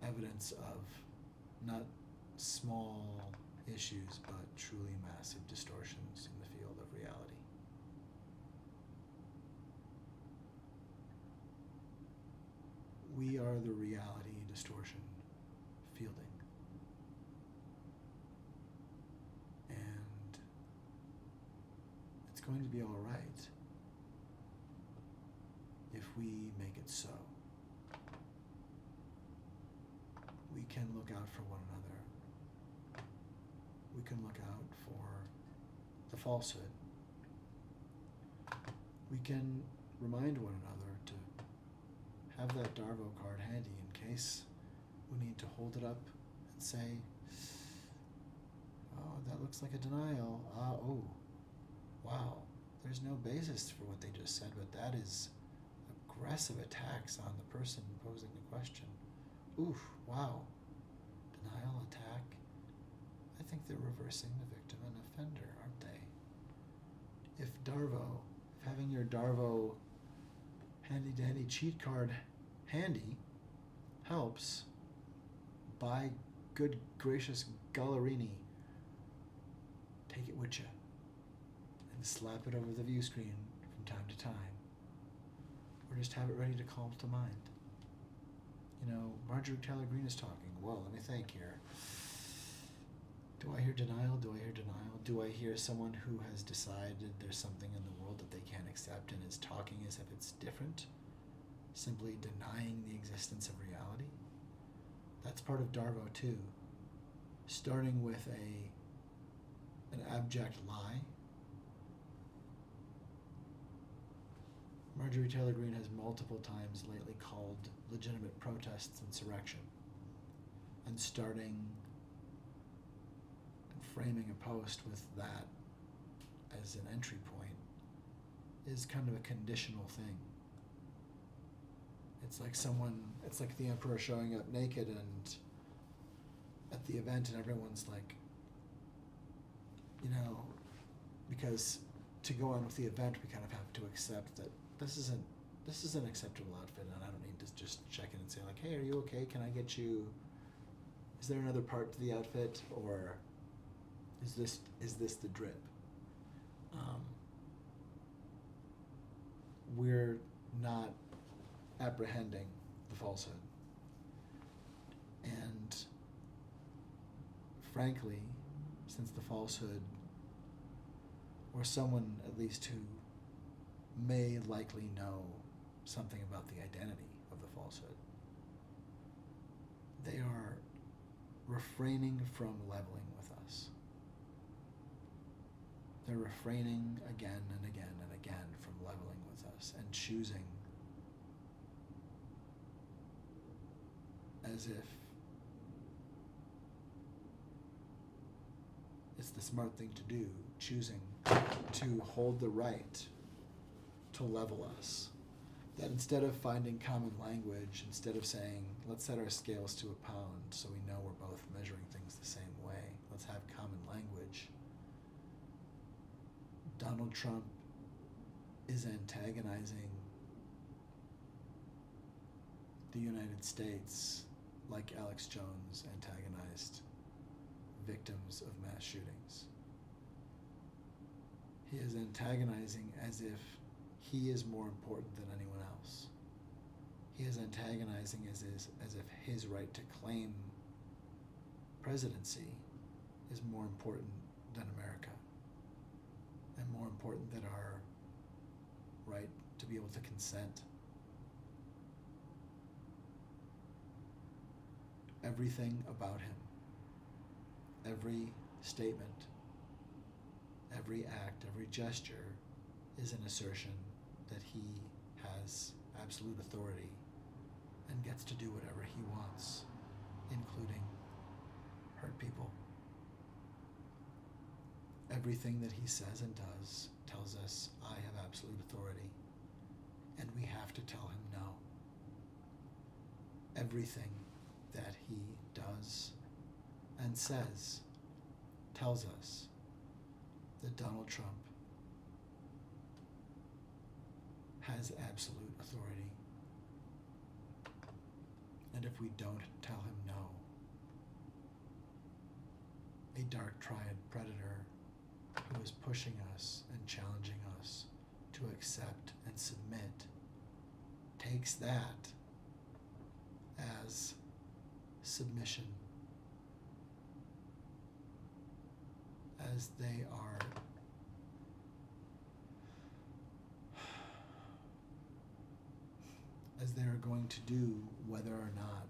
evidence of not small issues, but truly massive distortions in the field of reality. We are the reality distortion fielding. And it's going to be all right if we make it so. We can look out for one another. We can look out for the falsehood. We can remind one another to have that Darvo card handy in case we need to hold it up and say, oh, that looks like a denial. Oh, wow. There's no basis for what they just said, but that is aggressive attacks on the person posing the question. Oof, wow. Denial, attack. I think they're reversing the victim and offender, aren't they? If having your Darvo handy-dandy cheat card handy helps, by good gracious Gallerini, take it with you and slap it over the view screen from time to time, or just have it ready to call to mind. You know, Marjorie Taylor Greene is talking. Well, let me think here. Do I hear denial? Do I hear denial? Do I hear someone who has decided there's something in the world that they can't accept and is talking as if it's different? simply denying the existence of reality. That's part of Darvo too. Starting with an abject lie. Marjorie Taylor Greene has multiple times lately called legitimate protests insurrection. And starting and framing a post with that as an entry point is kind of a conditional thing. It's like the emperor showing up naked and at the event, and everyone's like, because to go on with the event, we kind of have to accept that this is an acceptable outfit, and I don't need to just check in and say like, hey, are you okay? Can I get you? Is there another part to the outfit, or is this the drip? We're not apprehending the falsehood, and frankly, since the falsehood, or someone at least who may likely know something about the identity of the falsehood, they are refraining from leveling with us. They're refraining again and again and again from leveling with us and choosing as if it's the smart thing to do, choosing to hold the right to level us. That instead of finding common language, instead of saying, let's set our scales to a pound so we know we're both measuring things the same way, let's have common language. Donald Trump is antagonizing the United States like Alex Jones antagonized victims of mass shootings. He is antagonizing as if he is more important than anyone else. He is antagonizing as if his right to claim presidency is more important than America, and more important than our right to be able to consent. Everything about him, every statement, every act, every gesture is an assertion that he has absolute authority and gets to do whatever he wants, including hurt people. Everything that he says and does tells us, I have absolute authority, and we have to tell him no. Everything that he does and says tells us that Donald Trump has absolute authority. And if we don't tell him no, a dark triad predator who is pushing us and challenging us to accept and submit takes that as submission, as they are going to do whether or not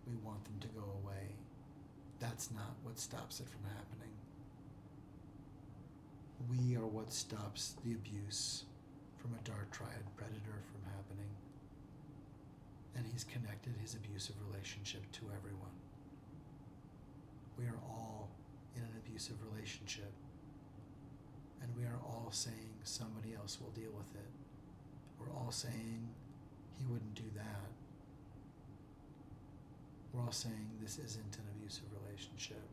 we want them to go away. That's not what stops it from happening. We are what stops the abuse from a dark triad predator from happening. And he's connected his abusive relationship to everyone. We are all in an abusive relationship, and we are all saying somebody else will deal with it. We're all saying he wouldn't do that. We're all saying this isn't an abusive relationship.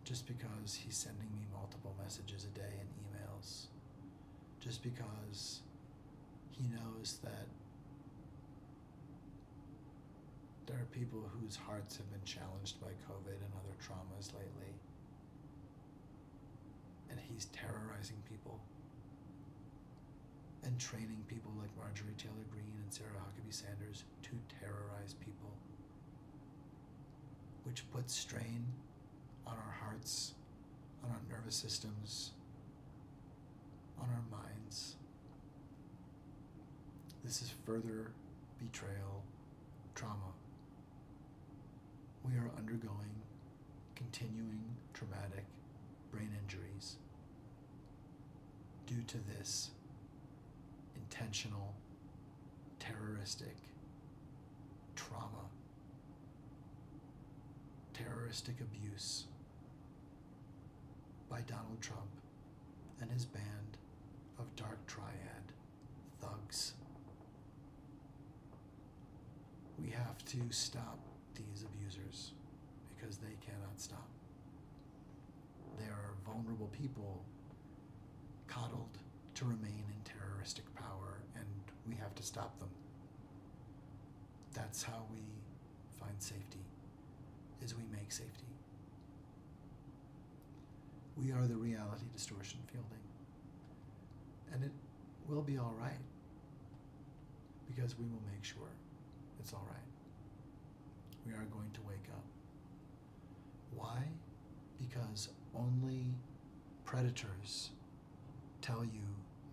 Just because he's sending me multiple messages a day and emails. Just because he knows that there are people whose hearts have been challenged by COVID and other traumas lately. And he's terrorizing people and training people like Marjorie Taylor Greene and Sarah Huckabee Sanders to terrorize people, which puts strain on our hearts, on our nervous systems, on our minds. This is further betrayal, trauma. We are undergoing continuing traumatic brain injuries due to this intentional, terroristic trauma, terroristic abuse by Donald Trump and his band of dark triad thugs. We have to stop these abusers because they cannot stop. They are vulnerable people coddled to remain in terroristic power, and we have to stop them. That's how we find safety, is we make safety. We are the reality distortion fielding. And it will be all right, because we will make sure it's all right. We are going to wake up. Why? Because only predators tell you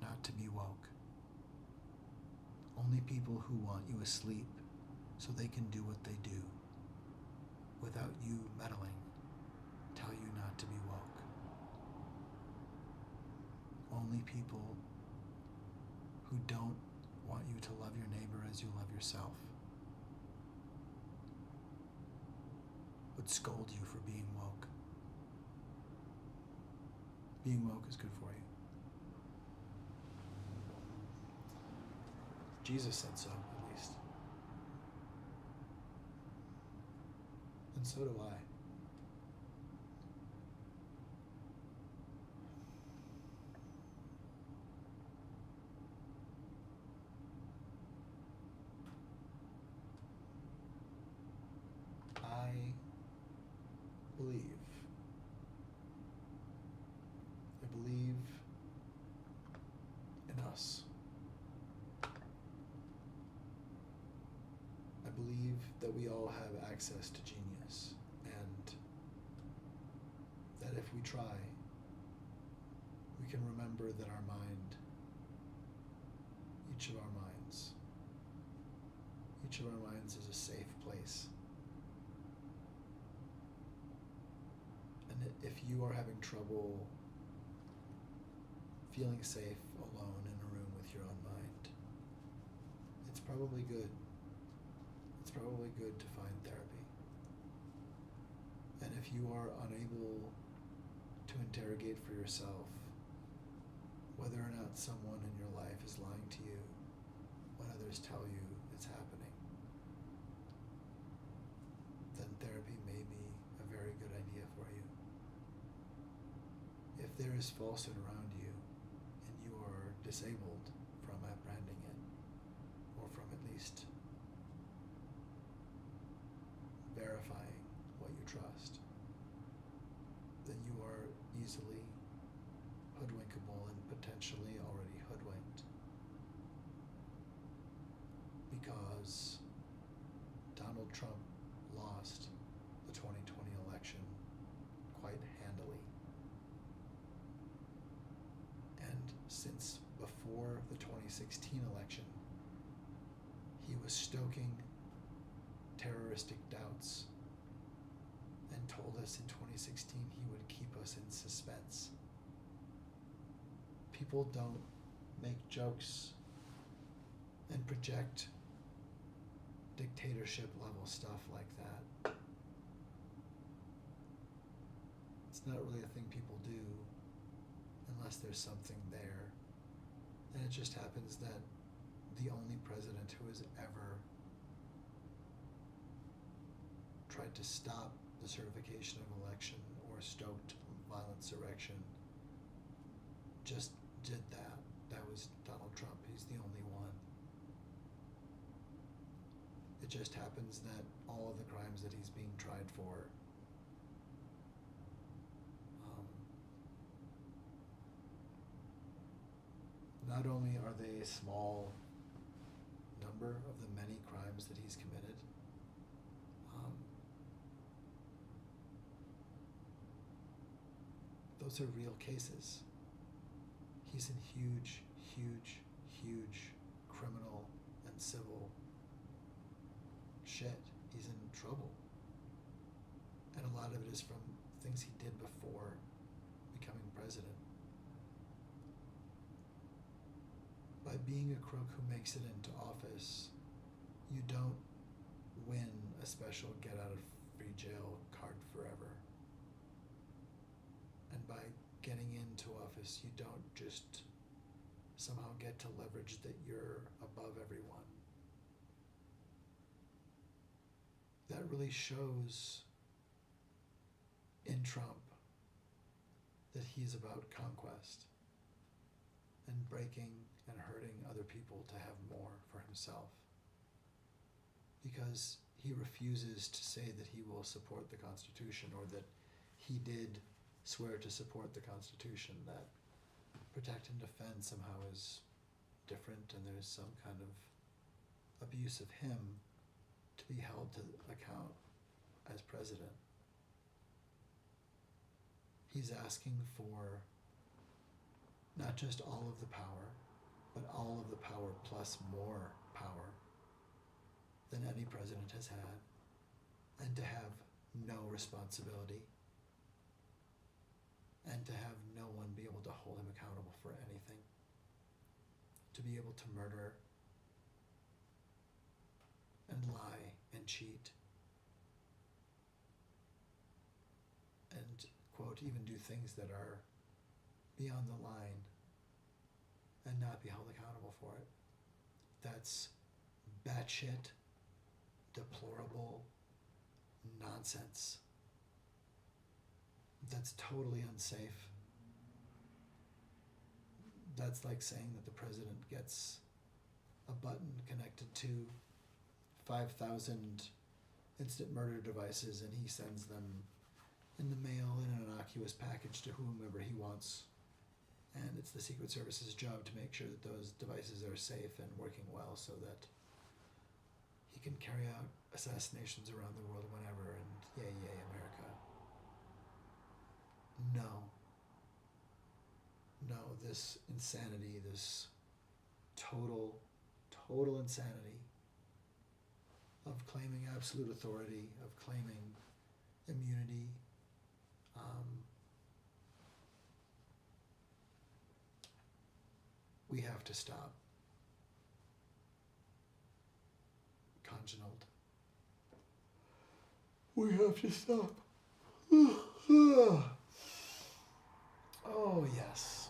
not to be woke. Only people who want you asleep so they can do what they do without you meddling tell you not to be woke. Only people who don't want you to love your neighbor as you love yourself would scold you for being woke. Being woke is good for you. Jesus said so, at least. And so do I. I believe. I believe in us. I believe that we all have access to genius, and that if we try, we can remember that our mind, each of our minds is a safe place. And if you are having trouble feeling safe alone in a room with your own mind, it's probably good. It's probably good to find therapy. And if you are unable to interrogate for yourself whether or not someone in your life is lying to you when others tell you it's happening, then therapy may be a very good idea for you. If there is falsehood around you and you are disabled from apprehending it, or from at least verifying what you trust, then you are easily hoodwinkable and potentially already hoodwinked, because Donald Trump lost the 2020 election quite handily. And since before the 2016 election, he was stoking terroristic doubts and told us in 2016 he would keep us in suspense. People don't make jokes and project dictatorship level stuff like that. It's not really a thing people do unless there's something there. And it just happens that the only president who has ever tried to stop the certification of election or stoked violent insurrection just did that. That was Donald Trump. He's the only one. It just happens that all of the crimes that he's being tried for not only are they a small number of the many crimes that he's committed, those are real cases. He's in huge, huge, huge criminal civil shit. He's in trouble. And a lot of it is from things he did before becoming president. By being a crook who makes it into office, you don't win a special get out of free jail card forever. And by getting into office, you don't just somehow get to leverage that you're above everyone. That really shows in Trump that he's about conquest and breaking and hurting other people to have more for himself. Because he refuses to say that he will support the Constitution, or that he did swear to support the Constitution, that protect and defend somehow is different and there's some kind of abuse of him to be held to account as president. He's asking for not just all of the power, but all of the power plus more power than any president has had, and to have no responsibility, and to have no one be able to hold him accountable for anything, to be able to murder and lie and cheat and, quote, even do things that are beyond the line and not be held accountable for it. That's batshit, deplorable nonsense. That's totally unsafe. That's like saying that the president gets a button connected to 5,000 instant murder devices and he sends them in the mail in an innocuous package to whomever he wants. And it's the Secret Service's job to make sure that those devices are safe and working well so that he can carry out assassinations around the world whenever, and yay, yay, America. No, this insanity, this total insanity of claiming absolute authority, of claiming immunity, we have to stop. Congenald. We have to stop. Oh yes.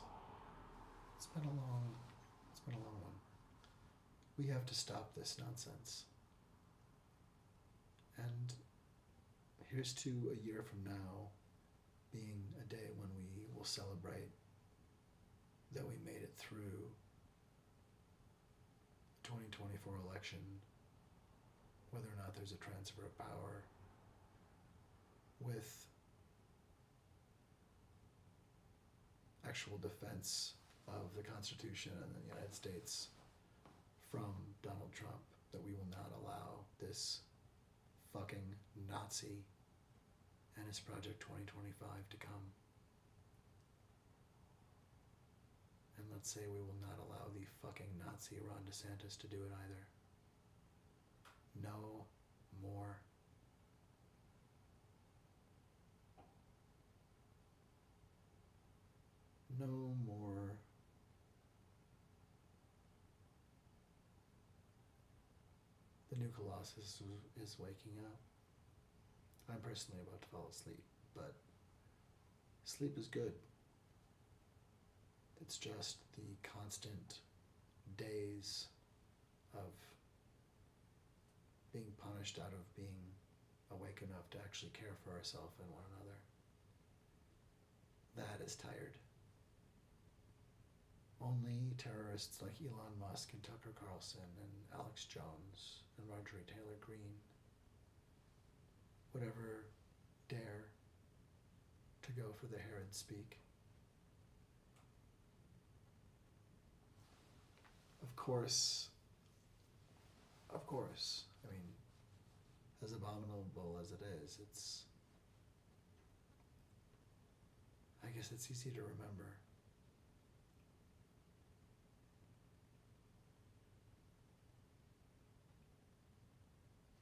It's been a long one. We have to stop this nonsense. And here's to a year from now being a day when we will celebrate that we made it through the 2024 election, whether or not there's a transfer of power, with actual defense of the Constitution and the United States from Donald Trump, that we will not allow this fucking Nazi and his Project 2025 to come. And let's say we will not allow the fucking Nazi Ron DeSantis to do it either. No more. No more. The new Colossus is waking up. I'm personally about to fall asleep, but sleep is good. It's just the constant days of being punished out of being awake enough to actually care for ourselves and one another. That is tired. Only terrorists like Elon Musk and Tucker Carlson and Alex Jones and Marjorie Taylor Greene would ever dare to go for the Herod speak. Of course, I mean, as abominable as it is, I guess it's easy to remember.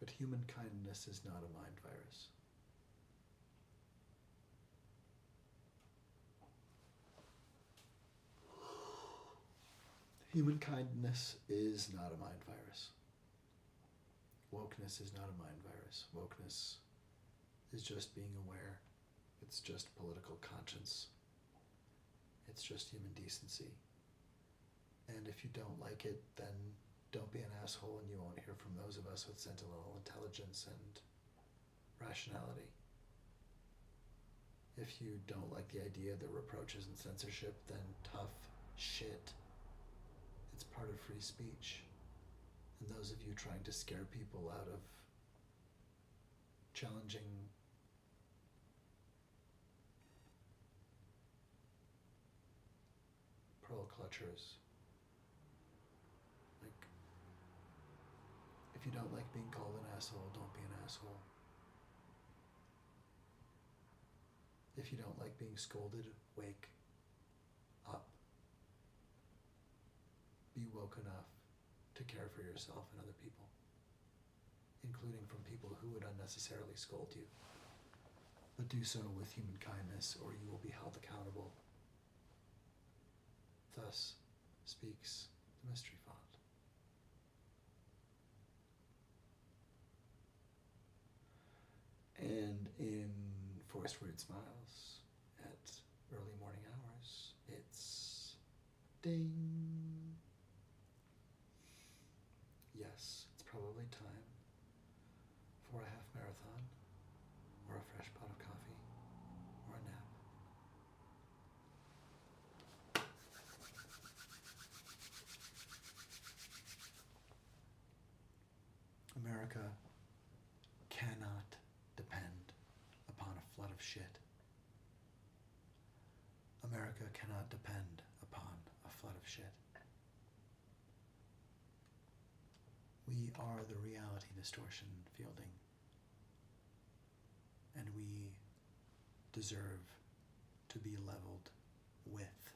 But human kindness is not a mind virus. Human kindness is not a mind virus. Wokeness is not a mind virus. Wokeness is just being aware. It's just political conscience. It's just human decency. And if you don't like it, then don't be an asshole, and you won't hear from those of us with sentinel intelligence and rationality. If you don't like the idea that reproaches and censorship, then tough shit. It's part of free speech. And those of you trying to scare people out of challenging pearl clutchers, like, if you don't like being called an asshole, don't be an asshole. If you don't like being scolded, wake up. Be woke enough to care for yourself and other people, including from people who would unnecessarily scold you. But do so with human kindness, or you will be held accountable. Thus speaks the mystery font. And in Forced Weird Smiles at early morning hours, it's ding. Yes, it's probably time for a half marathon, or a fresh pot of coffee, or a nap. America cannot depend upon a flood of shit. America cannot depend upon a flood of shit. We are the reality distortion fielding, and we deserve to be leveled with